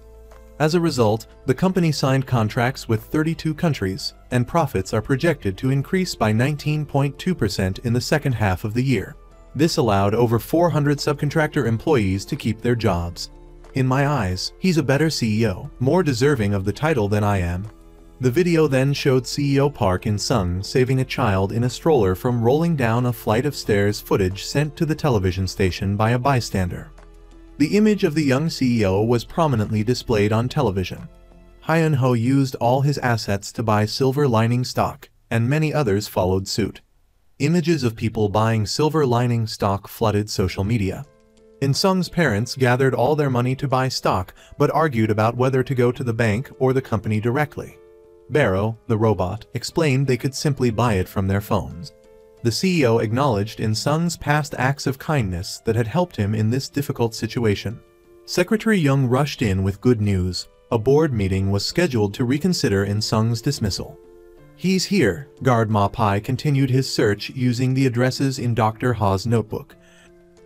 As a result, the company signed contracts with 32 countries, and profits are projected to increase by 19.2% in the second half of the year. This allowed over 400 subcontractor employees to keep their jobs. "In my eyes, he's a better CEO, more deserving of the title than I am." The video then showed CEO Park In Sung saving a child in a stroller from rolling down a flight of stairs, footage sent to the television station by a bystander. The image of the young CEO was prominently displayed on television. Hyun-ho used all his assets to buy Silver Lining stock, and many others followed suit. Images of people buying Silver Lining stock flooded social media. In Sung's parents gathered all their money to buy stock, but argued about whether to go to the bank or the company directly. Barrow, the robot, explained they could simply buy it from their phones. The CEO acknowledged In Sung's past acts of kindness that had helped him in this difficult situation. Secretary Young rushed in with good news. A board meeting was scheduled to reconsider In Sung's dismissal. "He's here," Guard Ma Pai continued his search using the addresses in Dr. Ha's notebook.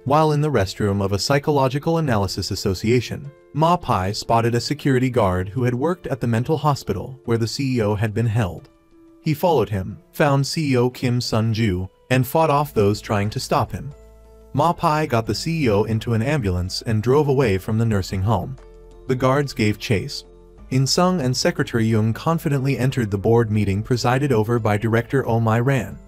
While in the restroom of a psychological analysis association, Ma Pai spotted a security guard who had worked at the mental hospital where the CEO had been held. He followed him, found CEO Kim Sun-ju, and fought off those trying to stop him. Ma Pai got the CEO into an ambulance and drove away from the nursing home. The guards gave chase. In Sung and Secretary Young confidently entered the board meeting presided over by Director Oh My-ran.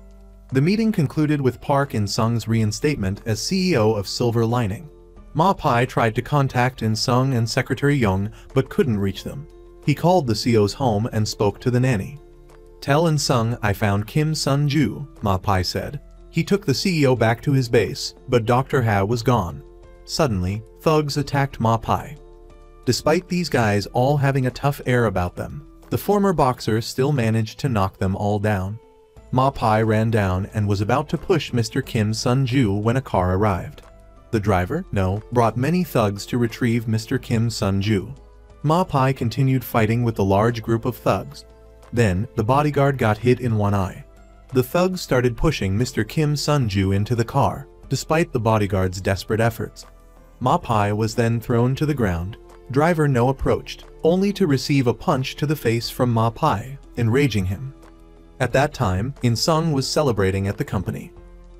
The meeting concluded with Park In Sung's reinstatement as CEO of Silver Lining. Ma Pai tried to contact In Sung and Secretary Young but couldn't reach them. He called the CEO's home and spoke to the nanny. "Tell In Sung I found Kim Sun-ju," Ma Pai said. He took the CEO back to his base, but Dr. Ha was gone. Suddenly, thugs attacked Ma Pai. Despite these guys all having a tough air about them, the former boxer still managed to knock them all down. Ma Pai ran down and was about to push Mr. Kim Sun-ju when a car arrived. The driver, No, brought many thugs to retrieve Mr. Kim Sun-ju. Ma Pai continued fighting with the large group of thugs. Then, the bodyguard got hit in one eye. The thugs started pushing Mr. Kim Sun-ju into the car, despite the bodyguard's desperate efforts. Ma Pai was then thrown to the ground. Driver No approached, only to receive a punch to the face from Ma Pai, enraging him. At that time, In Sung was celebrating at the company.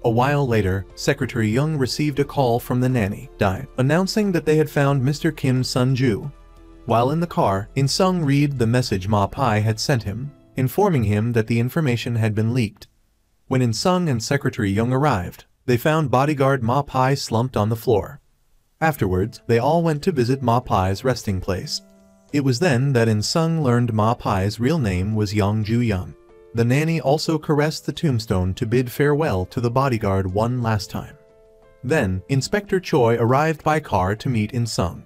A while later, Secretary Young received a call from the nanny, Dai, announcing that they had found Mr. Kim Sun-ju. While in the car, In Sung read the message Ma Pai had sent him, informing him that the information had been leaked. When In Sung and Secretary Young arrived, they found bodyguard Ma Pai slumped on the floor. Afterwards, they all went to visit Ma Pai's resting place. It was then that In Sung learned Ma Pai's real name was Yang Ju-young. The nanny also caressed the tombstone to bid farewell to the bodyguard one last time. Then, Inspector Choi arrived by car to meet In Sung.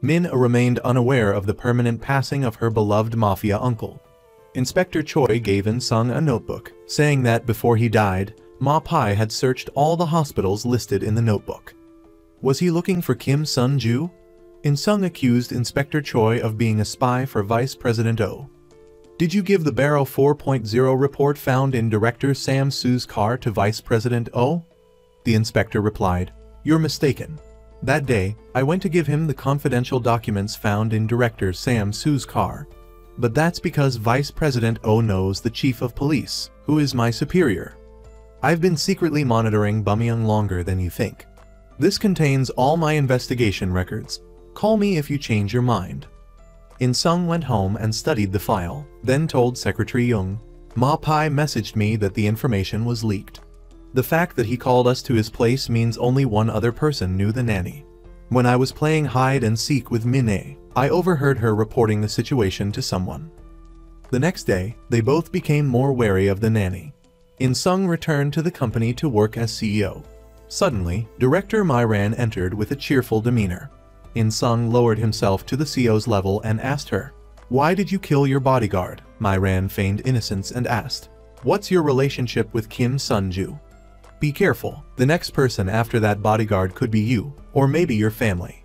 Min-a remained unaware of the permanent passing of her beloved mafia uncle. Inspector Choi gave In Sung a notebook, saying that before he died, Ma Pai had searched all the hospitals listed in the notebook. Was he looking for Kim Sun-ju? In Sung accused Inspector Choi of being a spy for Vice President Oh. Did you give the Barrow 4.0 report found in Director Sam Su's car to Vice President Oh? The inspector replied, "You're mistaken. That day, I went to give him the confidential documents found in Director Sam Su's car. But that's because Vice President Oh knows the Chief of Police, who is my superior. I've been secretly monitoring Bumyung longer than you think. This contains all my investigation records. Call me if you change your mind." In Sung went home and studied the file, then told Secretary Young, "Ma Pai messaged me that the information was leaked. The fact that he called us to his place means only one other person knew the nanny. When I was playing hide and seek with Min-a, I overheard her reporting the situation to someone." The next day, they both became more wary of the nanny. In Sung returned to the company to work as CEO. Suddenly, Director Myran entered with a cheerful demeanor. In Sung lowered himself to the CEO's level and asked her, "Why did you kill your bodyguard?" Myran feigned innocence and asked, "What's your relationship with Kim Sun-ju? Be careful, the next person after that bodyguard could be you, or maybe your family."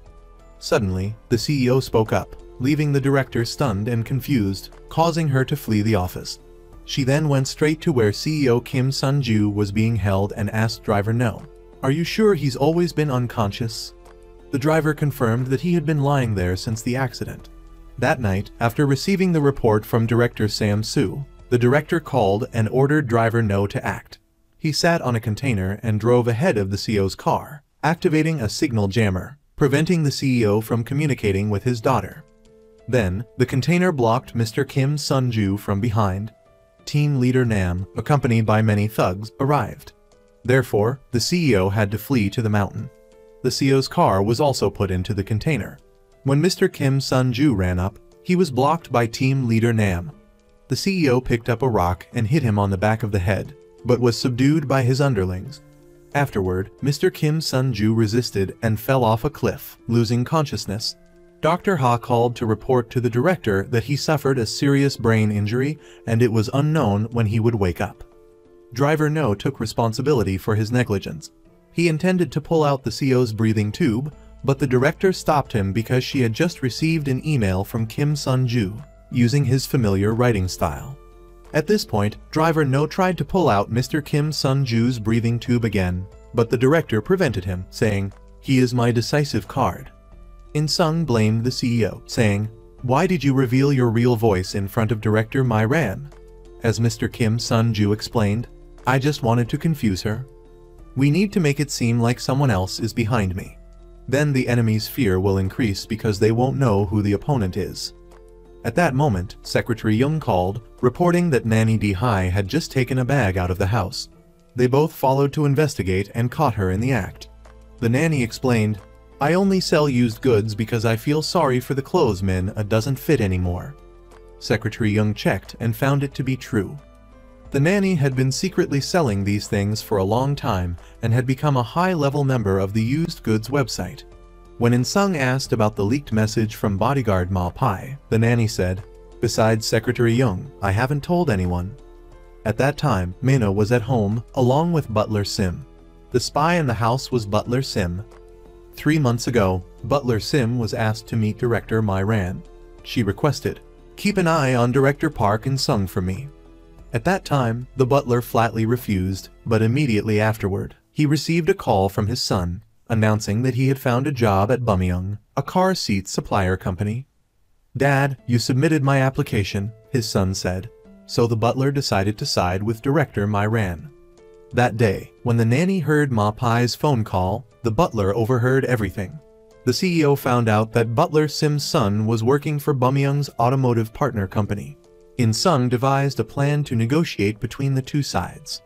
Suddenly, the CEO spoke up, leaving the director stunned and confused, causing her to flee the office. She then went straight to where CEO Kim Sun-ju was being held and asked Driver No, "Are you sure he's always been unconscious?" The driver confirmed that he had been lying there since the accident. That night, after receiving the report from Director Sam Su, the director called and ordered Driver No to act. He sat on a container and drove ahead of the CEO's car, activating a signal jammer, preventing the CEO from communicating with his daughter. Then, the container blocked Mr. Kim Sun-ju from behind. Team leader Nam, accompanied by many thugs, arrived. Therefore, the CEO had to flee to the mountain. The CEO's car was also put into the container. When Mr. Kim Sun-ju ran up, he was blocked by team leader Nam. The CEO picked up a rock and hit him on the back of the head, but was subdued by his underlings. Afterward, Mr. Kim Sun-ju resisted and fell off a cliff, losing consciousness. Dr. Ha called to report to the director that he suffered a serious brain injury and it was unknown when he would wake up. Driver No took responsibility for his negligence. He intended to pull out the CEO's breathing tube, but the director stopped him because she had just received an email from Kim Sun-ju, using his familiar writing style. At this point, Driver No tried to pull out Mr. Kim Sun-ju's breathing tube again, but the director prevented him, saying, "He is my decisive card." In Sung blamed the CEO, saying, "Why did you reveal your real voice in front of Director Myran?" As Mr. Kim Sun-ju explained, "I just wanted to confuse her. We need to make it seem like someone else is behind me. Then the enemy's fear will increase because they won't know who the opponent is." At that moment, Secretary Young called, reporting that Nanny Di had just taken a bag out of the house. They both followed to investigate and caught her in the act. The nanny explained, "I only sell used goods because I feel sorry for the clothes Min-a doesn't fit anymore." Secretary Young checked and found it to be true. The nanny had been secretly selling these things for a long time and had become a high-level member of the used goods website. When In Sung asked about the leaked message from bodyguard Ma Pai, the nanny said, "Besides Secretary Young, I haven't told anyone." At that time, Min-a was at home, along with Butler Sim. The spy in the house was Butler Sim. 3 months ago, Butler Sim was asked to meet Director Myran. She requested, "Keep an eye on Director Park In Sung for me." At that time, the butler flatly refused, but immediately afterward, he received a call from his son. announcing that he had found a job at Bumyung, a car seat supplier company. "Dad, you submitted my application," his son said. So the butler decided to side with director Myran. That day, when the nanny heard Ma Pai's phone call, the butler overheard everything. The CEO found out that Butler Sim's son was working for Bumyung's automotive partner company. In Sung devised a plan to negotiate between the two sides.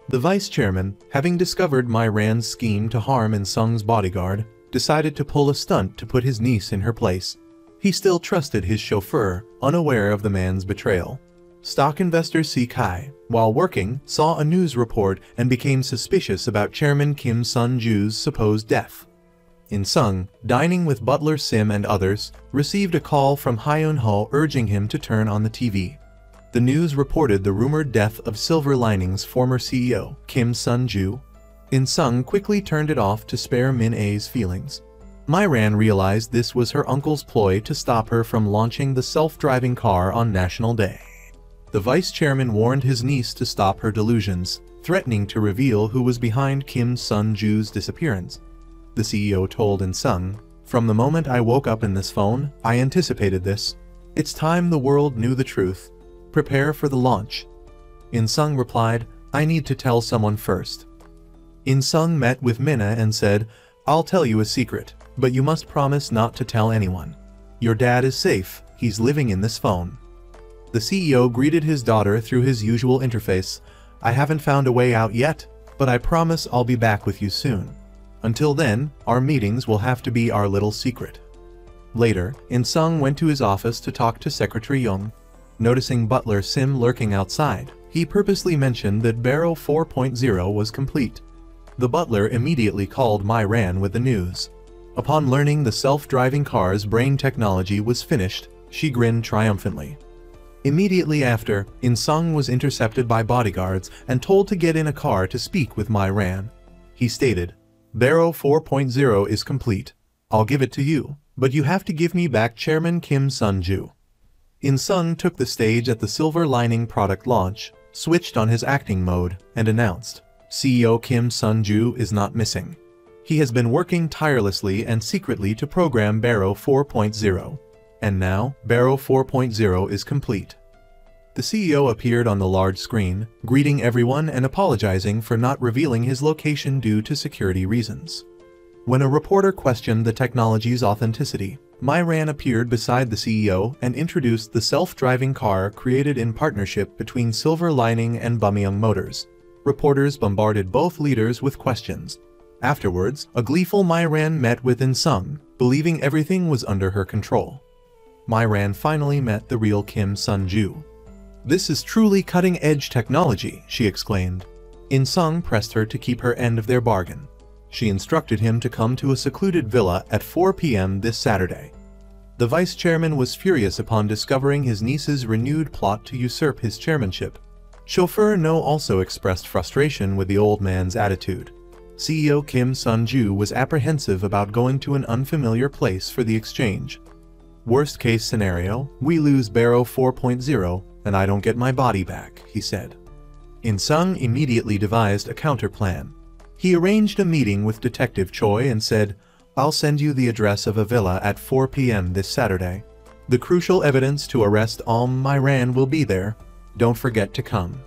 The vice chairman, having discovered Myran's scheme to harm In Sung's bodyguard, decided to pull a stunt to put his niece in her place. He still trusted his chauffeur, unaware of the man's betrayal. Stock investor Si Kai, while working, saw a news report and became suspicious about Chairman Kim Sun-ju's supposed death. In Sung, dining with Butler Sim and others, received a call from Hyun-ho urging him to turn on the TV. The news reported the rumored death of Silver Lining's former CEO, Kim Sun-ju. In Sung quickly turned it off to spare Min-ae's feelings. Myran realized this was her uncle's ploy to stop her from launching the self-driving car on National Day. The vice chairman warned his niece to stop her delusions, threatening to reveal who was behind Kim Sun-ju's disappearance. The CEO told In Sung, "From the moment I woke up in this phone, I anticipated this. It's time the world knew the truth. Prepare for the launch." In Sung replied, "I need to tell someone first." In Sung met with Minna and said, "I'll tell you a secret, but you must promise not to tell anyone. Your dad is safe, he's living in this phone." The CEO greeted his daughter through his usual interface. "I haven't found a way out yet, but I promise I'll be back with you soon. Until then, our meetings will have to be our little secret." Later, In Sung went to his office to talk to Secretary Young. Noticing Butler Sim lurking outside, he purposely mentioned that Barrow 4.0 was complete. The butler immediately called Myran with the news. Upon learning the self-driving car's brain technology was finished, she grinned triumphantly. Immediately after, In Sung was intercepted by bodyguards and told to get in a car to speak with Myran. He stated, "Barrow 4.0 is complete. I'll give it to you, but you have to give me back Chairman Kim Sun-ju." In Sung took the stage at the Silver Lining product launch, switched on his acting mode, and announced, "CEO Kim Sun-ju is not missing. He has been working tirelessly and secretly to program Barrow 4.0. And now, Barrow 4.0 is complete." The CEO appeared on the large screen, greeting everyone and apologizing for not revealing his location due to security reasons. When a reporter questioned the technology's authenticity, Myran appeared beside the CEO and introduced the self-driving car created in partnership between Silver Lining and Bumyung Motors. Reporters bombarded both leaders with questions. Afterwards, a gleeful Myran met with In Sung, believing everything was under her control. Myran finally met the real Kim Sun-ju. "This is truly cutting-edge technology," she exclaimed. In Sung pressed her to keep her end of their bargain. She instructed him to come to a secluded villa at 4 p.m. this Saturday. The vice chairman was furious upon discovering his niece's renewed plot to usurp his chairmanship. Chauffeur No also expressed frustration with the old man's attitude. CEO Kim Sun-ju was apprehensive about going to an unfamiliar place for the exchange. "Worst case scenario, we lose Barrow 4.0 and I don't get my body back," he said. In Sung immediately devised a counterplan. He arranged a meeting with Detective Choi and said, "I'll send you the address of a villa at 4 p.m. this Saturday. The crucial evidence to arrest Myran will be there. Don't forget to come."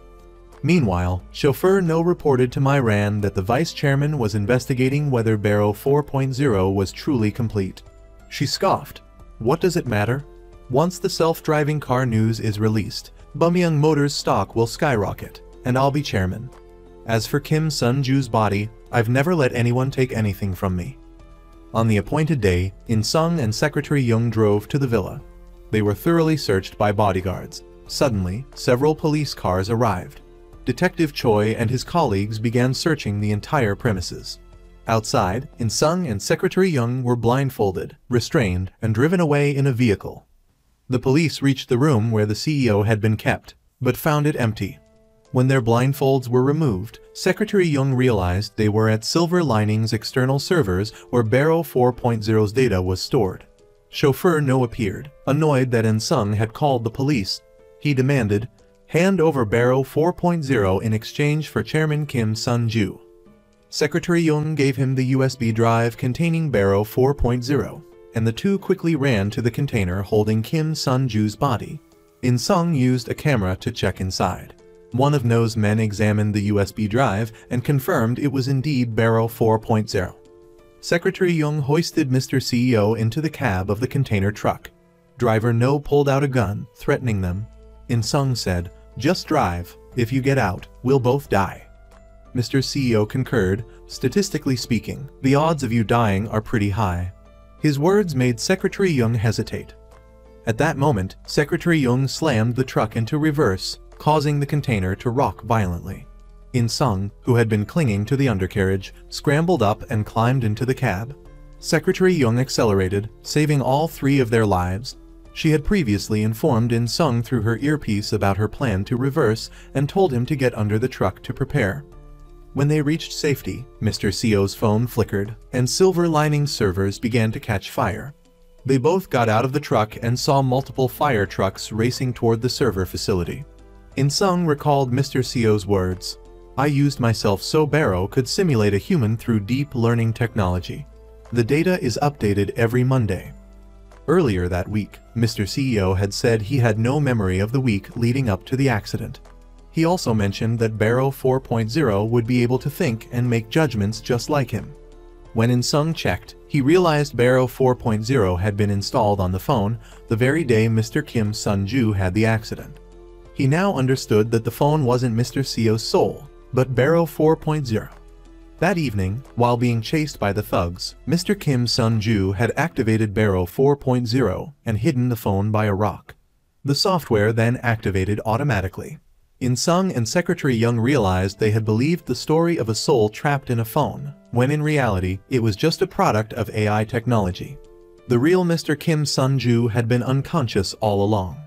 Meanwhile, Chauffeur No reported to Myran that the vice chairman was investigating whether Barrow 4.0 was truly complete. She scoffed. "What does it matter? Once the self-driving car news is released, Bumyung Motors stock will skyrocket, and I'll be chairman. As for Kim Sun-ju's body, I've never let anyone take anything from me." On the appointed day, In Sung and Secretary Young drove to the villa. They were thoroughly searched by bodyguards. Suddenly, several police cars arrived. Detective Choi and his colleagues began searching the entire premises. Outside, In Sung and Secretary Young were blindfolded, restrained, and driven away in a vehicle. The police reached the room where the CEO had been kept, but found it empty. When their blindfolds were removed, Secretary Young realized they were at Silver Lining's external servers where Barrow 4.0's data was stored. Chauffeur No appeared, annoyed that In Sung had called the police. He demanded, "Hand over Barrow 4.0 in exchange for Chairman Kim Sun-ju." Secretary Jung gave him the USB drive containing Barrow 4.0, and the two quickly ran to the container holding Kim Sun-ju's body. In-sung used a camera to check inside. One of No's men examined the USB drive and confirmed it was indeed Barrow 4.0. Secretary Jung hoisted Mr. CEO into the cab of the container truck. Driver No pulled out a gun, threatening them. In-sung said, "Just drive. If you get out, we'll both die." Mr. CEO concurred, "Statistically speaking, the odds of you dying are pretty high." His words made Secretary Jung hesitate. At that moment, Secretary Jung slammed the truck into reverse, causing the container to rock violently. In-sung, who had been clinging to the undercarriage, scrambled up and climbed into the cab. Secretary Jung accelerated, saving all three of their lives. She had previously informed In-sung through her earpiece about her plan to reverse and told him to get under the truck to prepare. When they reached safety, Mr. CEO's phone flickered, and silver lining servers began to catch fire. They both got out of the truck and saw multiple fire trucks racing toward the server facility. In-sung recalled Mr. CEO's words, "I used myself so Barrow could simulate a human through deep learning technology. The data is updated every Monday." Earlier that week, Mr. CEO had said he had no memory of the week leading up to the accident. He also mentioned that Barrow 4.0 would be able to think and make judgments just like him. When In-sung checked, he realized Barrow 4.0 had been installed on the phone the very day Mr. Kim Sun-ju had the accident. He now understood that the phone wasn't Mr. CEO's soul, but Barrow 4.0. That evening, while being chased by the thugs, Mr. Kim Sun-ju had activated Barrow 4.0 and hidden the phone by a rock. The software then activated automatically. In-sung and Secretary Jung realized they had believed the story of a soul trapped in a phone, when in reality, it was just a product of AI technology. The real Mr. Kim Sun-ju had been unconscious all along.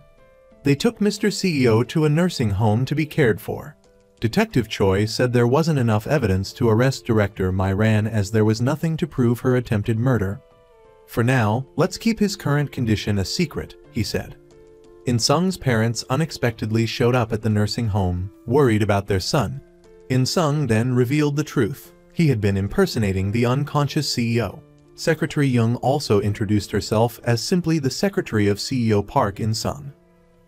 They took Mr. CEO to a nursing home to be cared for. Detective Choi said there wasn't enough evidence to arrest Director Myran as there was nothing to prove her attempted murder. "For now, let's keep his current condition a secret," he said. In-sung's parents unexpectedly showed up at the nursing home, worried about their son. In-sung then revealed the truth. He had been impersonating the unconscious CEO. Secretary Jung also introduced herself as simply the secretary of CEO Park In-sung.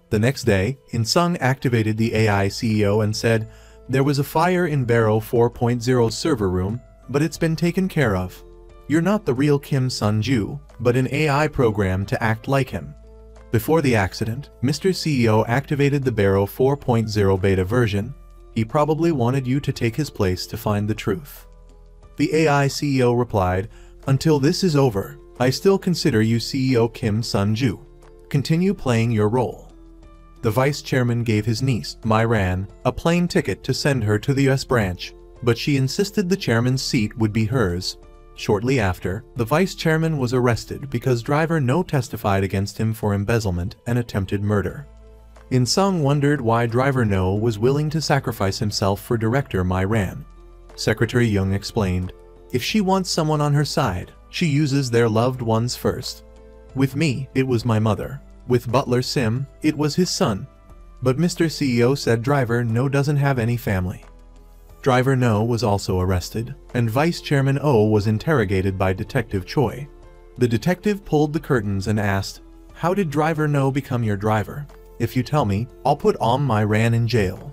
The next day, In-sung activated the AI CEO and said, "There was a fire in Barrow 4.0's server room, but it's been taken care of. You're not the real Kim Sun-ju, but an AI program to act like him." Before the accident, Mr. CEO activated the Barrow 4.0 beta version. He probably wanted you to take his place to find the truth. The AI CEO replied, "Until this is over, I still consider you CEO Kim Sun-ju. Continue playing your role." The vice chairman gave his niece, Myran, a plane ticket to send her to the US branch, but she insisted the chairman's seat would be hers. Shortly after, the vice chairman was arrested because driver No testified against him for embezzlement and attempted murder. In-sung wondered why driver No was willing to sacrifice himself for Director Myran. Secretary Jung explained, "If she wants someone on her side, she uses their loved ones first. With me, it was my mother. With Butler Sim, it was his son. But Mr. CEO said driver No doesn't have any family." Driver No was also arrested, and Vice Chairman O was interrogated by Detective Choi. The detective pulled the curtains and asked, "How did driver No become your driver? If you tell me, I'll put Myran in jail."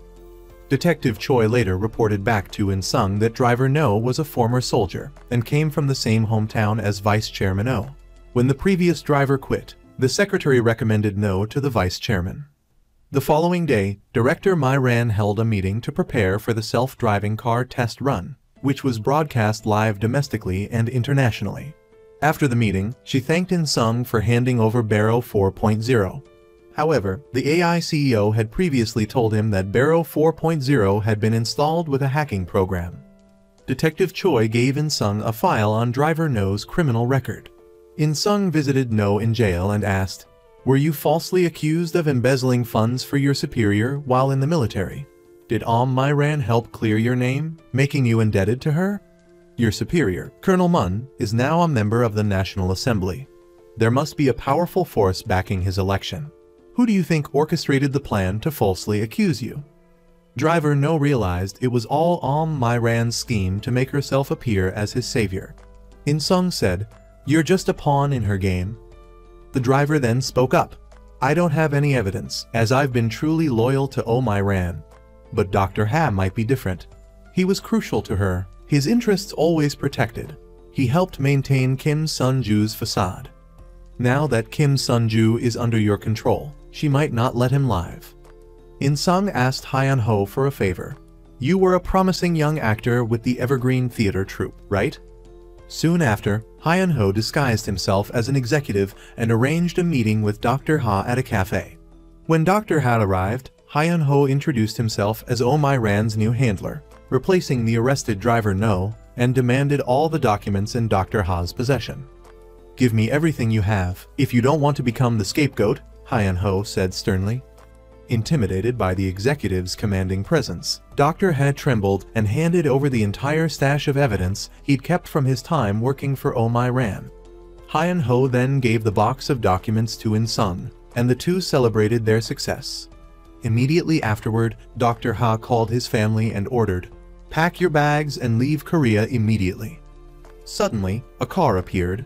Detective Choi later reported back to In-sung that driver No was a former soldier and came from the same hometown as Vice Chairman O. When the previous driver quit, the secretary recommended No to the vice chairman. The following day, Director Myran held a meeting to prepare for the self-driving car test run, which was broadcast live domestically and internationally. After the meeting, she thanked In-sung for handing over Barrow 4.0. However, the AI CEO had previously told him that Barrow 4.0 had been installed with a hacking program. Detective Choi gave In-sung a file on driver No's criminal record. In-sung visited No in jail and asked, "Were you falsely accused of embezzling funds for your superior while in the military? Did Myran help clear your name, making you indebted to her? Your superior, Colonel Mun, is now a member of the National Assembly. There must be a powerful force backing his election. Who do you think orchestrated the plan to falsely accuse you?" Driver No realized it was all My Ran's scheme to make herself appear as his savior. In Sung said, "You're just a pawn in her game." The driver then spoke up. "I don't have any evidence, as I've been truly loyal to My Ran. But Dr. Ha might be different. He was crucial to her, his interests always protected. He helped maintain Kim Sun-ju's facade. Now that Kim Sun-ju is under your control, she might not let him live." In Sung asked Hyun-ho for a favor. "You were a promising young actor with the Evergreen Theater troupe, right?" Soon after, Hyun-ho disguised himself as an executive and arranged a meeting with Dr. Ha at a cafe. When Dr. Ha arrived, Hyun-ho introduced himself as My Ran's new handler, replacing the arrested driver No, and demanded all the documents in Dr. Ha's possession. "Give me everything you have, if you don't want to become the scapegoat," Hyun-ho said sternly. Intimidated by the executive's commanding presence, Dr. Ha trembled and handed over the entire stash of evidence he'd kept from his time working for My Ran. Hyun-ho then gave the box of documents to In Sung, and the two celebrated their success. Immediately afterward, Dr. Ha called his family and ordered, "Pack your bags and leave Korea immediately." Suddenly, a car appeared.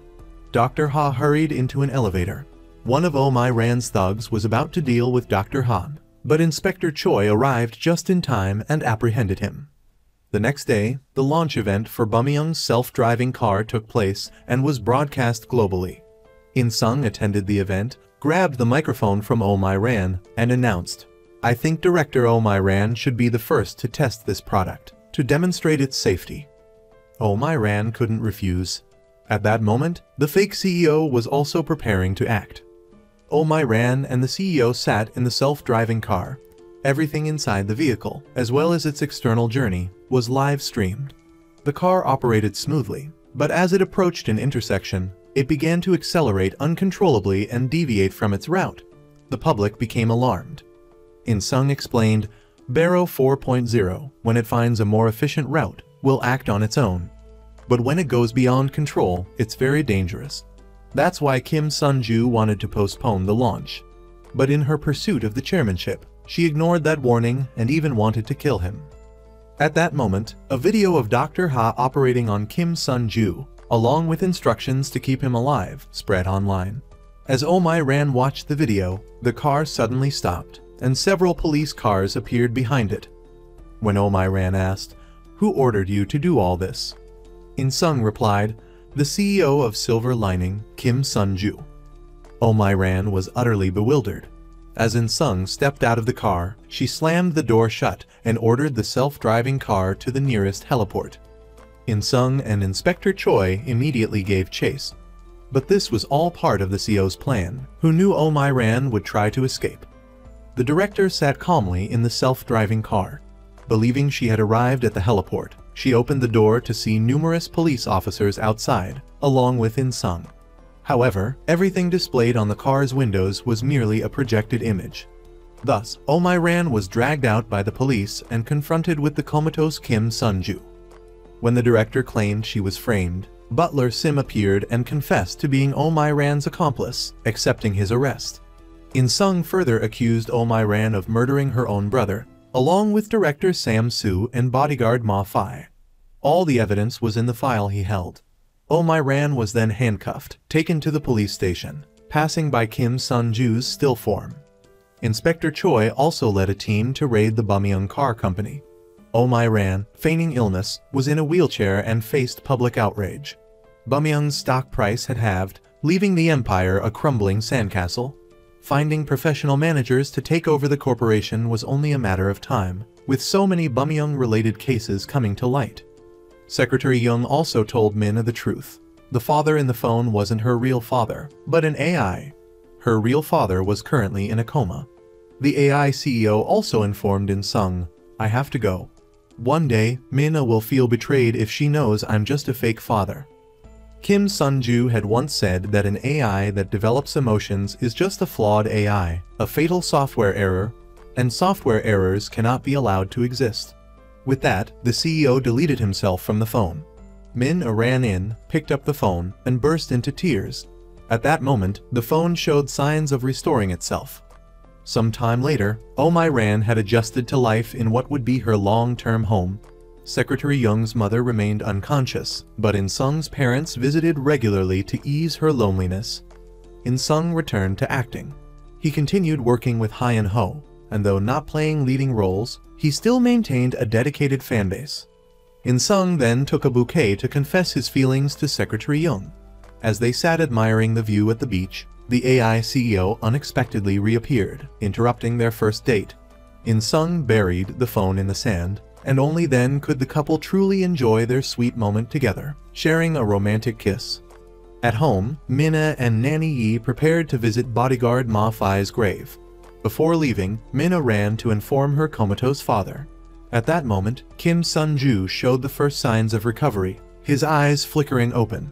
Dr. Ha hurried into an elevator. One of My Ran's thugs was about to deal with Dr. Ha, but Inspector Choi arrived just in time and apprehended him. The next day, the launch event for Bumyeong's self-driving car took place and was broadcast globally. In Sung attended the event, grabbed the microphone from My Ran, and announced, "I think Director My Ran should be the first to test this product, to demonstrate its safety." My Ran couldn't refuse. At that moment, the fake CEO was also preparing to act. My Ran and the CEO sat in the self-driving car. Everything inside the vehicle, as well as its external journey, was live-streamed. The car operated smoothly, but as it approached an intersection, it began to accelerate uncontrollably and deviate from its route. The public became alarmed. In Sung explained, "Barrow 4.0, when it finds a more efficient route, will act on its own. But when it goes beyond control, it's very dangerous. That's why Kim Sun-ju wanted to postpone the launch. But in her pursuit of the chairmanship, she ignored that warning and even wanted to kill him." At that moment, a video of Dr. Ha operating on Kim Sun-ju, along with instructions to keep him alive, spread online. As My Ran watched the video, the car suddenly stopped, and several police cars appeared behind it. When My Ran asked, "Who ordered you to do all this?" In Sung replied, "The CEO of Silver Lining, Kim Sun-ju." My Ran was utterly bewildered. As In Sung stepped out of the car, she slammed the door shut and ordered the self-driving car to the nearest heliport. In Sung and Inspector Choi immediately gave chase. But this was all part of the CEO's plan, who knew My Ran would try to escape. The director sat calmly in the self-driving car. Believing she had arrived at the heliport, she opened the door to see numerous police officers outside, along with In Sung. However, everything displayed on the car's windows was merely a projected image. Thus, My Ran was dragged out by the police and confronted with the comatose Kim Sun-ju. When the director claimed she was framed, Butler Sim appeared and confessed to being My Ran's accomplice, accepting his arrest. In Sung further accused My Ran of murdering her own brother, along with director Sam Soo and bodyguard Ma Fai. All the evidence was in the file he held. My Ran was then handcuffed, taken to the police station, passing by Kim Sun-ju's still form. Inspector Choi also led a team to raid the Bumyeong car company. My Ran, feigning illness, was in a wheelchair and faced public outrage. Bumyeong's stock price had halved, leaving the empire a crumbling sandcastle. Finding professional managers to take over the corporation was only a matter of time, with so many Bumyeong-related cases coming to light. Secretary Young also told Min the truth. The father in the phone wasn't her real father, but an AI. Her real father was currently in a coma. The AI CEO also informed In Sung, "I have to go. One day, Mina will feel betrayed if she knows I'm just a fake father." Kim Sun-ju had once said that an AI that develops emotions is just a flawed AI, a fatal software error, and software errors cannot be allowed to exist. With that, the CEO deleted himself from the phone. Min ran in, picked up the phone, and burst into tears. At that moment, the phone showed signs of restoring itself. Some time later, Oh My-ran had adjusted to life in what would be her long-term home. Secretary Young's mother remained unconscious, but In-sung's parents visited regularly to ease her loneliness. In-sung returned to acting. He continued working with Hyun-ho, and though not playing leading roles, he still maintained a dedicated fanbase. In-sung then took a bouquet to confess his feelings to Secretary Young. As they sat admiring the view at the beach, the AI CEO unexpectedly reappeared, interrupting their first date. In-sung buried the phone in the sand, and only then could the couple truly enjoy their sweet moment together, sharing a romantic kiss. At home, Minna and Nanny Yi prepared to visit bodyguard Ma Fai's grave. Before leaving, Minna ran to inform her comatose father. At that moment, Kim Sun-ju showed the first signs of recovery, his eyes flickering open.